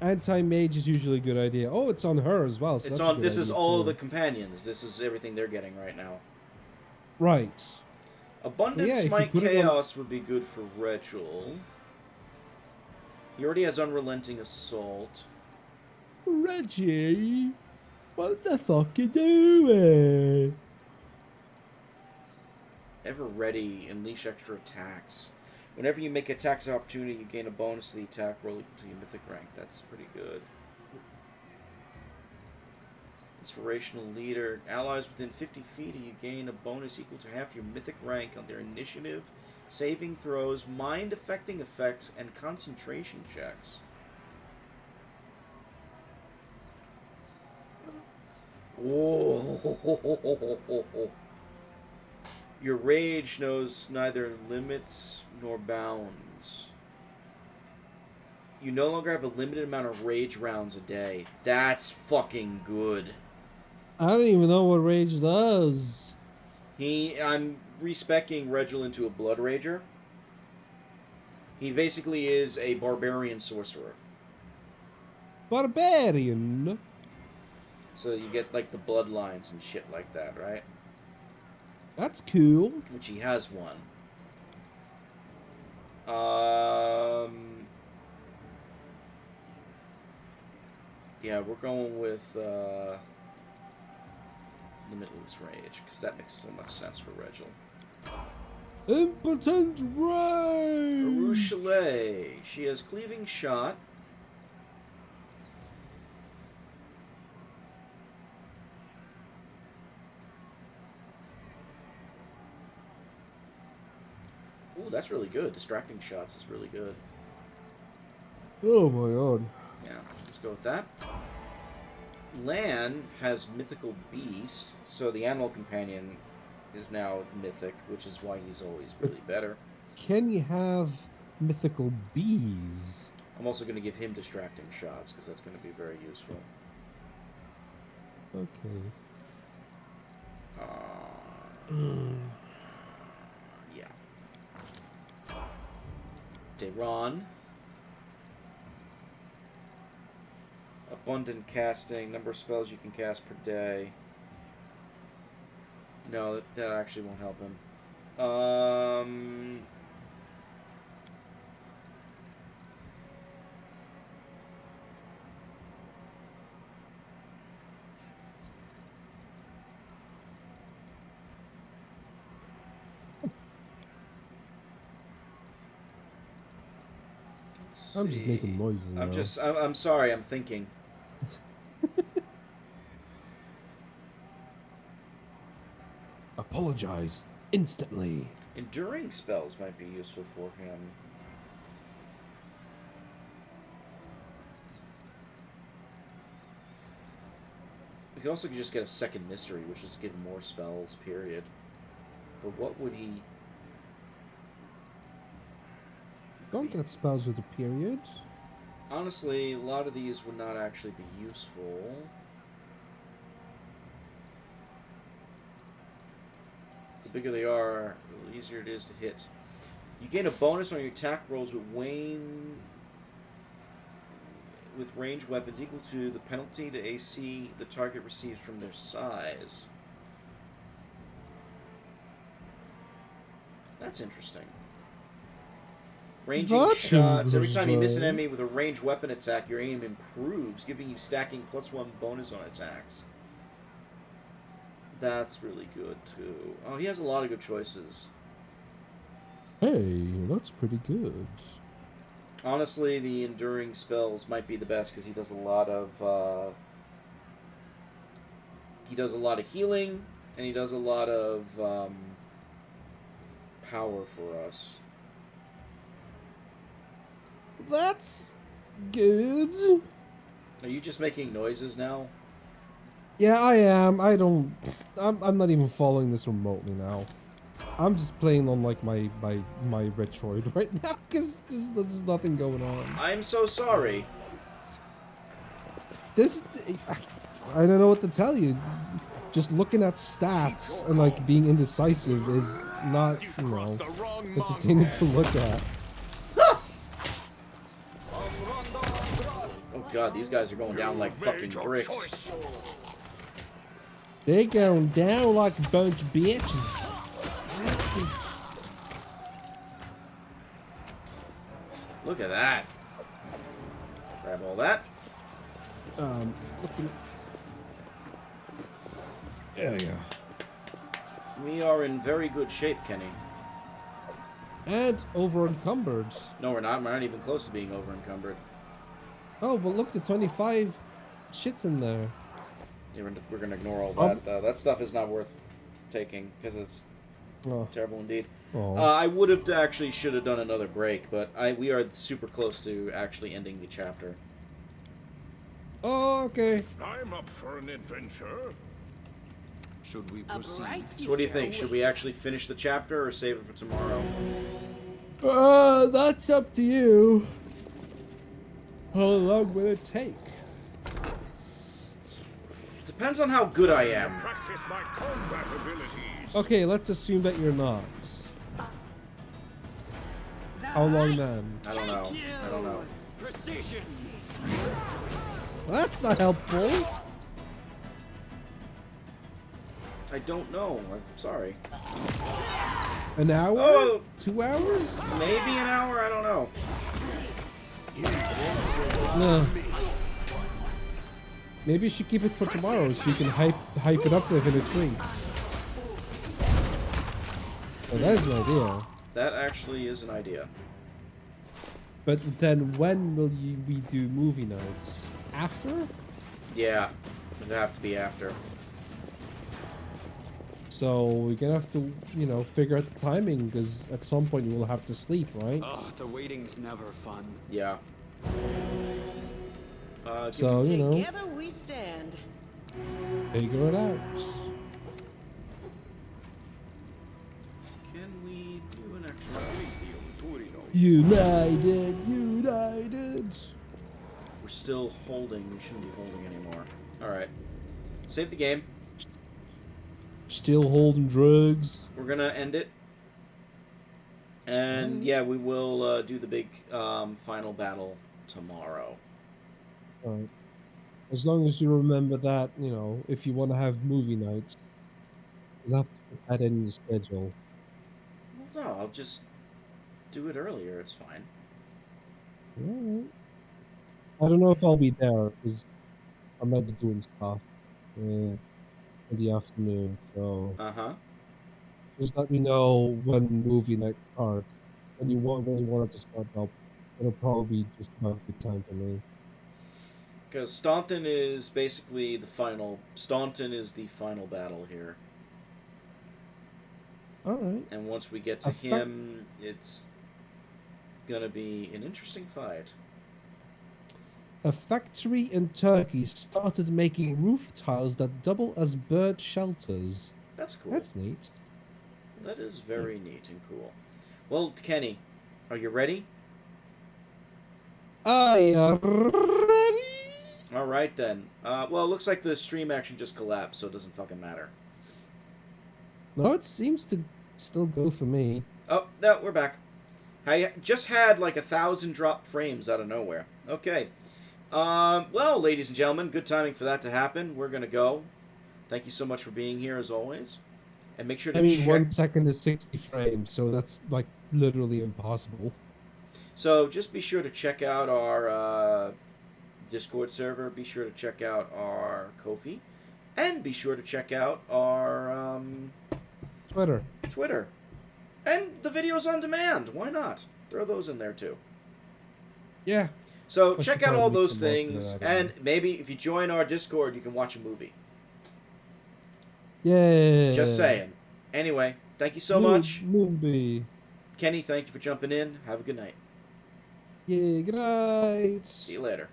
Anti-mage is usually a good idea. Oh, it's on her as well. So It's that's on. a good This is idea all too. of the companions. This is everything they're getting right now. Right. Abundant Yeah, if you Smite put it on- Chaos would be good for Regil. He already has Unrelenting Assault. Reggie, what the fuck you doing? Ever Ready, Unleash extra attacks. Whenever you make attacks of opportunity, you gain a bonus to the attack roll equal to your mythic rank. That's pretty good. Inspirational Leader. Allies within 50 feet of you gain a bonus equal to half your mythic rank on their initiative, saving throws, mind-affecting effects, and concentration checks. Oh. Your rage knows neither limits nor bounds. You no longer have a limited amount of rage rounds a day. That's fucking good. I don't even know what rage does. I'm respecing Regil into a Blood Rager. He basically is a barbarian sorcerer. Barbarian. So you get like the bloodlines and shit like that, right? That's cool. Which he has one. Yeah, we're going with Limitless Rage, because that makes so much sense for Regil. Impotent Rage! Arushale. She has Cleaving Shot. Ooh, that's really good. Distracting Shots is really good. Oh my god. Yeah, let's go with that. Lan has Mythical Beast, so the animal companion is now mythic, which is why he's always really better. Can you have mythical bees? I'm also going to give him Distracting Shots, because that's going to be very useful. Okay. Yeah. Deron. Abundant casting, number of spells you can cast per day. No, that actually won't help him. I'm just making noises now. I'm sorry, I'm thinking. Apologize instantly. Enduring spells might be useful for him. We could also just get a second mystery, which is give him more spells, period. But what would he... Don't get spells with a period. Honestly, a lot of these would not actually be useful. The bigger they are, the easier it is to hit. You gain a bonus on your attack rolls with ranged weapons equal to the penalty to AC the target receives from their size. That's interesting. Ranging shots. Every time you miss an enemy with a ranged weapon attack, your aim improves, giving you stacking +1 bonus on attacks. That's really good, too. Oh, he has a lot of good choices. Hey, that's pretty good. Honestly, the enduring spells might be the best because he does a lot of healing, and he does a lot of power for us. That's good. Are you just making noises now? Yeah, I am. I'm not even following this remotely now. I'm just playing on like my Retroid right now because there's nothing going on. I'm so sorry. I don't know what to tell you. Just looking at stats and like being indecisive is not, entertaining to look at. Oh god, these guys are going down like fucking bricks. They're going down like a bunch of bitches. Look at that. Grab all that. Looking. There you go. We are in very good shape, Kenny. And over encumbered. No, we're not. We're not even close to being over encumbered. Oh, but look, the 25 shits in there. Yeah, we're gonna ignore all that. That stuff is not worth taking because it's terrible indeed. I would have should have done another break, but we are super close to actually ending the chapter. Oh, okay. I'm up for an adventure. Should we proceed? So what do you think? Should we actually finish the chapter or save it for tomorrow? That's up to you. How long will it take? Depends on how good I am. Practice my combat abilities. Okay, let's assume that you're not. How long then? I don't know. I don't know. Precision. Well, that's not helpful. I don't know. I'm sorry. An hour? Oh. 2 hours? Maybe an hour? I don't know. No. Maybe you should keep it for tomorrow so you can hype it up within its weeks. Well, that is an idea. That actually is an idea. But then when will we do movie nights? After? Yeah, it'd have to be after. So we're gonna have to, you know, figure out the timing because at some point you will have to sleep, right? Oh, the waiting's never fun. Yeah. So, you know, Together we stand. figure it out. Can we do an extra? United. We're still holding. We shouldn't be holding anymore. All right. Save the game. Still holding drugs. We're gonna end it. And yeah, we will do the big final battle tomorrow. Alright. As long as you remember that, you know, if you want to have movie nights, you'll have to put that in your schedule. Well, no, I'll just do it earlier. It's fine. Alright. I don't know if I'll be there because I might be doing stuff in the afternoon. So just let me know when movie night starts. When you want it to start up, it'll probably be just about a good time for me. Because Staunton is basically the final. Staunton is the final battle here. Alright. And once we get to him, it's gonna be an interesting fight. A factory in Turkey started making roof tiles that double as bird shelters. That's cool. That's neat. That is very neat and cool. Well, Kenny, are you ready? I am ready. All right then. Well, it looks like the stream actually just collapsed, so it doesn't fucking matter. No, it seems to still go for me. Oh, no, we're back. I just had like 1,000 drop frames out of nowhere. Okay. Well, ladies and gentlemen, good timing for that to happen. We're gonna go. Thank you so much for being here as always, and make sure to check. 1 second is 60 frames, so that's like literally impossible. So just be sure to check out our Discord server. Be sure to check out our Ko-fi, and be sure to check out our Twitter, and the videos on demand. Why not? Throw those in there too. Yeah. So check out all those things, and maybe if you join our Discord, you can watch a movie. Yeah. Just saying. Anyway, thank you so much. Movie. Kenny, thank you for jumping in. Have a good night. Yeah, good night. See you later.